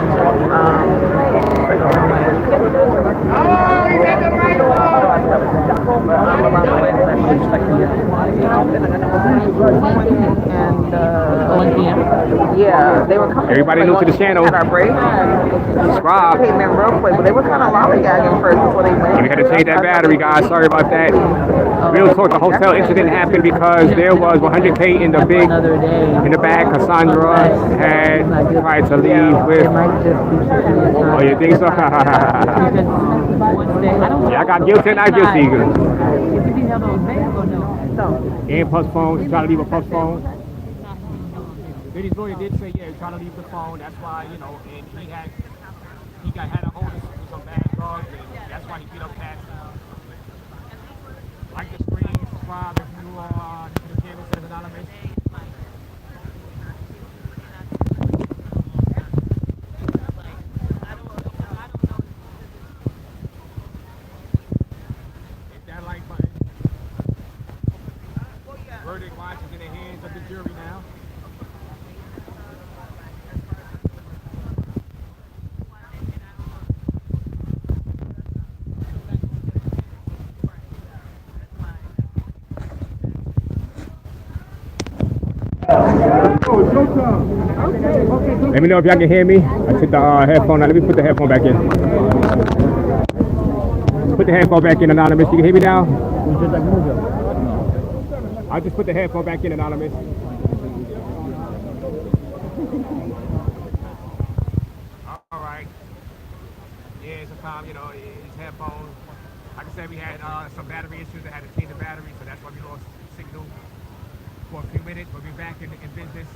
Yeah, they were coming. Everybody new to the channel. Had our break. Subscribe. Came in real quick, but they were kind of lollygagging first before they went. We had to change that battery, guys. Sorry about that. Real talk, the hotel incident happened because there was 100K in the bag. Cassandra had tried to leave with. Oh, you think so? Yeah, I got guilty and not guilty. And Puff's phone. He tried to leave a Puff's phone. Diddy's lawyer did say, yeah, he tried to leave the phone. That's why, and he had a hold of some bad drugs, and that's why he beat up cats. Like the screen, subscribe if you the channel says anonymous. Hit that like button. Verdict watch is in the hands of the jury now. Let me know if y'all can hear me. I took the headphone out. Let me put the headphone back in. Put the headphone back in, Anonymous. You can hear me now? I'll just put the headphone back in, Anonymous. All right. Yeah, sometimes, these headphones. Like I said, we had some battery issues that had to change the battery, so that's why we lost signal for a few minutes. We'll be back in business.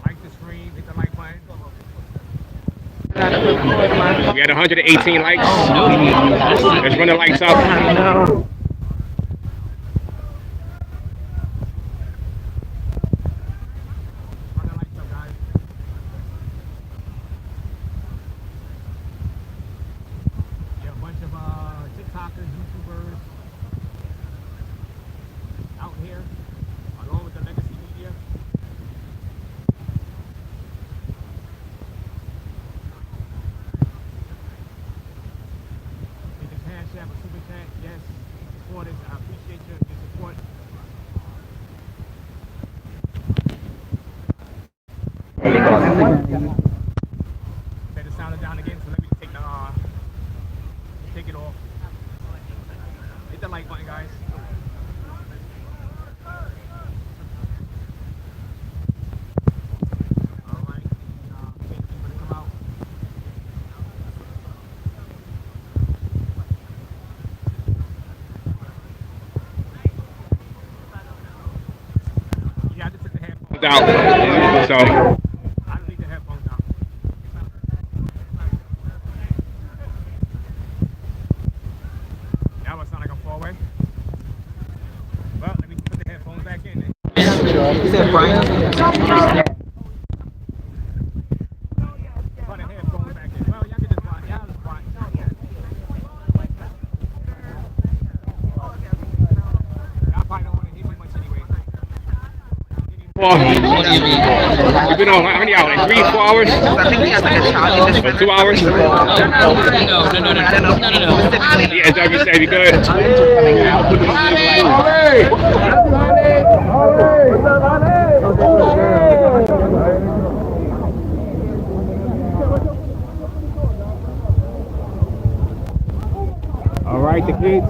Like the screen, hit the like button. We had 118 likes. Let's run the likes up. Set the sound down again, so let me take it off. Hit the like button, guys. Alright, wait for it to come out. Yeah, I just took the headphones out. So Is that Brian? We've been on how many hours? Like 3, 4 hours? I think we have like a charge. 2 hours? No. Yeah, Doug, you said you good. right, the kids.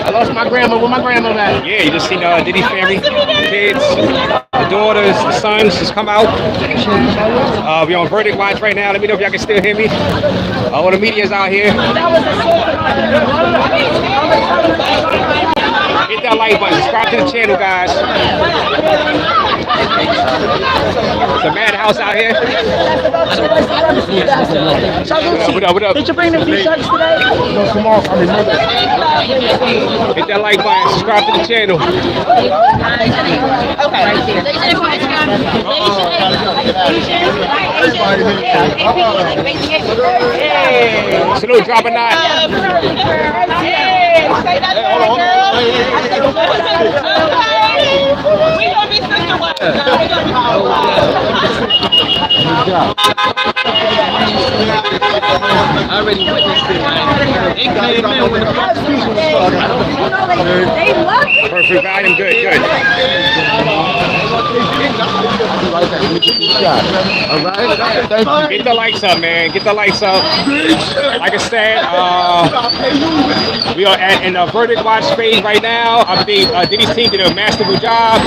I lost my grandma. Where my grandma at? Yeah, you just seen Diddy family, the kids, the daughters, the sons just come out. We on verdict watch right now. Let me know if y'all can still hear me. All the media's out here. Hit that like button. Subscribe to the channel, guys. It's a madhouse out here. What up, what up? Did you bring the t-shirts today? No, tomorrow. I remember. Hit that like button. Subscribe to the channel. Salute, drop a knot. We gonna be sister wives. I already witnessed it, man. They came in with a Perfect volume, good, good. Get the likes up, man. Get the likes up. Like I said, we are in the verdict watch phase right now. I think Diddy's team did a masterful job.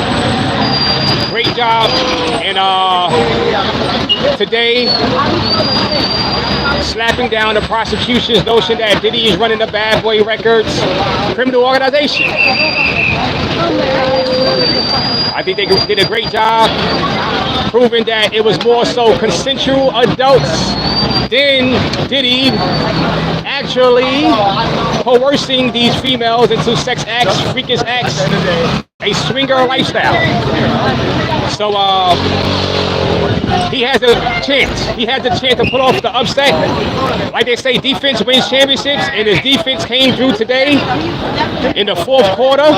Great job. And today, slapping down the prosecution's notion that Diddy is running the Bad Boy Records criminal organization. I think they did a great job proving that it was more so consensual adults than Diddy actually coercing these females into sex acts, freakish acts, a swinger lifestyle. So he has a chance. He had the chance to pull off the upset. Like they say, defense wins championships, and his defense came through today in the fourth quarter.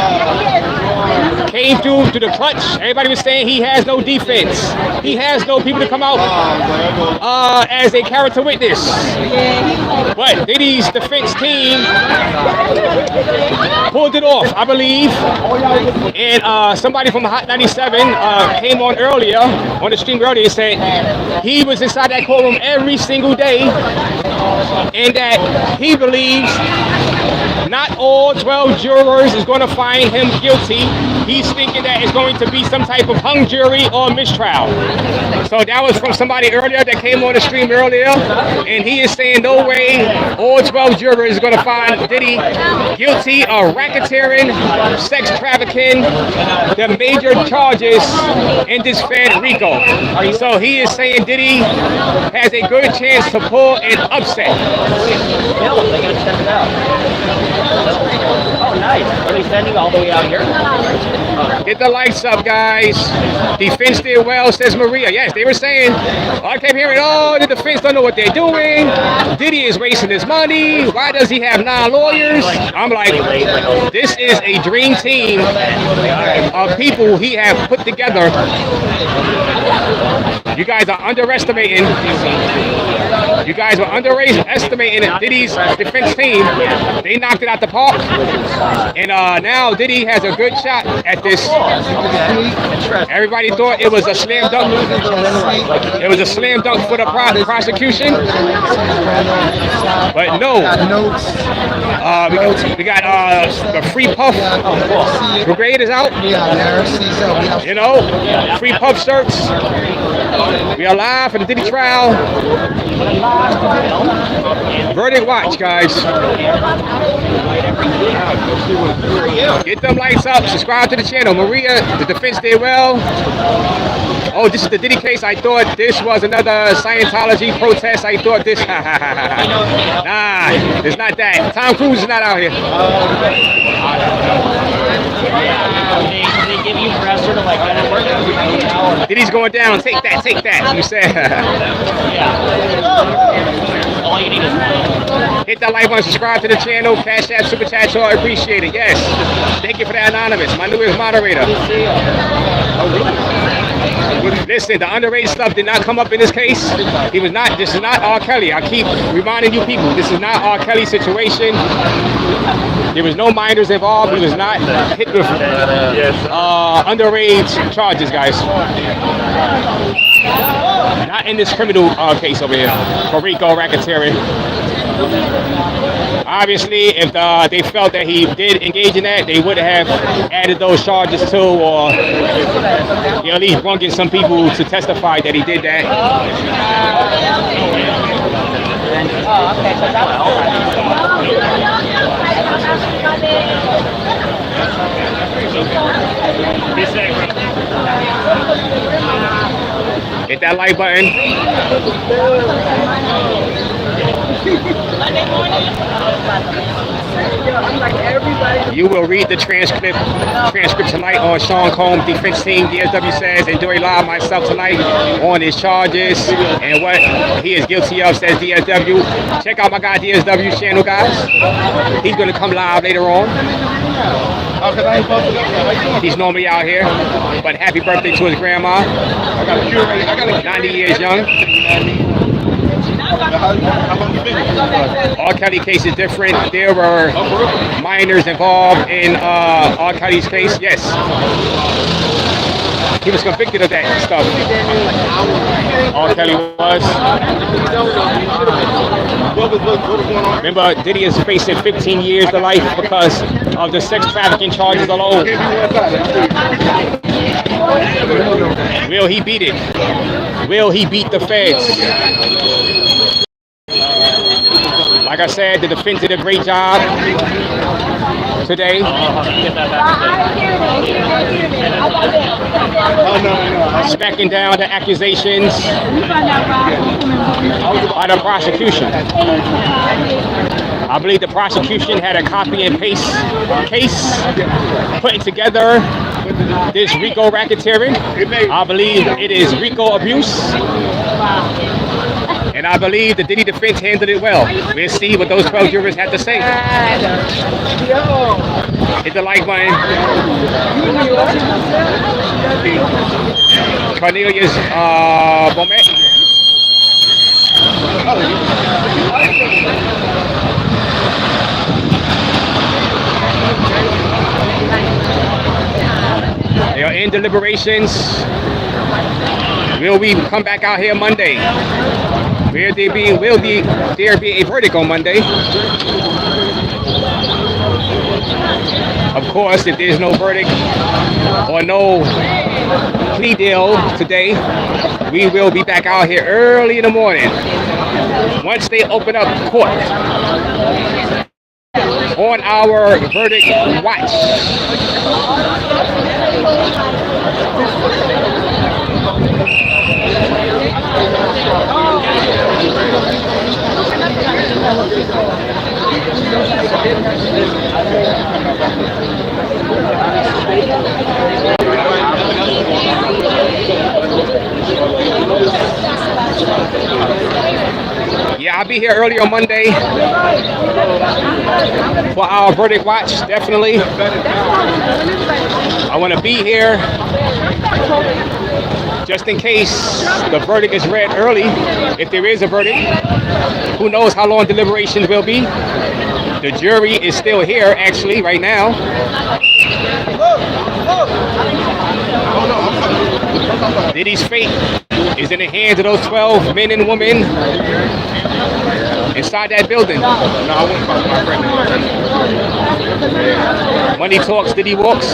Came through to the clutch. Everybody was saying he has no defense. He has no people to come out as a character witness. But Diddy's defense team pulled it off, I believe. And somebody from Hot 97 came on earlier, on the stream earlier, and said he was inside that courtroom every single day, and that he believes not all 12 jurors is going to find him guilty. He's thinking that it's going to be some type of hung jury or mistrial. So that was from somebody earlier that came on the stream earlier, and he is saying no way all 12 jurors is going to find Diddy guilty of racketeering, sex trafficking, the major charges in this Fed RICO. So he is saying Diddy has a good chance to pull an upset. Oh, nice. Are they sending all the way out here? Get the lights up, guys. Defense did well, says Maria. Yes, they were saying, I kept hearing, oh, the defense don't know what they're doing. Diddy is wasting his money. Why does he have 9 lawyers? I'm like, this is a dream team of people he has put together You guys are underestimating. You guys were underestimating Diddy's defense team. They knocked it out the park. And now Diddy has a good shot at this. Everybody thought it was a slam dunk. It was a slam dunk for the prosecution. But no. We got the Free Puff Brigade is out. You know, Free Puff shirts. We are live for the Diddy trial. Verdict watch, guys. Get them lights up. Subscribe to the channel. Maria, the defense did well. Oh, this is the Diddy case. I thought this was another Scientology protest. I thought this. Nah, it's not that. Tom Cruise is not out here. They give you pressure to like get it working. Diddy's going down. Take that. Take that. You said. All you need is hit that like button, subscribe to the channel, Cash App, Super Chat, so I appreciate it. Yes. Thank you for that, Anonymous, my newest moderator. Listen, the underrated stuff did not come up in this case. This is not R. Kelly. I keep reminding you people, this is not R. Kelly's situation. There was no minors involved. He was not hit with underage charges, guys. Not in this criminal case over here for RICO racketeering. Obviously, if they felt that he did engage in that, they would have added those charges too, or at least brought in some people to testify that he did that. Hit that like button. You will read the transcript tonight on Sean Combs' defense team. DSW says, and Dory Live myself tonight on his charges and what he is guilty of, says DSW. Check out my guy DSW's channel, guys. He's going to come live later on. He's normally out here, but happy birthday to his grandma. 90 years young. R. Kelly case is different. There were minors involved in R. Kelly's case. Yes. He was convicted of that stuff. R. Kelly was. Remember, Diddy is facing 15 years to life because of the sex trafficking charges alone. Will he beat it? Will he beat the feds? Like I said, the defense did a great job today. Smacking down the accusations by the prosecution. I believe the prosecution had a copy and paste case putting together this RICO racketeering. I believe it is RICO abuse. And I believe the Diddy defense handled it well. We'll see what those 12 jurors had to say. Hit the like button. Cornelius Bomet. They are in deliberations. Will we come back out here Monday? Will there be a verdict on Monday? Of course, if there's no verdict or no plea deal today, we will be back out here early in the morning. Once they open up court on our verdict watch. Yeah, I'll be here early on Monday for our verdict watch, definitely. I want to be here just in case the verdict is read early, if there is a verdict, who knows how long deliberations will be. The jury is still here, actually, right now. Diddy's fate is in the hands of those 12 men and women inside that building. Money talks, Diddy walks.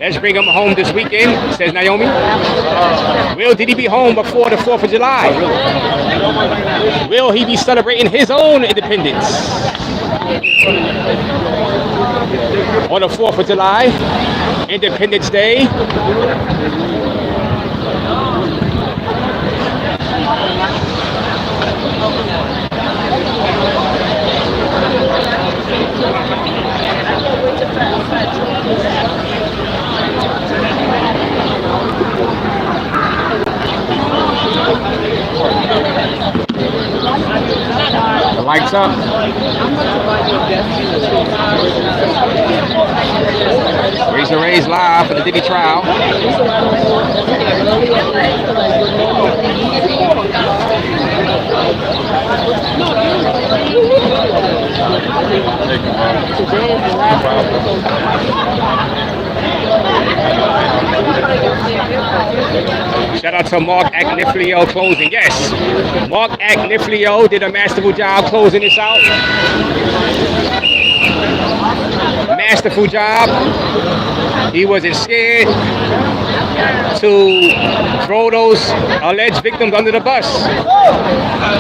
Let's bring him home this weekend, says Naomi. Will Diddy be home before the 4th of July? Will he be celebrating his own independence on the 4th of July, Independence Day? The lights up. Raze live for the Diddy trial. Shout out to Mark Agniflio closing. Yes, Mark Agniflio did a masterful job closing this out. Masterful job. He wasn't scared to throw those alleged victims under the bus.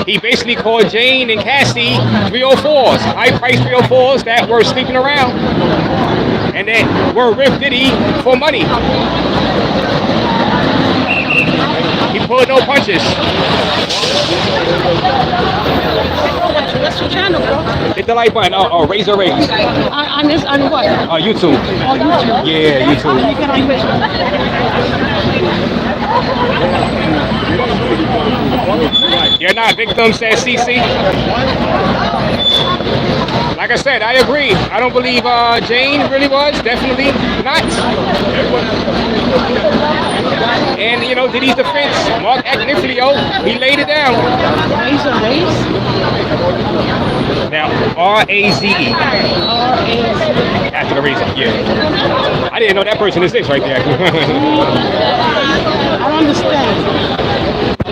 He basically called Jane and Cassie 304s, high-priced 304s that were sleeping around and that were with Diddy for money. He pulled no punches. What's your channel, bro? Hit the like button. Raze. On what? YouTube. Oh, YouTube. Yeah, YouTube. You get on YouTube. You're not victims, says CC. Like I said, I agree. I don't believe Jane really was. Definitely not. And, you know, Diddy's defense, Mark Agniflio, he laid it down. Raze? Now, R-A-Z-E. After the reason, yeah. I didn't know that person exists right there. I don't understand.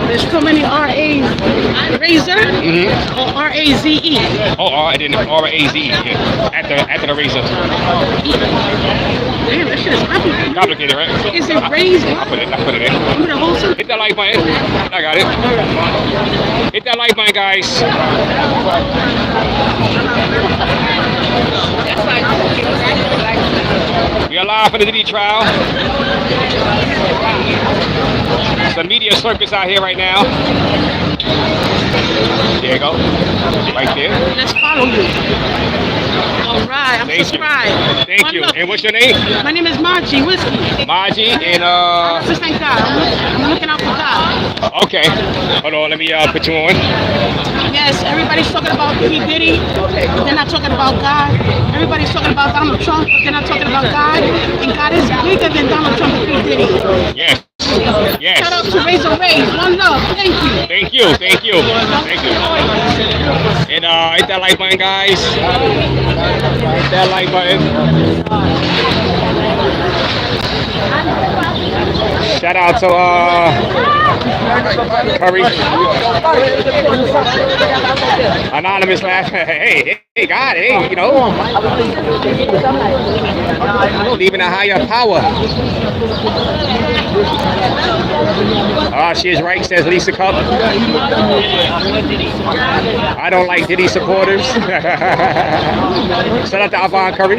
There's so many R-A's. Razor or R-A-Z-E? Oh, R-A-Z-E. Yeah. After the razor. Damn, that shit is complicated. Complicated, right? Is it Raze? I put it in. I'm gonna hold some. Hit that like button. I got it. Hit that like button, guys. We are live for the Diddy trial. It's a media circus out here right now. There you go. Right there. Let's follow you. All right, I'm subscribed. Thank you. And what's your name? My name is Margie Whiskey. Margie and Just thank God. I'm looking out for God. Okay. Hold on, let me put you on. Yes, everybody's talking about P. Diddy, but they're not talking about God. Everybody's talking about Donald Trump, but they're not talking about God. And God is bigger than Donald Trump and P. Diddy. Yes. Yes. Shout out to Raze. One love. Thank you. Thank you. Thank you. Thank you. And hit that like button, guys. Hit that like button. Shout out to Curry. Anonymous laugh. Hey, God, hey, you know. Believe in a higher power. She is right, says Lisa Cup. I don't like Diddy supporters. Shout out to Avon Curry.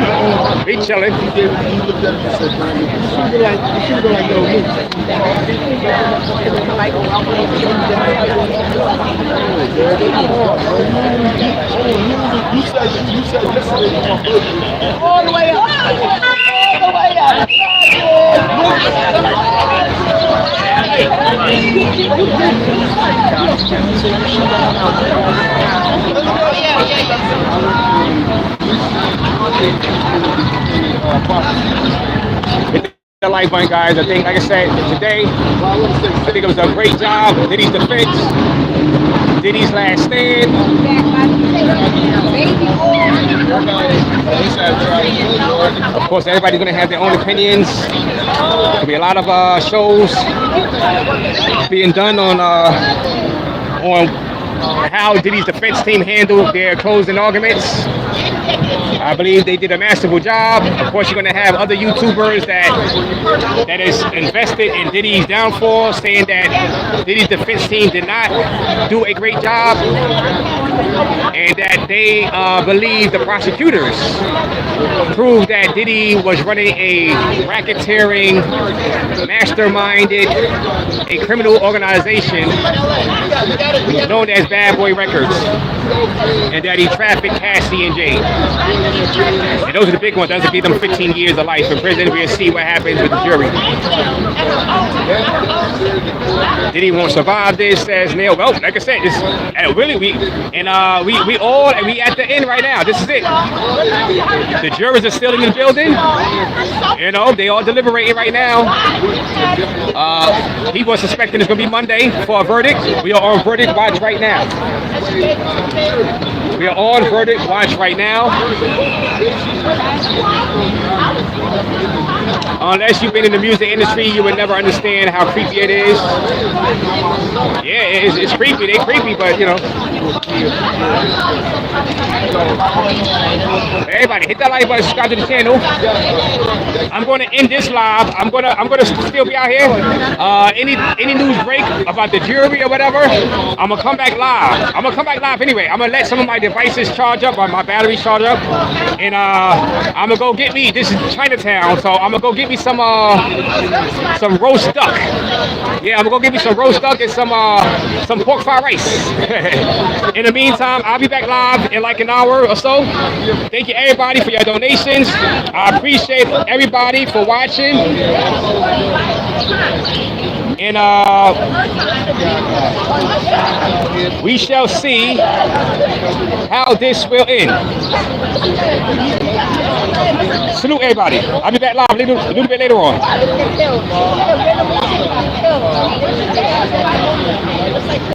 Be chilling. All the way up. All the way up. Yeah. The like button, guys. I think, like I said, today, I think it was a great job. Diddy's defense, Diddy's last stand. Of course, everybody's gonna have their own opinions. There'll be a lot of shows being done on how Diddy's defense team handled their closing arguments. I believe they did a masterful job. Of course, you're going to have other YouTubers that is invested in Diddy's downfall, saying that Diddy's defense team did not do a great job, and that they believe the prosecutors proved that Diddy was running a racketeering, masterminded, a criminal organization known as Bad Boy Records, and that he trafficked Cassie and Jay. And those are the big ones. Those will give them 15 years of life in prison. We'll see what happens with the jury. Diddy won't survive this, says Neil. Well, like I said, this really we at the end right now. This is it. The jurors are still in the building. You know, they all deliberating right now. People are suspecting it's gonna be Monday for a verdict. We are on verdict watch right now. We are on verdict watch right now. Unless you've been in the music industry, you would never understand how creepy it is. Yeah, it's creepy. They creepy, but you know. Everybody, hit that like button, subscribe to the channel. I'm going to end this live. I'm gonna still be out here. Any news break about the jury or whatever, I'm gonna come back live. I'm gonna come back live anyway. I'm gonna let some of my devices charge up, or my batteries charge up, and I'm gonna go get me. This is Chinatown, so I'm gonna go get me some roast duck. Yeah, I'm gonna go get me some roast duck and some pork fried rice. In the meantime, I'll be back live in like an hour or so. Thank you everybody for your donations. I appreciate everybody for watching. And we shall see how this will end. Salute everybody. I'll be back live a little bit later on.